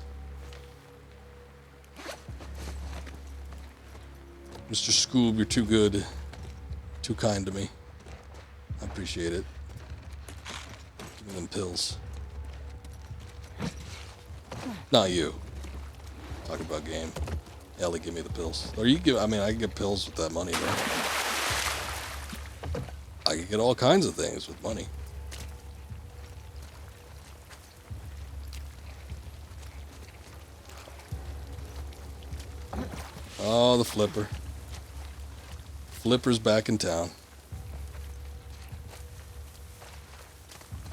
Mr. Scoob, you're too good. Too kind to me. I appreciate it. Give me them pills. Not you. Talk about game. Ellie, give me the pills. Or you give... I mean, I can get pills with that money, man. I can get all kinds of things with money. Oh, the flipper. Flipper's back in town.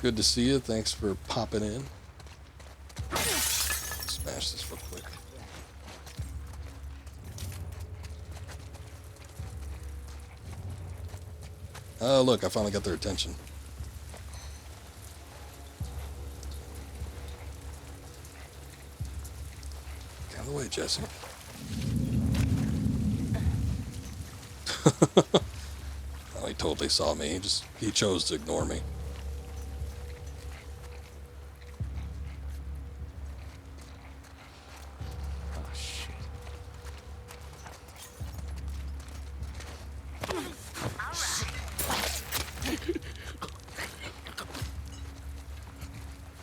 Good to see you. Thanks for popping in. Smash this real quick. Oh, look, I finally got their attention. Get out of the way, Jesse. Oh, he totally saw me. He chose to ignore me. Oh, shit.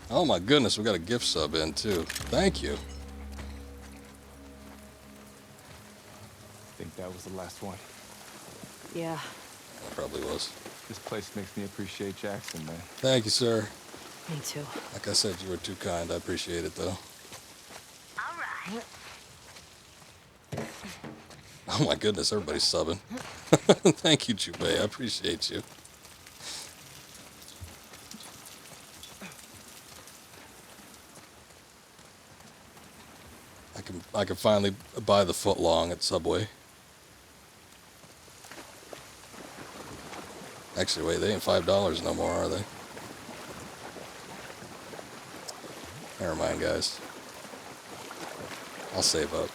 Oh my goodness, we got a gift sub in too. Thank you. I think that was the last one. Yeah. It probably was. This place makes me appreciate Jackson, man. Thank you, sir. Me too. Like I said, you were too kind. I appreciate it, though. All right. Oh my goodness, everybody's subbing. Thank you, Jubei. I appreciate you. I can finally buy the footlong at Subway. Actually, wait, they ain't $5 no more, are they? Never mind, guys. I'll save up.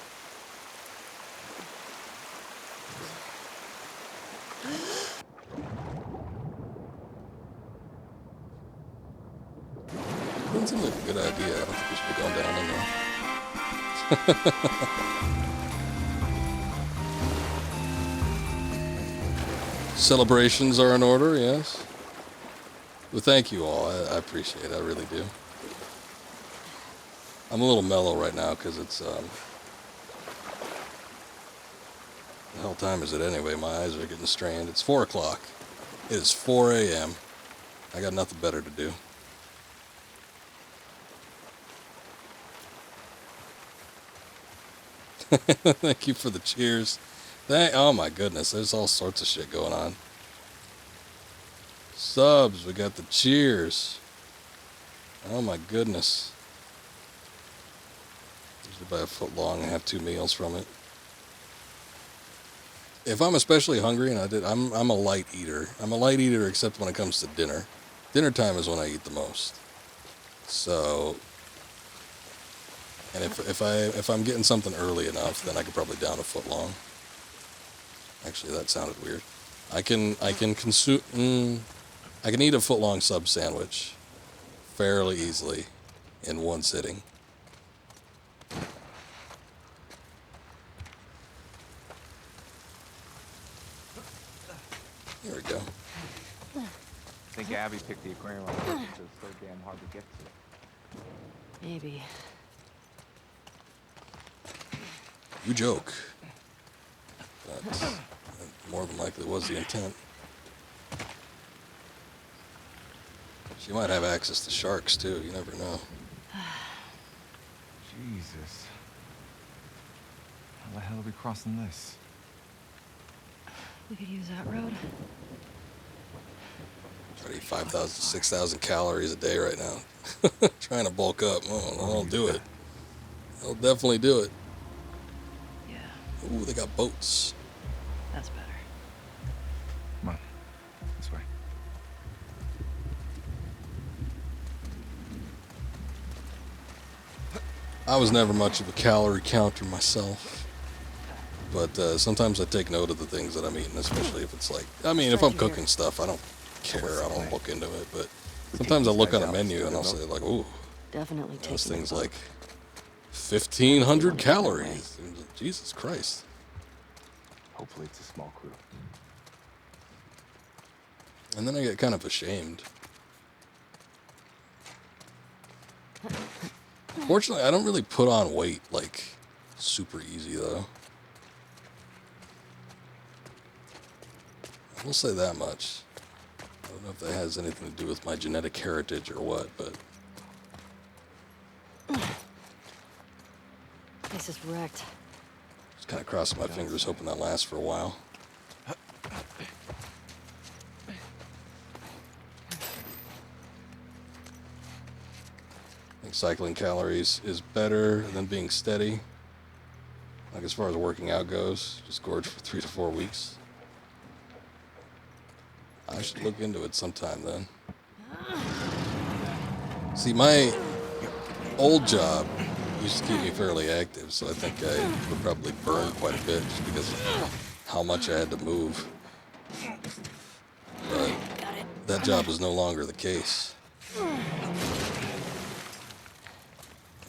Doesn't seem like a good idea. I don't think we should be going down in there. Celebrations are in order, yes. Well, thank you all. I appreciate it. I really do. I'm a little mellow right now because it's, the hell time is it anyway? My eyes are getting strained. It's 4 o'clock. It is 4 a.m. I got nothing better to do. Thank you for the cheers. Oh my goodness, there's all sorts of shit going on. Subs, we got the cheers. Oh my goodness. Usually buy a foot long and have 2 meals from it. If I'm especially hungry, and I'm a light eater. I'm a light eater except when it comes to dinner. Dinner time is when I eat the most. So, and if I'm getting something early enough, then I could probably down a foot long. Actually, that sounded weird. I can consume. I can eat a foot long sub sandwich fairly easily in one sitting. There we go. I think Abby picked the aquarium on purpose, so it's so damn hard to get to. Maybe. You joke. But more than likely was the intent. She might have access to sharks, too. You never know. Jesus. How the hell are we crossing this? We could use that road. Try to eat 5,000, 6,000 calories a day right now. Trying to bulk up. Oh, I'll do it. I'll definitely do it. Yeah. Ooh, they got boats. That's better. Come on. This way. I was never much of a calorie counter myself. But sometimes I take note of the things that I'm eating, especially if it's like, I mean, if I'm cooking stuff, I don't care. I don't look into it. But sometimes I look on a menu and I'll say, like, ooh, Definitely those taking things it like 1,500 calories. Jesus Christ. Hopefully it's a small crew. And then I get kind of ashamed. Fortunately, I don't really put on weight, like, super easy, though. I will say that much. I don't know if that has anything to do with my genetic heritage or what, but... Place is wrecked. Just kind of crossing my fingers, hoping that lasts for a while. I think cycling calories is better than being steady. Like as far as working out goes, just gorge for 3 to 4 weeks. I should look into it sometime then. See, my old job used to keep me fairly active, so I think I would probably burn quite a bit just because of how much I had to move. But that job is no longer the case.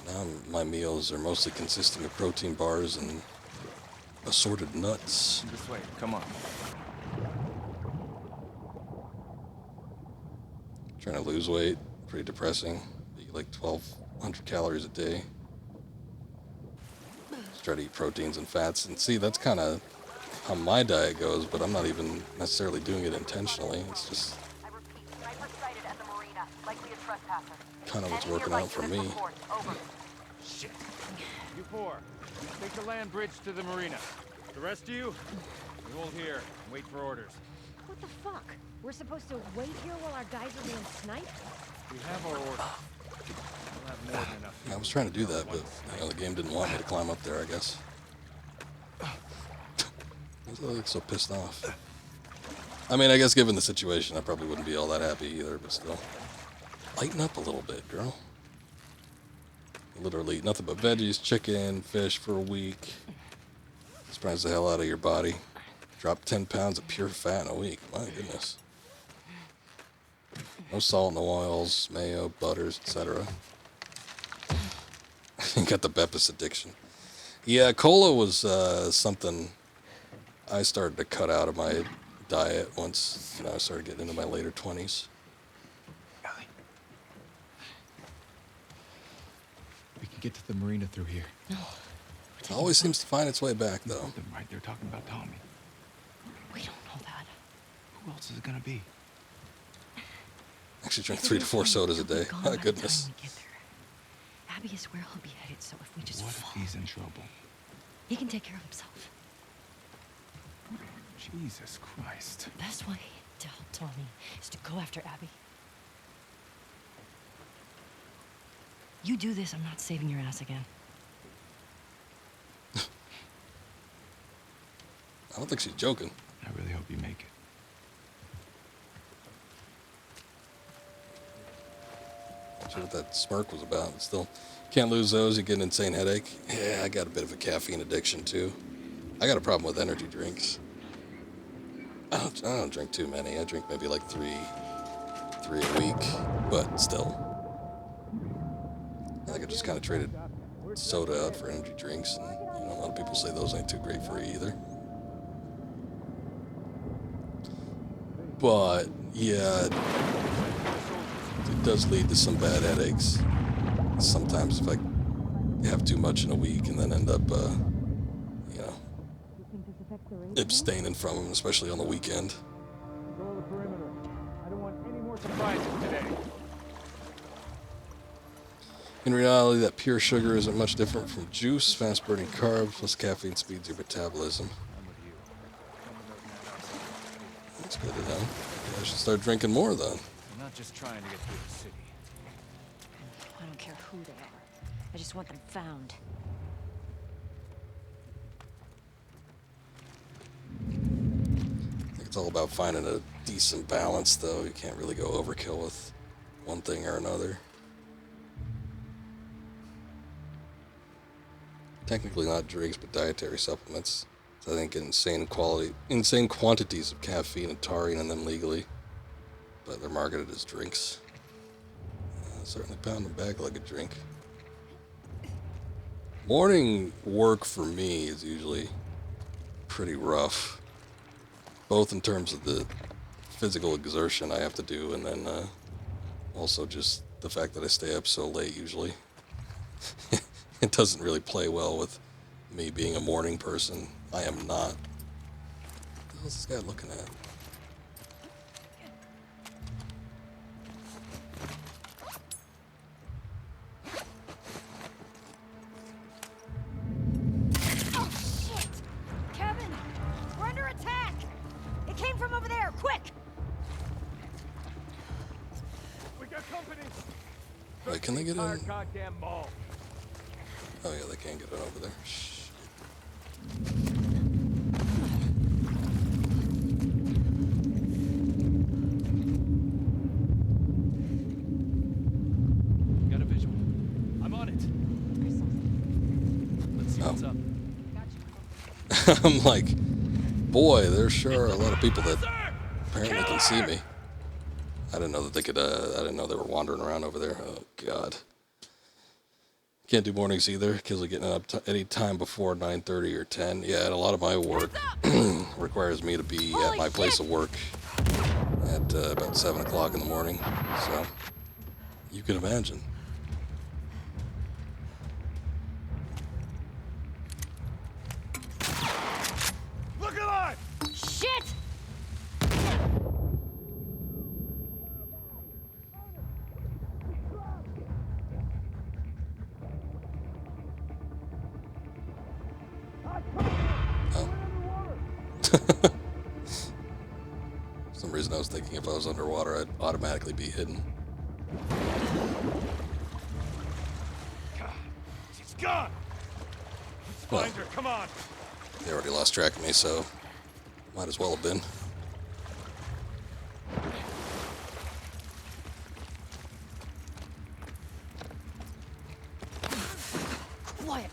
Now my meals are mostly consisting of protein bars and assorted nuts. This way, come on. Trying to lose weight, pretty depressing. Eat like 1,200 calories a day. Just try to eat proteins and fats. And see, that's kind of how my diet goes, but I'm not even necessarily doing it intentionally. It's just kind of what's working out for me. Shit. You four, take the land bridge to the marina. The rest of you, we hold here and wait for orders. What the fuck? We're supposed to wait here while our guys are being sniped? We have our orders. We'll have more than enough. I was trying to do that, but the game didn't want me to climb up there, I guess. I look so pissed off. I mean, I guess given the situation, I probably wouldn't be all that happy either, but still. Lighten up a little bit, girl. Literally eat nothing but veggies, chicken, fish for a week. Surprise the hell out of your body. Drop 10 pounds of pure fat in a week. My goodness. No salt, no oils, mayo, butters, etc. You got the Beppis addiction. Yeah, cola was something I started to cut out of my diet once I started getting into my later 20s. We can get to the marina through here. No. It always seems to find its way back, though. Them right, they're talking about Tommy. We don't know that. Who else is it gonna be? Actually drink 3 to 4 sodas a day. My goodness. Abby is where he'll be headed, so if we just What if he's in trouble? He can take care of himself. Jesus Christ. The best way to help Tommy is to go after Abby. You do this, I'm not saving your ass again. I don't think she's joking. I really hope you make it. Not sure what that smirk was about, but still. Can't lose those, you get an insane headache. Yeah, I got a bit of a caffeine addiction, too. I got a problem with energy drinks. I don't drink too many. I drink maybe like three a week, but still. I think I just kind of traded soda out for energy drinks, and a lot of people say those ain't too great for you either. But yeah, it does lead to some bad headaches. Sometimes if I have too much in a week and then end up, abstaining from them, especially on the weekend. Control the perimeter. I don't want any more surprises today. In reality, that pure sugar isn't much different from juice. Fast-burning carbs plus caffeine speeds your metabolism. That's good to know. Maybe I should start drinking more then. I'm not just trying to get through the city. I don't care who they are. I just want them found. I think it's all about finding a decent balance, though. You can't really go overkill with one thing or another. Technically not drinks, but dietary supplements. So I think insane quantities of caffeine and taurine in them legally, but they're marketed as drinks. Certainly pound them back like a drink. Morning work for me is usually pretty rough, both in terms of the physical exertion I have to do, and then also just the fact that I stay up so late usually. It doesn't really play well with me being a morning person. I am not. What the hell is this guy looking at? Oh, shit! Kevin! We're under attack! It came from over there! Quick! We got company! Wait, can they get in? Goddamn mall. Oh yeah, they can't get it over there. Shh. Got a visual. I'm on it. Let's see what's up. I'm like, boy, there sure are a lot of people that apparently can see me. I didn't know that they could, I didn't know they were wandering around over there. Oh, God. Can't do mornings either, because of getting up any time before 9:30 or 10. Yeah, and a lot of my work requires me to be at my place of work at about 7 o'clock in the morning. So, you can imagine. Look alive! Shit! For some reason I was thinking if I was underwater, I'd automatically be hidden. She's gone! Let's Well, find her, come on! they already lost track of me, so might as well have been. Quiet!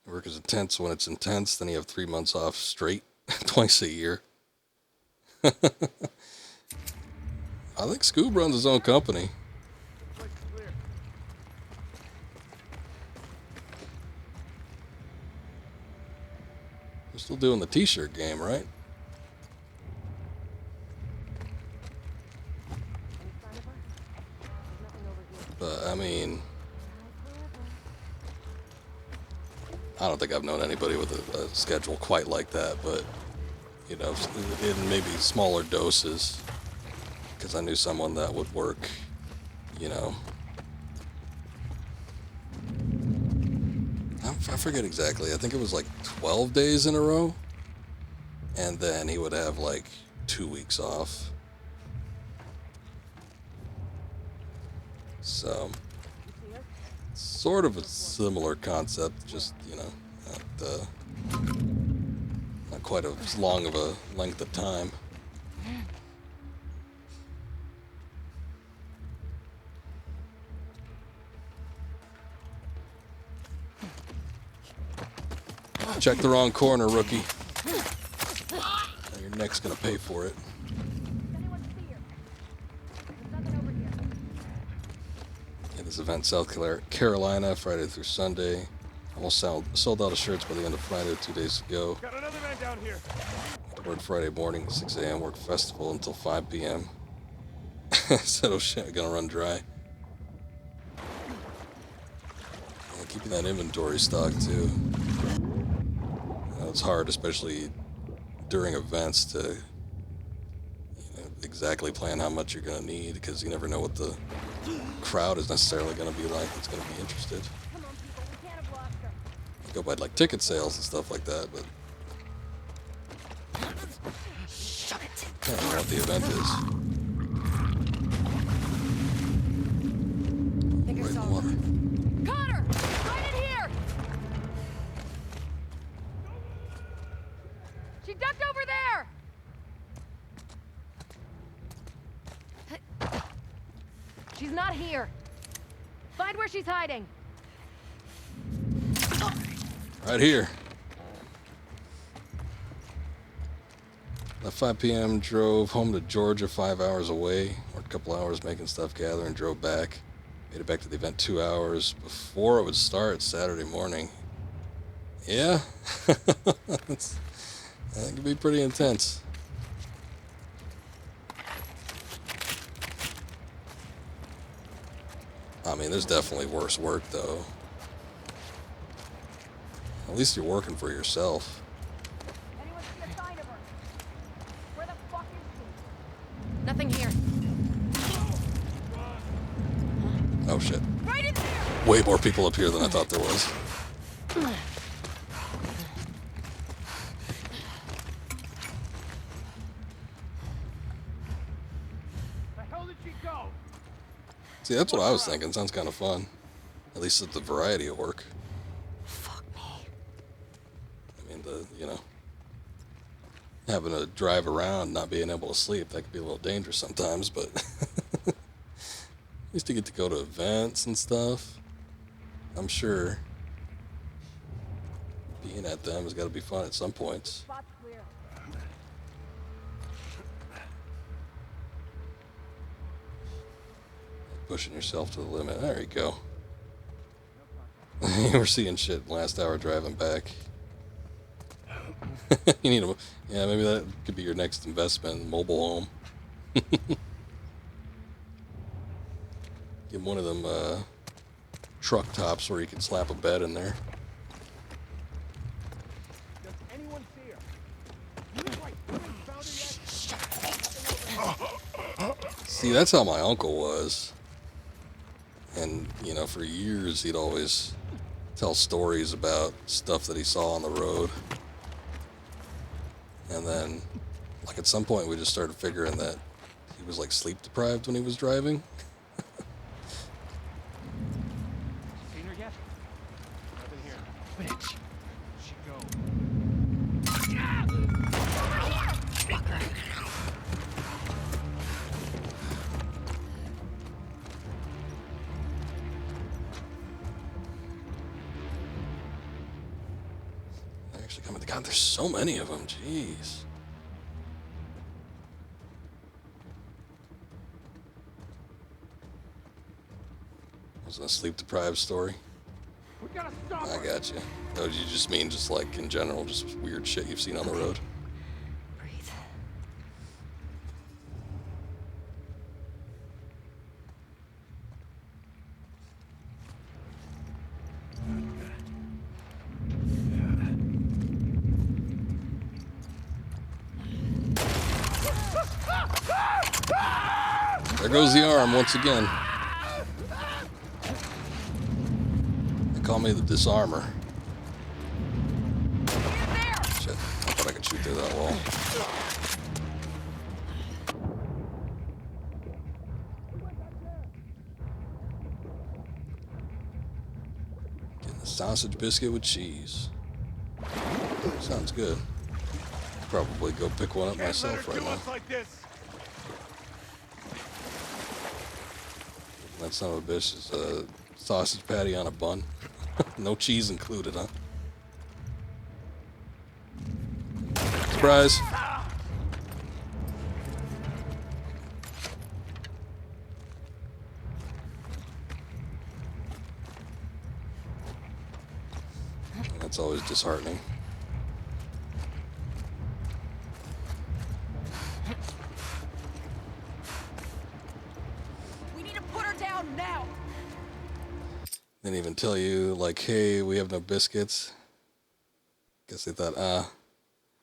Work is intense when it's intense, then you have 3 months off straight, twice a year. I think Scoob runs his own company. We're still doing the t-shirt game, right? But, I mean, I don't think I've known anybody with a schedule quite like that, but, you know, in maybe smaller doses, because I knew someone that would work, you know, I forget exactly, I think it was like 12 days in a row, and then he would have like 2 weeks off. So, sort of a similar concept, just, you know, not quite as long of a length of time. Check the wrong corner, rookie. Now your neck's gonna pay for it. Yeah, this event, South Carolina, Friday through Sunday. Almost sold out of shirts by the end of Friday 2 days ago. Got another man down here. Work Friday morning, 6 a.m. Work festival until 5 p.m. Said, oh shit, gonna run dry. keeping that inventory stock too. It's hard, especially during events, to exactly plan how much you're going to need, because you never know what the crowd is necessarily going to be like that's going to be interested. You go by like ticket sales and stuff like that, but I don't know what the event is. Right in the water. Connor! Right in here! She ducked over there! She's not here. Find where she's hiding. Right here. At 5 p.m., drove home to Georgia, 5 hours away. Worked a couple hours making stuff, gathering, drove back. Made it back to the event 2 hours before it would start Saturday morning. Yeah, that could be pretty intense. I mean, there's definitely worse work, though. At least you're working for yourself. Anyone see a sign of her? Where the fuck is she? Nothing here. Oh, shit. Right in there! Way more people up here than I thought there was. The hell did she go? See, that's what I was thinking. Sounds kind of fun. At least it's the variety of work. Fuck me. I mean, having to drive around, not being able to sleep, that could be a little dangerous sometimes, but at least you get to go to events and stuff. I'm sure being at them has got to be fun at some points. Spot's clear. Pushing yourself to the limit. There you go. You were seeing shit last hour driving back. You need a... Yeah, maybe that could be your next investment, mobile home. Get one of them truck tops where you can slap a bed in there. Does anyone see her? See, that's how my uncle was. And, for years he'd always tell stories about stuff that he saw on the road. And then, like, at some point we just started figuring that he was, like, sleep deprived when he was driving. Seen her yet? Nothing here. Bitch. Where'd she go? They're actually coming. God, there's so many of them. Jeez. Was it a sleep deprived story? We gotta stop I her. got you. Oh, you just mean just like in general, just weird shit you've seen on the road? Breathe. There goes the arm once again. They call me the disarmer. Shit, I thought I could shoot through that wall. Getting a sausage biscuit with cheese. Sounds good. Probably go pick one up myself right now. Like this. That son of a bitch is a sausage patty on a bun. No cheese included, huh? Surprise! That's always disheartening. We need to put her down now. Didn't even didn't tell you, like, hey, we have no biscuits. Guess they thought, oh,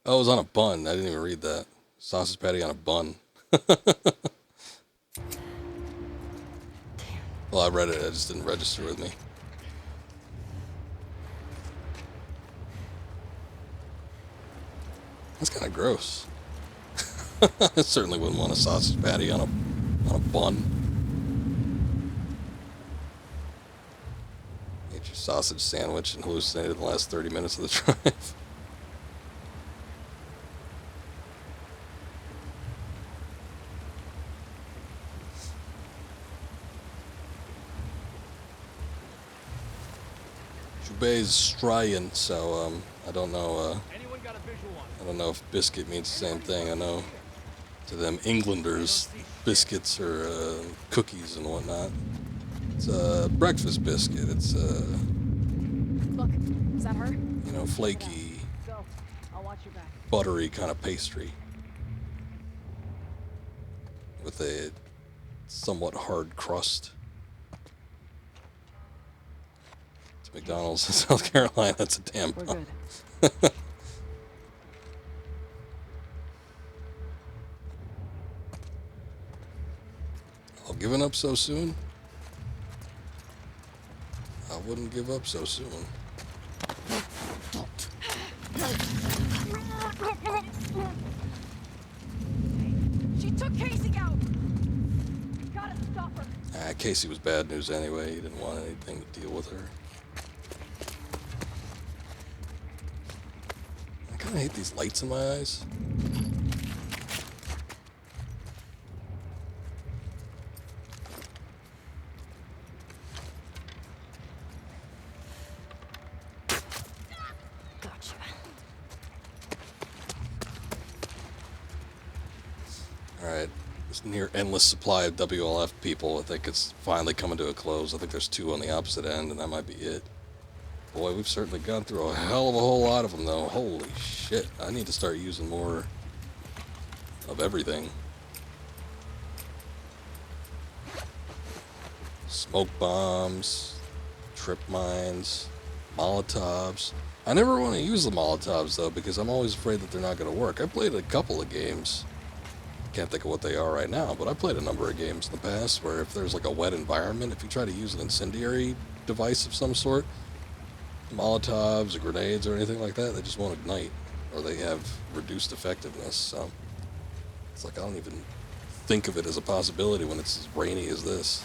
it was on a bun. I didn't even read that. Sausage patty on a bun. Well, I read it. It just didn't register with me. That's kind of gross. I certainly wouldn't want a sausage patty on a bun. Ate your sausage sandwich and hallucinated the last 30 minutes of the drive. Jubei's Strian, so I don't know. I don't know if biscuit means the same thing. I know to them Englanders, biscuits are cookies and whatnot. It's a breakfast biscuit. It's Look, is that her? you know, flaky, Go. I'll watch your back. buttery kind of pastry with a somewhat hard crust. It's McDonald's in South Carolina. That's a damn. We're good. I'll giving up so soon? I wouldn't give up so soon. She took Casey out! Gotta stop her! Casey was bad news anyway. He didn't want anything to deal with her. I kind of hate these lights in my eyes. Gotcha. Alright, this near endless supply of WLF people, I think it's finally coming to a close. I think there's 2 on the opposite end, and that might be it. Boy, we've certainly gone through a hell of a whole lot of them, though. Holy shit, I need to start using more of everything. Smoke bombs, trip mines, Molotovs. I never want to use the Molotovs, though, because I'm always afraid that they're not going to work. I played a couple of games. Can't think of what they are right now, but I played a number of games in the past where if there's like a wet environment, if you try to use an incendiary device of some sort, Molotovs or grenades or anything like that, they just won't ignite, or they have reduced effectiveness. So it's like I don't even think of it as a possibility when it's as rainy as this.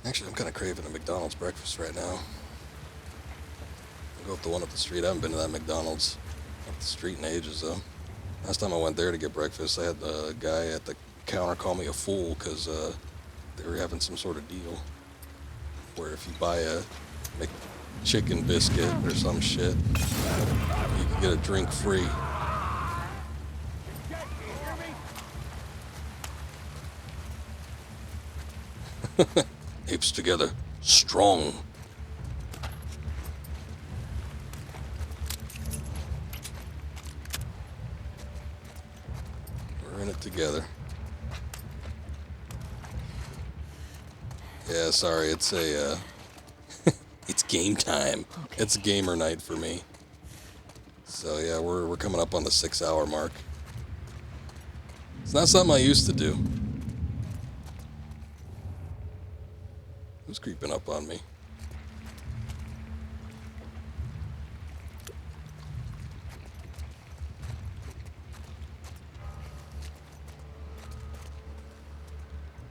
Actually, I'm kind of craving a McDonald's breakfast right now. I'll go up the one up the street. I haven't been to that McDonald's up the street in ages, though. Last time I went there to get breakfast, I had the guy at the counter call me a fool because they were having some sort of deal where if you buy a McChicken biscuit or some shit, you can get a drink free. Apes together, strong. We're in it together. Yeah, sorry, it's a, it's game time. Okay. It's gamer night for me. So yeah, we're coming up on the 6-hour mark. It's not something I used to do. Who's creeping up on me?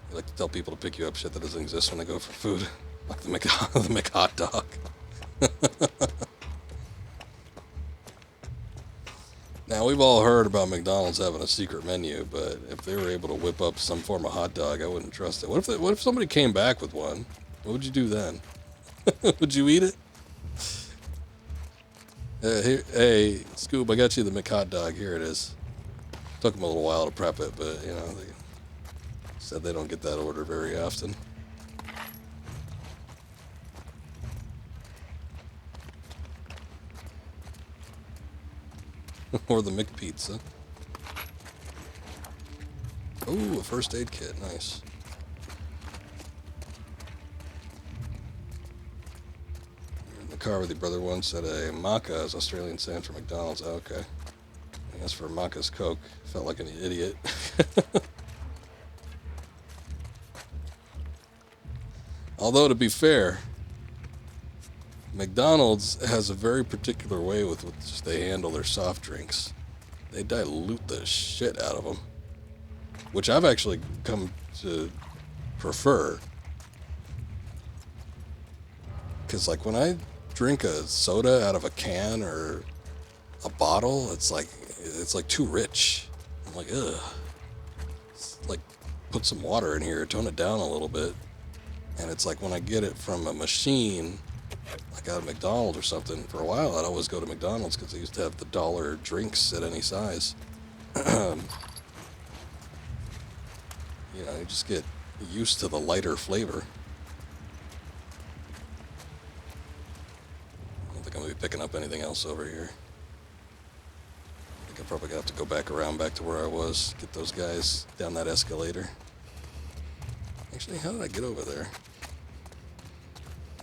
You like to tell people to pick you up shit that doesn't exist when they go for food. Like the McHot dog. Now, we've all heard about McDonald's having a secret menu, but if they were able to whip up some form of hot dog, I wouldn't trust it. What if somebody came back with one? What would you do then? Would you eat it? Hey, Scoob, I got you the McHot dog. Here it is. Took them a little while to prep it, but, you know, Said they don't get that order very often. Or the McPizza. Ooh, a first aid kit. Nice. You're in the car with your brother once at a Maca, as Australian saying for McDonald's. Oh, okay. I guess for Maca's Coke. Felt like an idiot. Although, to be fair, McDonald's has a very particular way with which they handle their soft drinks. They dilute the shit out of them, which I've actually come to prefer. Because, like, when I drink a soda out of a can or a bottle, it's like too rich. I'm like, ugh. It's like, put some water in here, tone it down a little bit. And it's like when I get it from a machine, like out of McDonald's or something, for a while I'd always go to McDonald's because they used to have the dollar drinks at any size. You know, you just get used to the lighter flavor. I don't think I'm going to be picking up anything else over here. I think I'm probably going to have to go back to where I was, get those guys down that escalator. Actually, how did I get over there?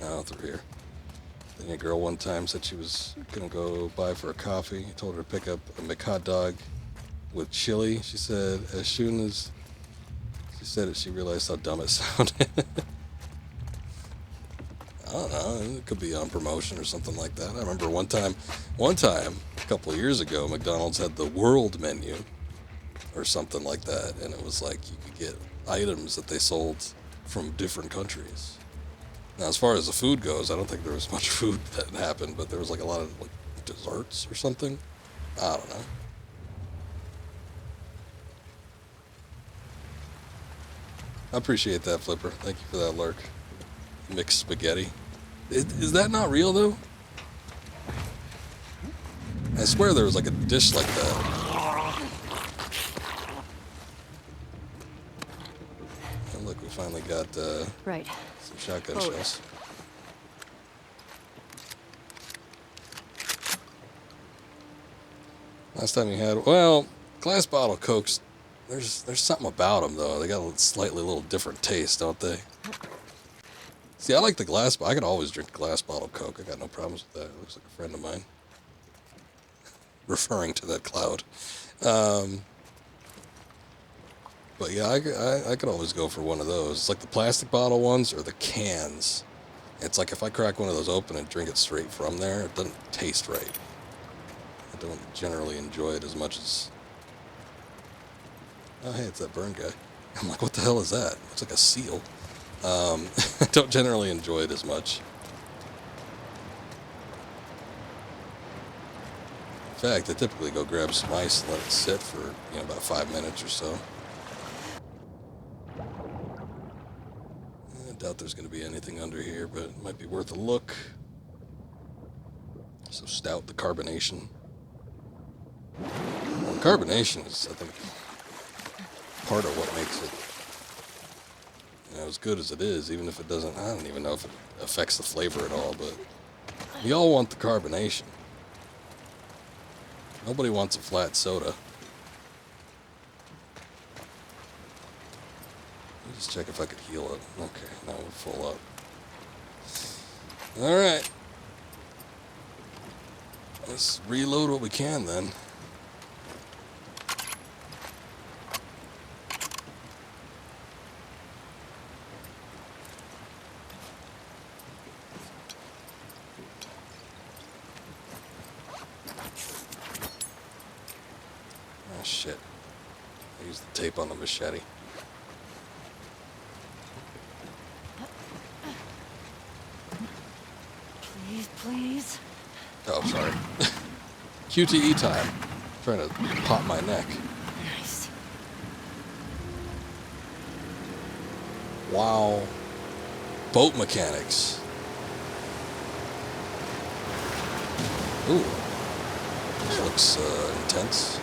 Oh, through here. Then a girl one time said she was going to go by for a coffee. I told her to pick up a McHot dog with chili. She said as soon as she said it, she realized how dumb it sounded. I don't know. It could be on promotion or something like that. I remember one time, a couple of years ago, McDonald's had the world menu or something like that. And it was like you could get items that they sold from different countries. Now, as far as the food goes, I don't think there was much food that happened, but there was like a lot of like desserts or something. I don't know. I appreciate that, Flipper. Thank you for that lurk. Mixed spaghetti. Is that not real, though? I swear there was like a dish like that. And look, we finally got right. Some shotgun shells. Last time you had, well, glass bottle Cokes, there's something about them, though. They got a slightly little different taste, don't they? See, I like the glass, I could always drink a glass bottle Coke. I got no problems with that. It looks like a friend of mine. Referring to that cloud. But yeah, I could always go for one of those. It's like the plastic bottle ones or the cans. It's like if I crack one of those open and drink it straight from there, it doesn't taste right. I don't generally enjoy it as much as... Oh, hey, it's that burn guy. I'm like, what the hell is that? Looks like a seal. I don't generally enjoy it as much. In fact, I typically go grab some ice and let it sit for, about 5 minutes or so. I doubt there's going to be anything under here, but it might be worth a look. So stout, the carbonation. Well, the carbonation is, I think, part of what makes it, as good as it is, even if it doesn't, I don't even know if it affects the flavor at all, but we all want the carbonation. Nobody wants a flat soda. Let me just check if I could heal it. Okay, now we're full up. Alright. Let's reload what we can then. Oh shit. I used the tape on the machete. Please, please. Oh, sorry. QTE time. Trying to pop my neck. Nice. Wow. Boat mechanics. Ooh. This looks intense.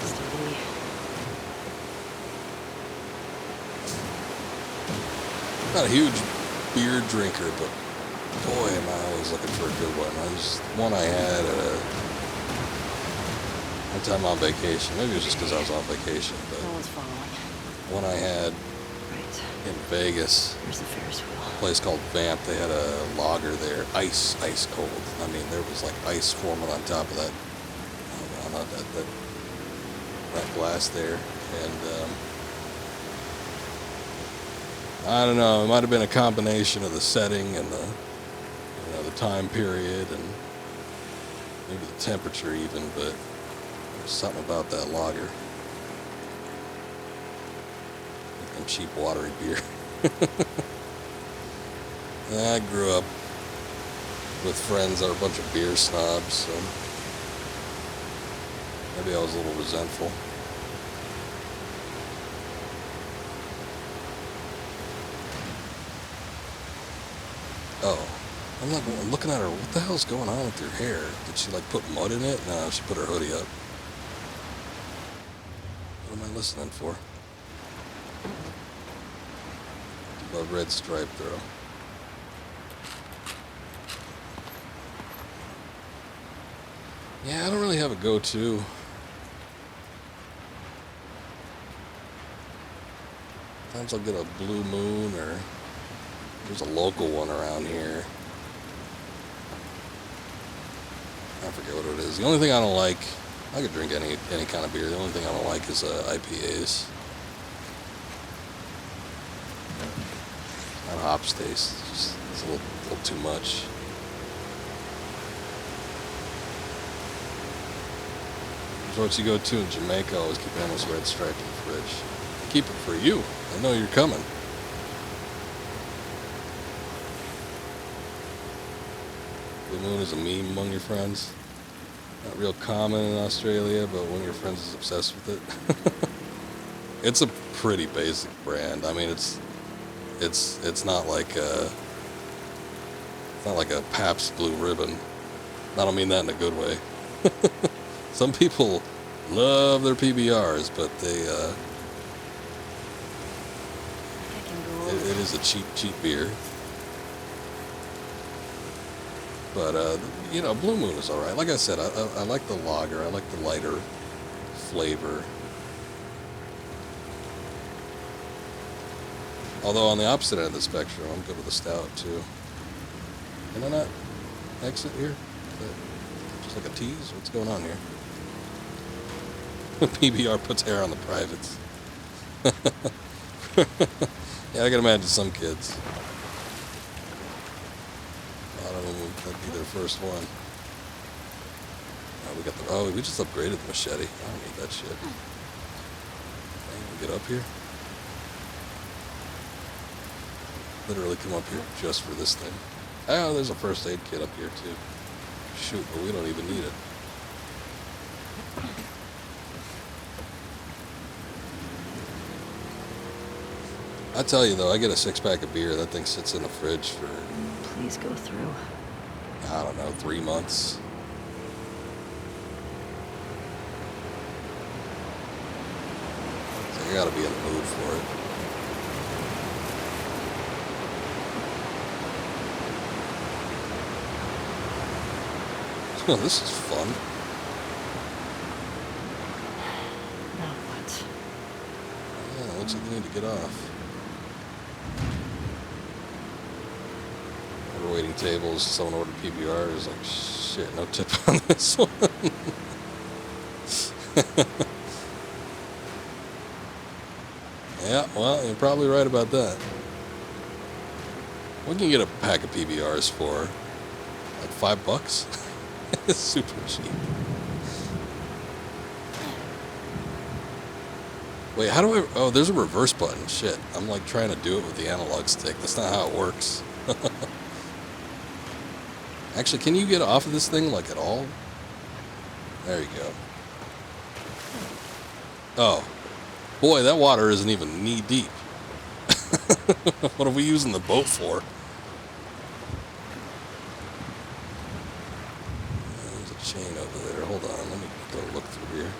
Steady. Not a huge beer drinker, but boy, am I always looking for a good one. One I had one time on vacation. Maybe it was just because I was on vacation, but No one's following. one I had in Vegas, Here's the Ferris wheel. a place called Vamp. They had a lager there, ice cold. I mean, there was like ice forming on top of that, that glass there, and I don't know. It might have been a combination of the setting and the time period and maybe the temperature even, but there's something about that lager. And cheap watery beer. I grew up with friends that are a bunch of beer snobs, so maybe I was a little resentful. Oh, I'm looking at her. What the hell's going on with your hair? Did she like put mud in it? No, she put her hoodie up. What am I listening for? Love red stripe throw. Yeah, I don't really have a go-to. Sometimes I'll get a blue moon, or there's a local one around here. I forget what it is. The only thing I don't like, I could drink any kind of beer. The only thing I don't like is IPAs. That hops taste, it's a little too much. Resorts you go to in Jamaica always keep Animal's red stripe in the fridge. Keep it for you. I know you're coming. Blue moon is a meme among your friends. Not real common in Australia, but one of your friends is obsessed with it. It's a pretty basic brand. I mean, it's not like a Pabst Blue Ribbon. I don't mean that in a good way. Some people love their PBRs, but it is a cheap beer. But Blue Moon is all right. Like I said, I like the lager. I like the lighter flavor. Although on the opposite end of the spectrum, I'm good with the stout too. Can I not exit here? Just like a tease? What's going on here? PBR puts hair on the privates. Yeah, I can imagine some kids. A lot of them would be their first one. We just upgraded the machete. I don't need that shit. Can I even get up here? Literally come up here just for this thing. Oh, there's a first aid kit up here too. Shoot, but we don't even need it. I tell you though, I get a 6-pack of beer, that thing sits in the fridge for... Please go through. I don't know, 3 months. So I gotta be in the mood for it. Oh, this is fun. Now what? Yeah, looks like you need to get off. We're waiting tables, someone ordered PBR, is like, shit, no tip on this one. Yeah, well, you're probably right about that. What can you get a pack of PBRs for? Like $5? It's super cheap. Wait, how do I... Oh, there's a reverse button. Shit. I'm like trying to do it with the analog stick. That's not how it works. Actually, can you get off of this thing, like, at all? There you go. Oh. Boy, that water isn't even knee deep. What are we using the boat for? There's a chain over there. Hold on. Let me go look through here.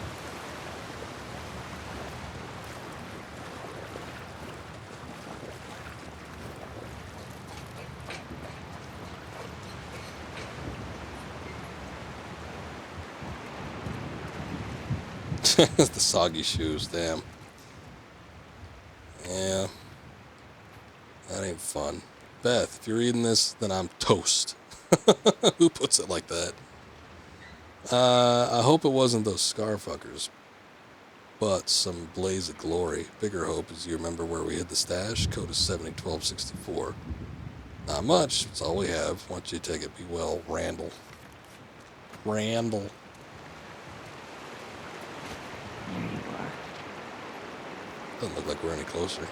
The soggy shoes, damn. Yeah. That ain't fun. Beth, if you're reading this, then I'm toast. Who puts it like that? I hope it wasn't those scar fuckers, but some blaze of glory. Bigger hope is you remember where we hid the stash. Code is 701264. Not much. It's all we have. Once you take it, be well, Randall. Randall. There you are. Doesn't look like we're any closer.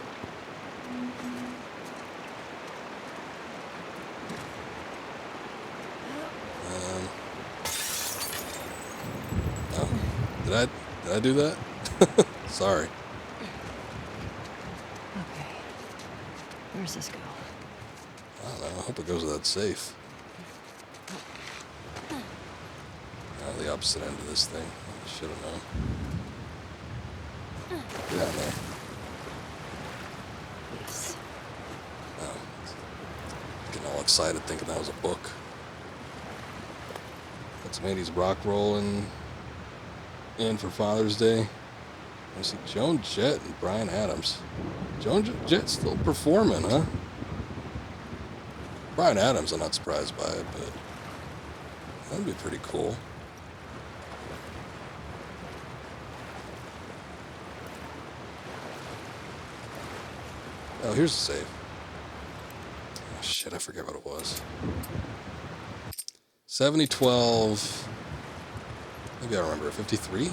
Oh, did I do that? Sorry. Okay. Where's this go? I don't know. I hope it goes to that safe. The opposite end of this thing. I should have known. Get down there. Yes. Oh. Getting all excited thinking that was a book. Got some 80s rock rolling in for Father's Day. I see Joan Jett and Bryan Adams. Joan Jett still performing, huh? Bryan Adams, I'm not surprised by it, but that'd be pretty cool. Oh, here's the save. Oh, shit, I forget what it was. 7012. Maybe I remember it. 53?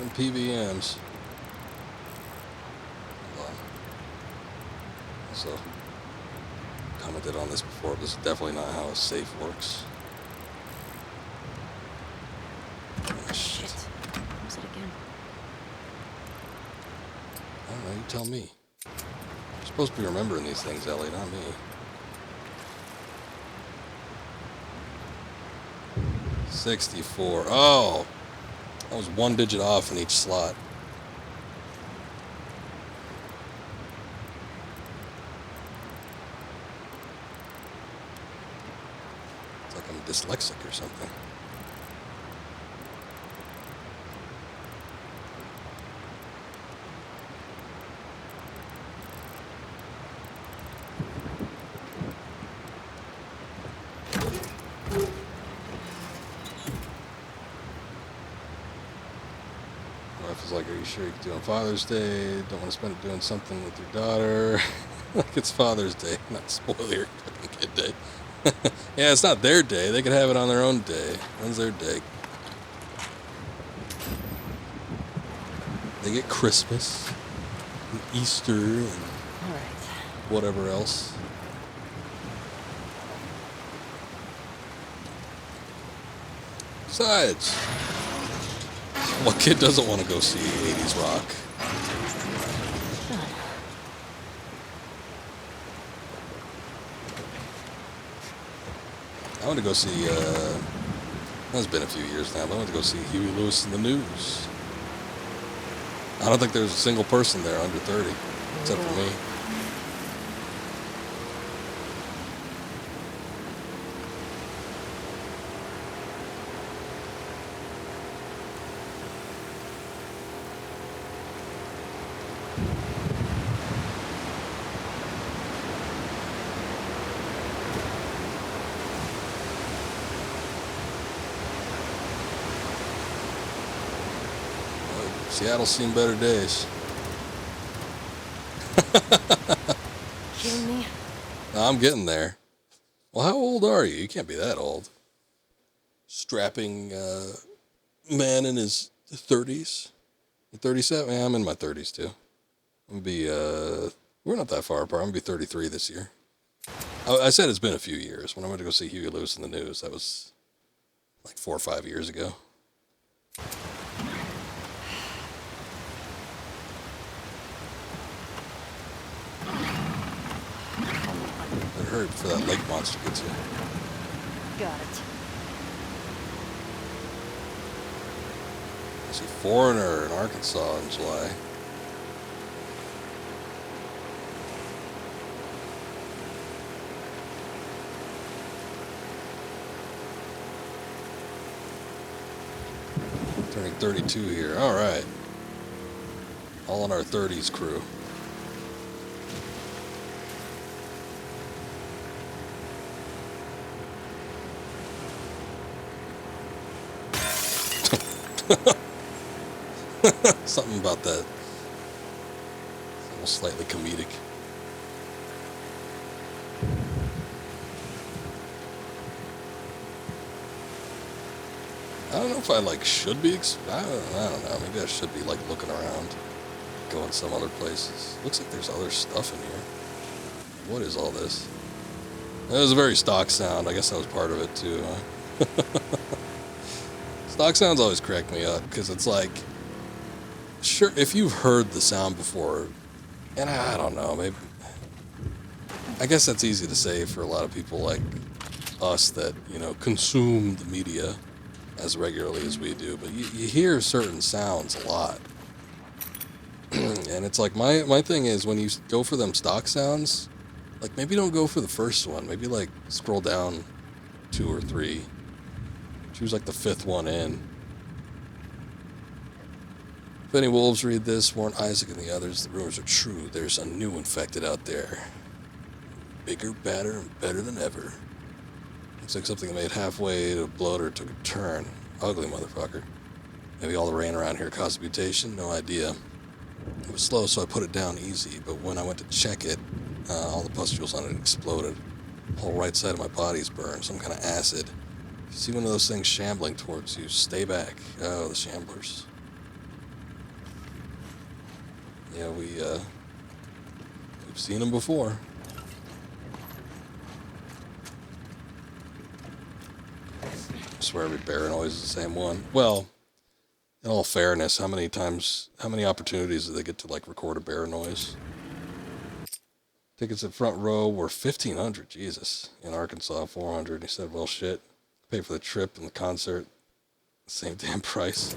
And PVMs. Hold on. So, commented on this before. This is definitely not how a safe works. Oh, shit. What was it again? I don't know, you tell me. You're supposed to be remembering these things, Ellie, not me. 64. Oh! I was one digit off in each slot. It's like I'm dyslexic or something. Is like, are you sure you can do it on Father's Day? Don't want to spend it doing something with your daughter. Like it's Father's Day, not spoil your fucking kid day. Yeah, it's not their day. They can have it on their own day. When's their day? They get Christmas and Easter and whatever else. Besides, what kid doesn't want to go see 80s rock? I went to go see, that's been a few years now, but I went to go see Huey Lewis in the News. I don't think there's a single person there under 30, except for me. Seattle's seen better days. Kidding me? No, I'm getting there. Well, how old are you? You can't be that old. Strapping man in his 30s. 37? Yeah, I'm in my 30s too. I'm gonna be, we're not that far apart. I'm gonna be 33 this year. I said it's been a few years. When I went to go see Huey Lewis in the News, that was like 4 or 5 years ago. Hurry before that lake monster gets you. Got it. I see Foreigner in Arkansas in July. Turning 32 here. All right. All in our 30s crew. Something about that. It's almost slightly comedic. I don't know if I like should be. I don't know. Maybe I should be like looking around, going some other places. Looks like there's other stuff in here. What is all this? It was a very stock sound. I guess that was part of it too. Stock sounds always crack me up because it's like, sure, if you've heard the sound before, and I don't know, maybe. I guess that's easy to say for a lot of people like us that, you know, consume the media as regularly as we do, but you hear certain sounds a lot. And it's like, my thing is, when you go for them stock sounds, like, maybe don't go for the first one. Maybe, like, scroll down 2 or 3. Choose, like, the 5th one in. If any wolves read this, warn Isaac and the others, the rumors are true. There's a new infected out there. Bigger, badder, and better than ever. Looks like something made halfway to bloat or took a turn. Ugly motherfucker. Maybe all the rain around here caused a mutation? No idea. It was slow, so I put it down easy, but when I went to check it, all the pustules on it exploded. The whole right side of my body's burned, some kind of acid. If you see one of those things shambling towards you, stay back. Oh, the shamblers. Yeah, we've seen them before. I swear every bear noise is the same one. Well, in all fairness, how many opportunities do they get to, like, record a bear noise? Tickets at front row were $1,500, Jesus. In Arkansas, $400. He said, well, shit. Pay for the trip and the concert. Same damn price.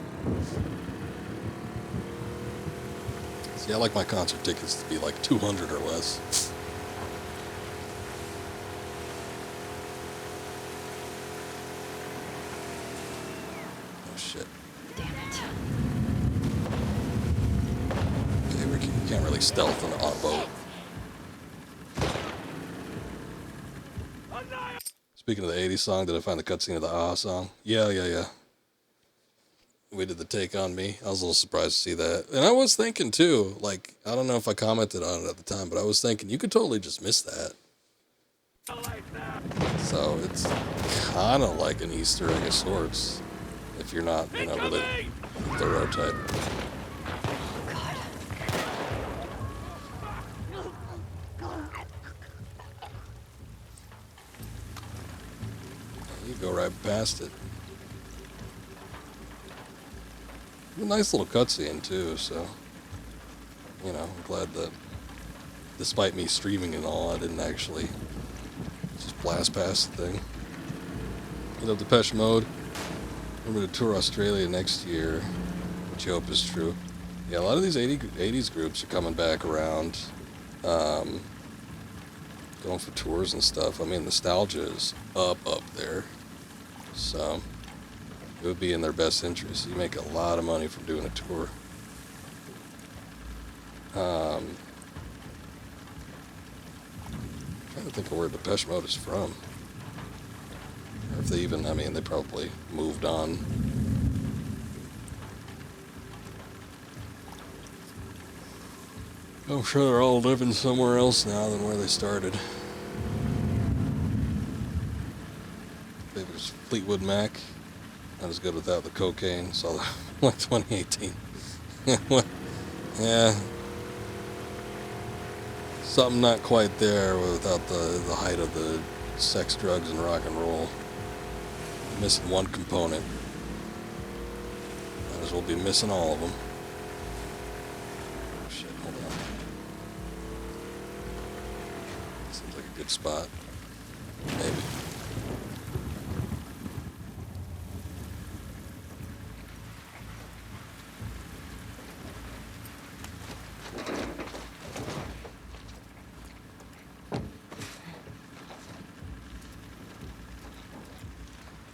See, I like my concert tickets to be like $200 or less. Oh, shit. Damn it. Okay, Ricky, you can't really stealth on a boat. Speaking of the 80s song, did I find the cutscene of the Ah song? Yeah. We did the Take On Me. I was a little surprised to see that. And I was thinking, too, like, I don't know if I commented on it at the time, but I was thinking, you could totally just miss that. So, it's kind of like an Easter egg of sorts, if you're not, you know, really thorough type. You go right past it. A nice little cutscene too, so, you know, I'm glad that, despite me streaming and all, I didn't actually just blast past the thing. You know, Depeche Mode, remember to tour Australia next year, which you hope is true. Yeah, a lot of these 80s groups are coming back around, going for tours and stuff. I mean, nostalgia is up there, so it would be in their best interest. You make a lot of money from doing a tour. I'm trying to think of where Depeche Mode is from. Or if they even, I mean, they probably moved on. I'm sure they're all living somewhere else now than where they started. Maybe it was Fleetwood Mac. Not as good without the cocaine. Saw that like 2018. Yeah. Something not quite there without the height of the sex, drugs, and rock and roll. Missing one component. Might as well be missing all of them. Oh shit, hold on. Seems like a good spot. Maybe.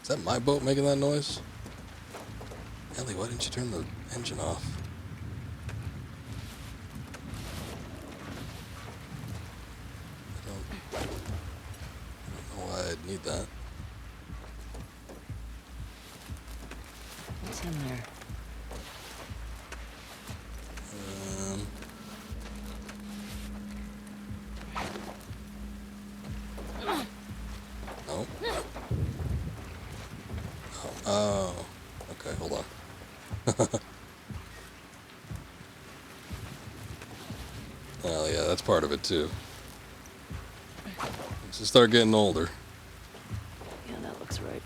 Is that my boat making that noise? Ellie, why didn't you turn the engine off? I don't know why I'd need that. What's in there? No. Oh. Okay, hold on. Well, yeah, that's part of it too. Let's just start getting older. Yeah, that looks right.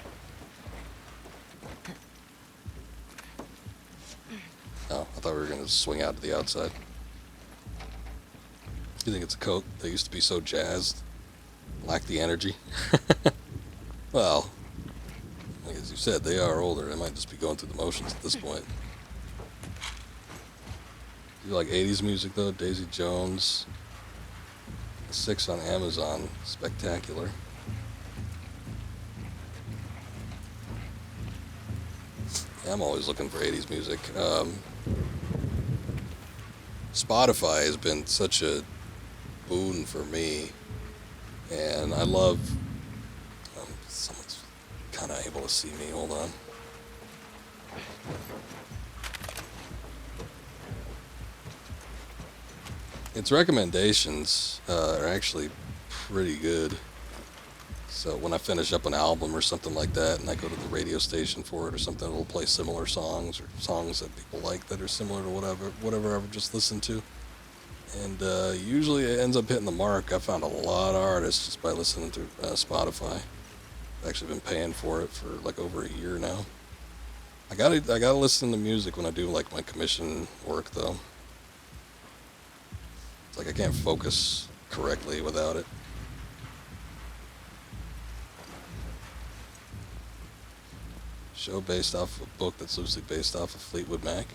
Oh, I thought we were going to swing out to the outside. You think it's a Coke? They used to be so jazzed. Lack the energy. Well, like as you said, they are older. They might just be going through the motions at this point. You like 80s music though? Daisy Jones. 6 on Amazon. Spectacular. Yeah, I'm always looking for 80s music. Spotify has been such a boon for me. And I love... someone's kind of able to see me. Hold on. Its recommendations are actually pretty good. So when I finish up an album or something like that and I go to the radio station for it or something, it'll play similar songs or songs that people like that are similar to whatever I've just listened to. And usually it ends up hitting the mark. I found a lot of artists just by listening to Spotify. I've actually been paying for it for like over a year now. I gotta listen to music when I do like my commission work though. It's like I can't focus correctly without it. Show based off of a book that's loosely based off of Fleetwood Mac.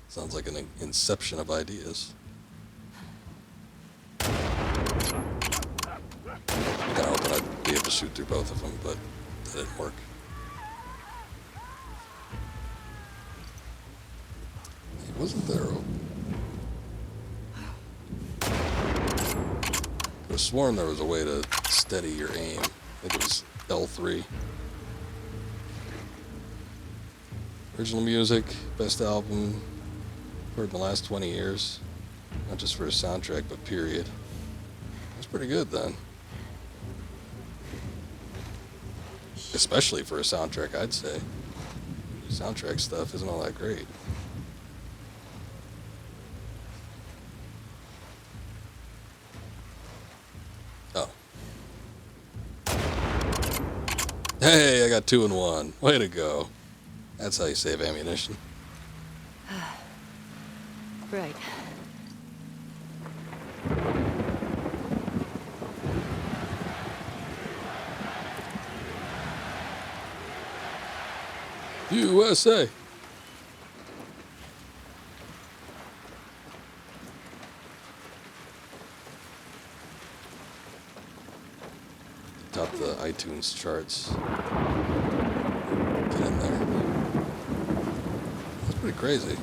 Sounds like an inception of ideas. Kinda hoping I'd be able to shoot through both of them, but that didn't work. Hey, wasn't there a... I could have sworn there was a way to steady your aim. I think it was L3. Original music, best album heard in the last 20 years. Not just for a soundtrack, but period. That's pretty good then. Especially for a soundtrack, I'd say. Soundtrack stuff isn't all that great. Oh. Hey, I got 2 in 1. Way to go. That's how you save ammunition. Right. USA. Top the iTunes charts. Get in there. That's pretty crazy.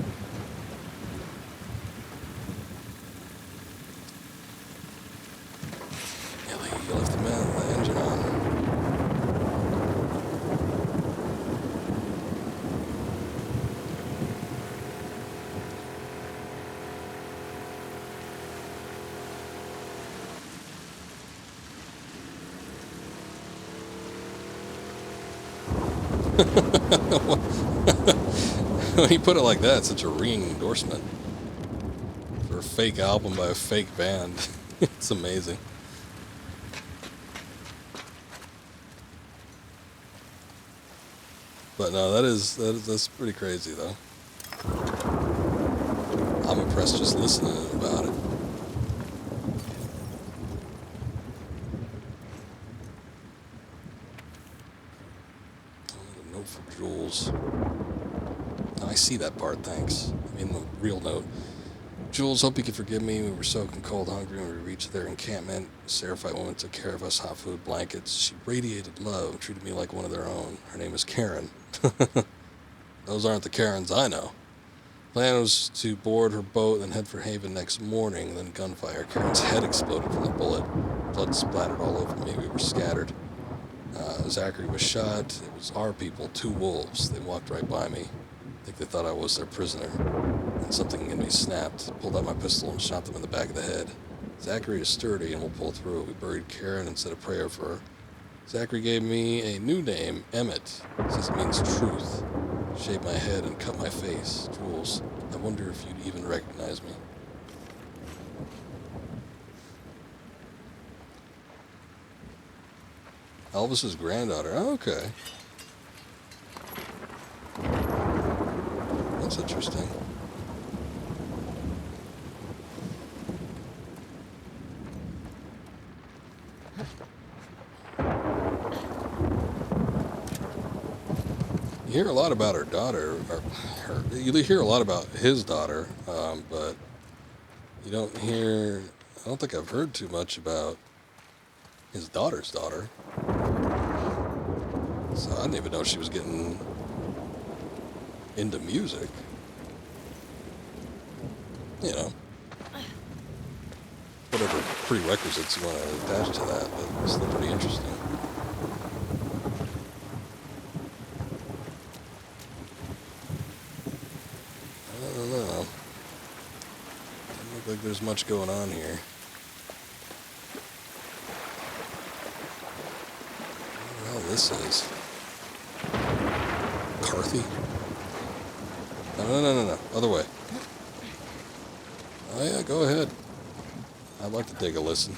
Ellie, you left the engine on. When you put it like that, it's such a ringing endorsement for a fake album by a fake band. It's amazing. But no, that's pretty crazy though. I'm impressed just listening about it. Note for Jules. I see that part, thanks. I mean the real note. Jules, hope you can forgive me. We were soaking cold, hungry when we reached their encampment. The Seraphite woman took care of us, hot food, blankets. She radiated love, treated me like one of their own. Her name is Karen. Those aren't the Karens I know. Plan was to board her boat and head for Haven next morning. Then gunfire. Karen's head exploded from the bullet. Blood splattered all over me. We were scattered. Zachary was shot. It was our people, 2 wolves. They walked right by me. I think they thought I was their prisoner. And something in me snapped. Pulled out my pistol and shot them in the back of the head. Zachary is sturdy and will pull through. We buried Karen and said a prayer for her. Zachary gave me a new name, Emmett. Says it means truth. Shaved my head and cut my face. Jules, I wonder if you'd even recognize me. Elvis's granddaughter. Oh, okay. That's interesting. You hear a lot about her daughter, or you hear a lot about his daughter, but you don't hear, I don't think I've heard too much about his daughter's daughter. So I didn't even know she was getting into music. You know, whatever prerequisites you want to attach to that, but it's still pretty interesting. I don't know. Doesn't look like there's much going on here. What the hell this is? Carthy? No. Other way. Oh yeah, go ahead. I'd like to take a listen.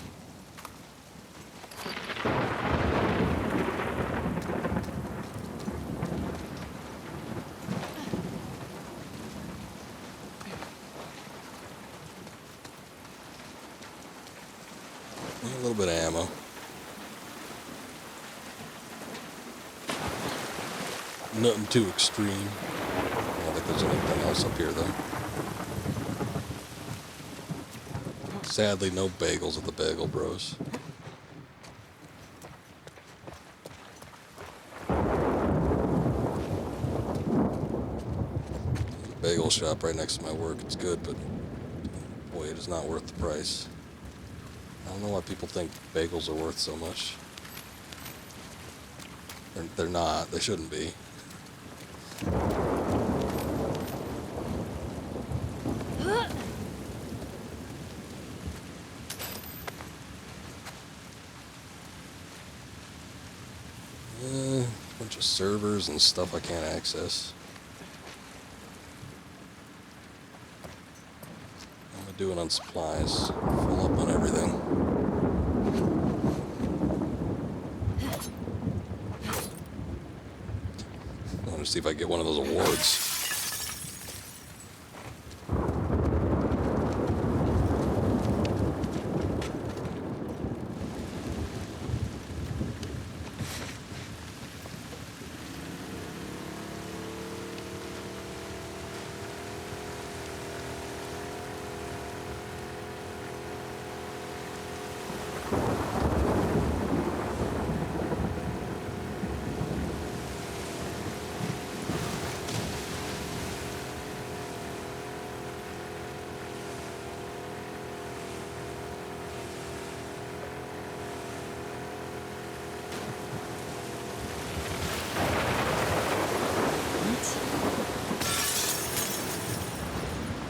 A little bit of ammo. Nothing too extreme. I don't think there's anything else up here, though. Sadly, no bagels at the Bagel Bros. There's a bagel shop right next to my work. It's good, but boy, it is not worth the price. I don't know why people think bagels are worth so much. They're not. They shouldn't be. Bunch of servers and stuff I can't access. What am I doing on supplies? Full up on everything. I want to see if I get one of those awards.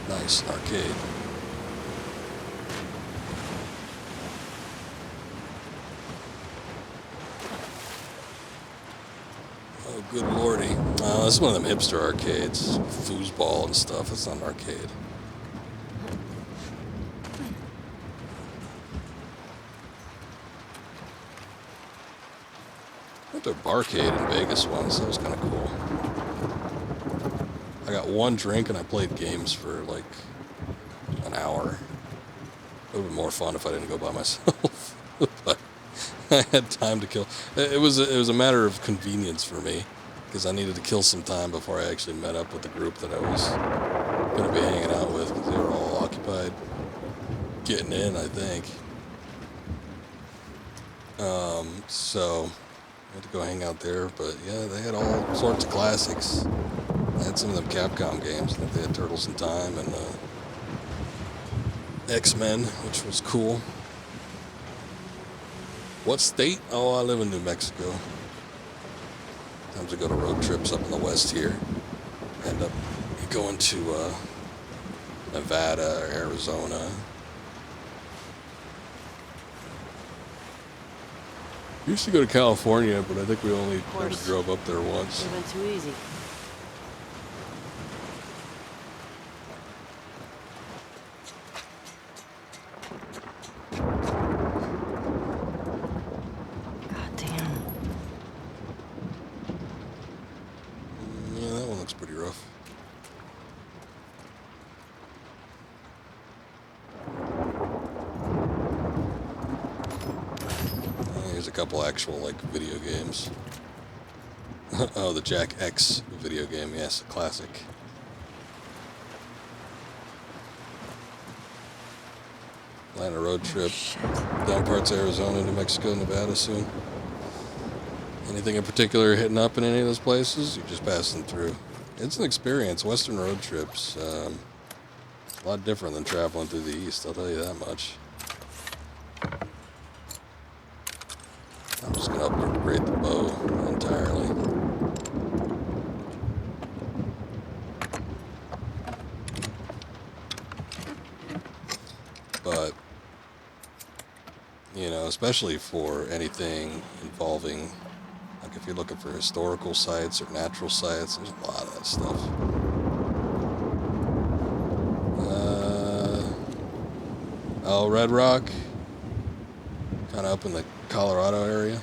Nice, arcade. Oh, good lordy. This is one of them hipster arcades. Foosball and stuff. That's not an arcade. I went to a barcade in Vegas once. That was kind of cool. I got one drink and I played games for like an hour. It would have been more fun if I didn't go by myself. But I had time to kill. It was a matter of convenience for me because I needed to kill some time before I actually met up with the group that I was going to be hanging out with because they were all occupied. getting in, I think. So I had to go hang out there, but yeah, they had all sorts of classics. They had some of them Capcom games. I think they had Turtles in Time and X-Men, which was cool. What state? Oh, I live in New Mexico. Sometimes I go to road trips up in the west here. End up going to Nevada or Arizona. Used to go to California, but I think we only ever drove up there once. It went too easy. God damn. Yeah, that one looks pretty rough. Here's a couple actual, like, video games. Oh, the Jack X video game, yes, a classic. Plan a road trip down parts of Arizona, New Mexico, Nevada soon. Anything in particular hitting up in any of those places? You're just passing through. It's an experience. Western road trips, a lot different than traveling through the East, I'll tell you that much. I'm just going to upgrade the bow entirely. But, you know, especially for anything involving, like if you're looking for historical sites or natural sites, there's a lot of that stuff. Oh, Red Rock, kind of up in the Colorado area.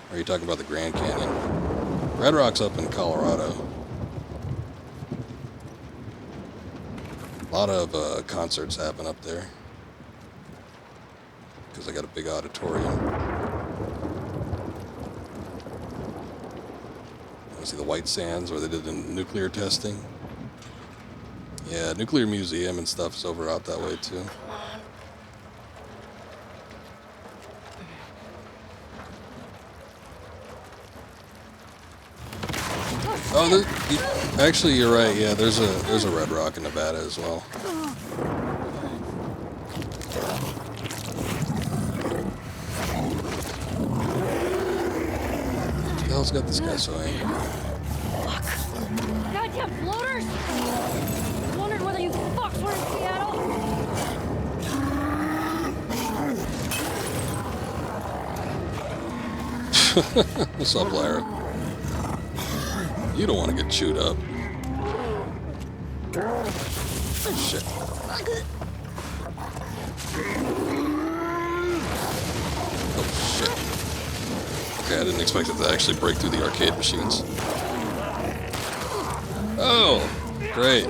Or are you talking about the Grand Canyon? Red Rock's up in Colorado. A lot of concerts happen up there. Because I got a big auditorium. Want to see the White Sands where they did the nuclear testing? Yeah, nuclear museum and stuff is over out that way too. Oh, actually, you're right. Yeah, there's a Red Rock in Nevada as well. What the hell's got this guy so angry? Fuck. Goddamn floaters! Wondered whether you fucks were in Seattle. What's up, Lara? You don't want to get chewed up. Shit. Oh, shit. Okay, I didn't expect it to actually break through the arcade machines. Oh, great.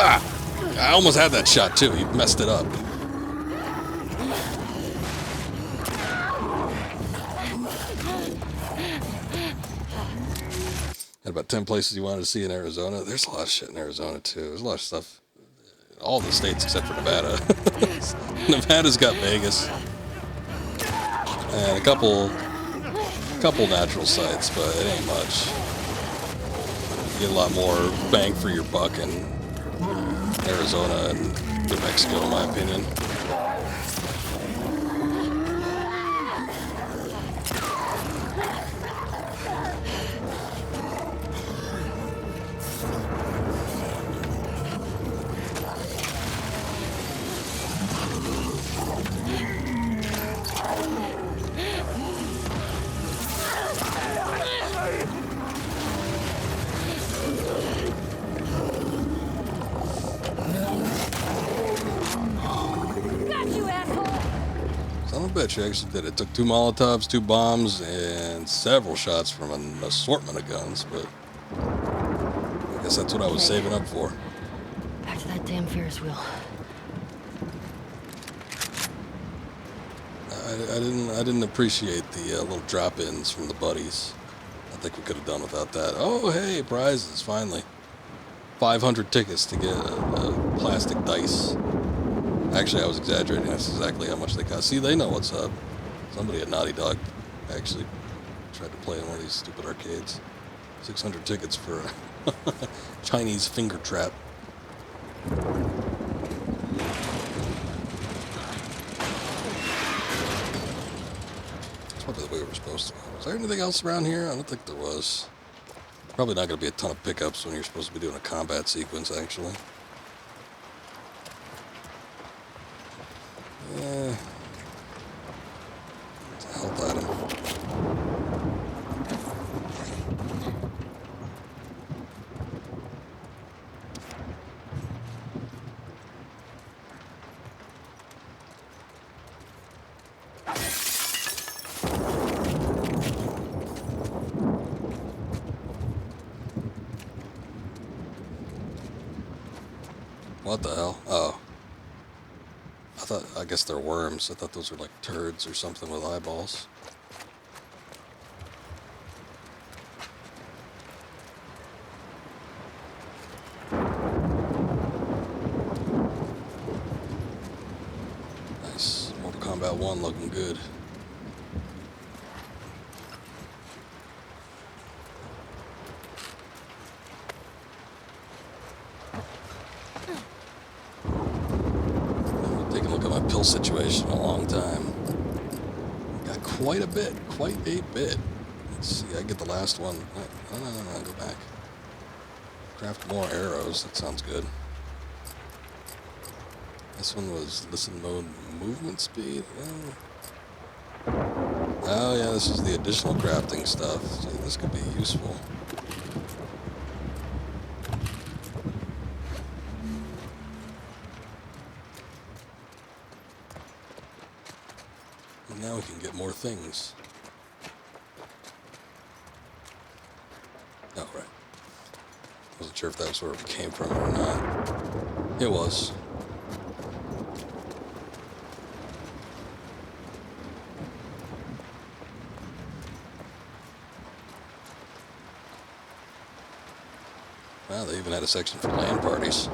Ah! I almost had that shot too. You messed it up. Had about 10 places you wanted to see in Arizona. There's a lot of shit in Arizona too. There's a lot of stuff. All the states except for Nevada. Nevada's got Vegas. And a couple natural sites, but it ain't much. You get a lot more bang for your buck in Arizona and New Mexico, in my opinion. I bet you actually did. It took 2 Molotovs, 2 bombs, and several shots from an assortment of guns, but Guess that's what I was saving up for. Back to that damn Ferris wheel. I didn't appreciate the little drop-ins from the buddies. I think we could have done without that. Oh, hey, prizes, finally. 500 tickets to get a plastic dice. Actually, I was exaggerating. That's exactly how much they cost. See, they know what's up. Somebody at Naughty Dog actually tried to play in one of these stupid arcades. 600 tickets for a Chinese finger trap. That's probably the way we were supposed to go. Was there anything else around here? I don't think there was. Probably not going to be a ton of pickups when you're supposed to be doing a combat sequence, actually. Yeah. It's a health item. What the hell? Oh. I guess they're worms. I thought those were like turds or something with eyeballs. Nice. Mortal Kombat 1 looking good. Situation in a long time. Got quite a bit. Let's see, I get the last one. No, go back. Craft more arrows. That sounds good. This one was listen mode movement speed. Oh yeah, this is the additional crafting stuff. So this could be useful. Now we can get more things. Oh, right. Wasn't sure if that was where it came from or not. It was. Wow, they even had a section for LAN parties.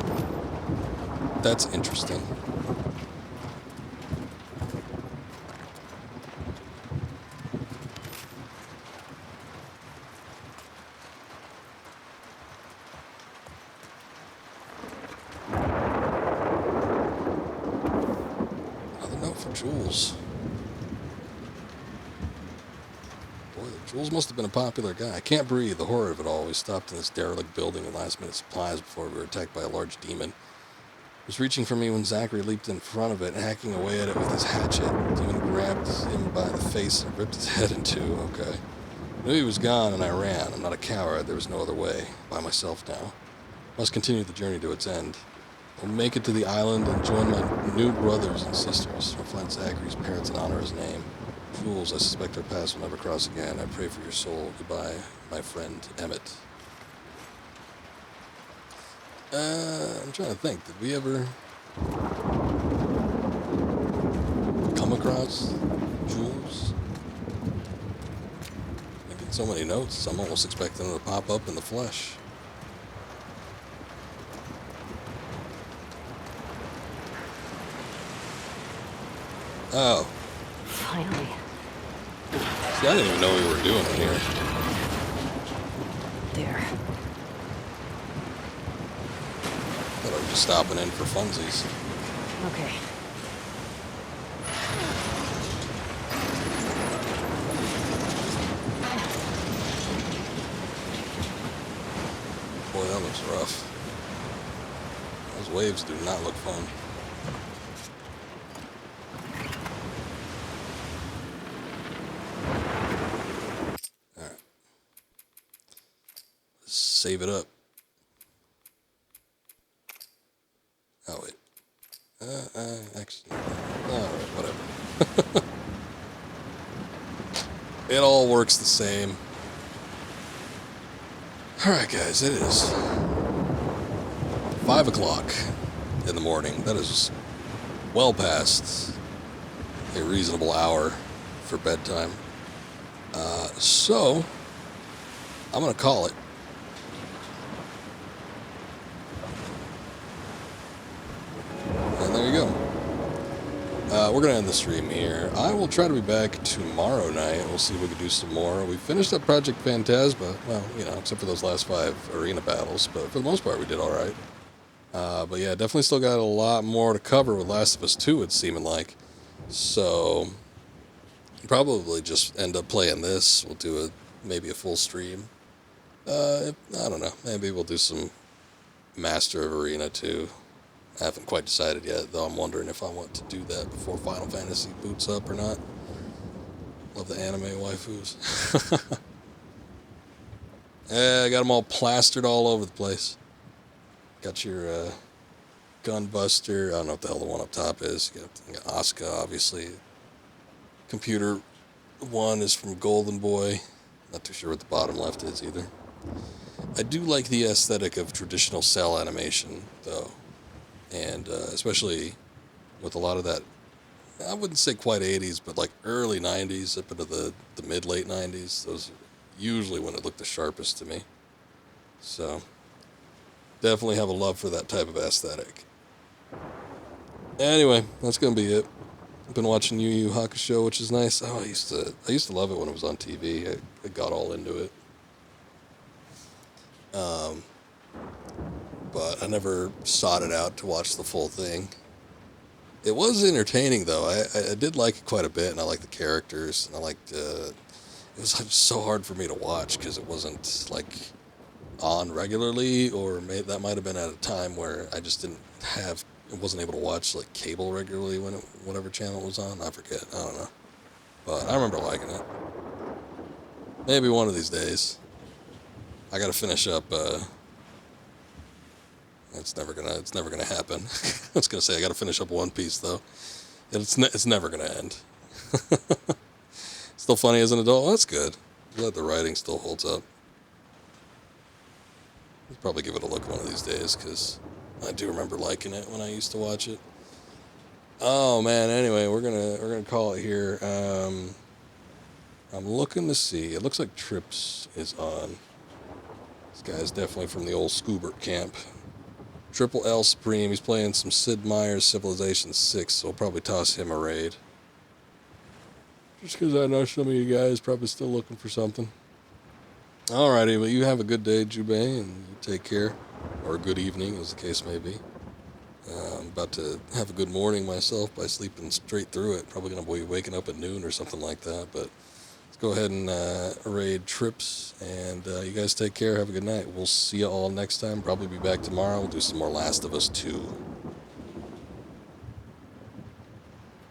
That's interesting. Jules. Boy, Jules must have been a popular guy. I can't breathe. The horror of it all. We stopped in this derelict building with last-minute supplies before we were attacked by a large demon. He was reaching for me when Zachary leaped in front of it, hacking away at it with his hatchet. The demon grabbed him by the face and ripped his head in two. Okay. I knew he was gone, and I ran. I'm not a coward. There was no other way. By myself now. Must continue the journey to its end. We'll make it to the island and join my new brothers and sisters. We'll find Zachary's parents and honor his name. Jules, I suspect our paths will never cross again. I pray for your soul. Goodbye, my friend Emmett. I'm trying to think. Did we ever come across Jules? Making so many notes, I'm almost expecting him to pop up in the flesh. Oh. Finally. See, I didn't even know we were doing it here. There. Thought I was just stopping in for funsies. Okay. Boy, that looks rough. Those waves do not look fun. Save it up. Oh, wait. Actually, alright, whatever. It all works the same. Alright, guys, it is 5 o'clock in the morning. That is well past a reasonable hour for bedtime. So, I'm going to call it. And there you go. We're going to end the stream here. I will try to be back tomorrow night. We'll see if we can do some more. We finished up Project Phantasma. Well, you know, except for those last 5 arena battles. But for the most part, we did all right. But yeah, definitely still got a lot more to cover with Last of Us 2, it's seeming like. So, probably just end up playing this. We'll do maybe a full stream. I don't know. Maybe we'll do some Master of Arena 2. I haven't quite decided yet, though I'm wondering if I want to do that before Final Fantasy boots up or not. Love the anime waifus. Yeah, I got them all plastered all over the place. Got your Gunbuster. I don't know what the hell the one up top is. You got Asuka, obviously. Computer 1 is from Golden Boy. Not too sure what the bottom left is either. I do like the aesthetic of traditional cell animation, though. And especially with a lot of that, I wouldn't say quite 80s, but like early 90s up into the mid-late 90s. Those are usually when it looked the sharpest to me. So, definitely have a love for that type of aesthetic. Anyway, that's going to be it. I've been watching Yu Yu Hakusho, which is nice. Oh, I used to love it when it was on TV. I got all into it. But I never sought it out to watch the full thing. It was entertaining, though. I did like it quite a bit, and I liked the characters, and I liked, it was so hard for me to watch, because it wasn't, like, on regularly, or that might have been at a time where I just wasn't able to watch, like, cable regularly when whatever channel it was on. I forget. I don't know. But I remember liking it. Maybe one of these days. I gotta finish up, it's never gonna happen. I was gonna say I gotta finish up One Piece though. It's never gonna end. Still funny as an adult. Well, that's good. Glad the writing still holds up. I'll probably give it a look one of these days because I do remember liking it when I used to watch it. Oh man. Anyway, we're gonna call it here. I'm looking to see. It looks like Trips is on. This guy's definitely from the old Scoobert camp. Triple L Supreme, he's playing some Sid Meier's Civilization 6, so we'll probably toss him a raid. Just because I know some of you guys probably still looking for something. Alrighty, well, you have a good day, Jubei, and you take care. Or a good evening, as the case may be. I'm about to have a good morning myself by sleeping straight through it. Probably going to be waking up at noon or something like that, but let's go ahead and raid Trips, and you guys take care. Have a good night. We'll see you all next time. Probably be back tomorrow. We'll do some more Last of Us 2.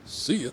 See ya.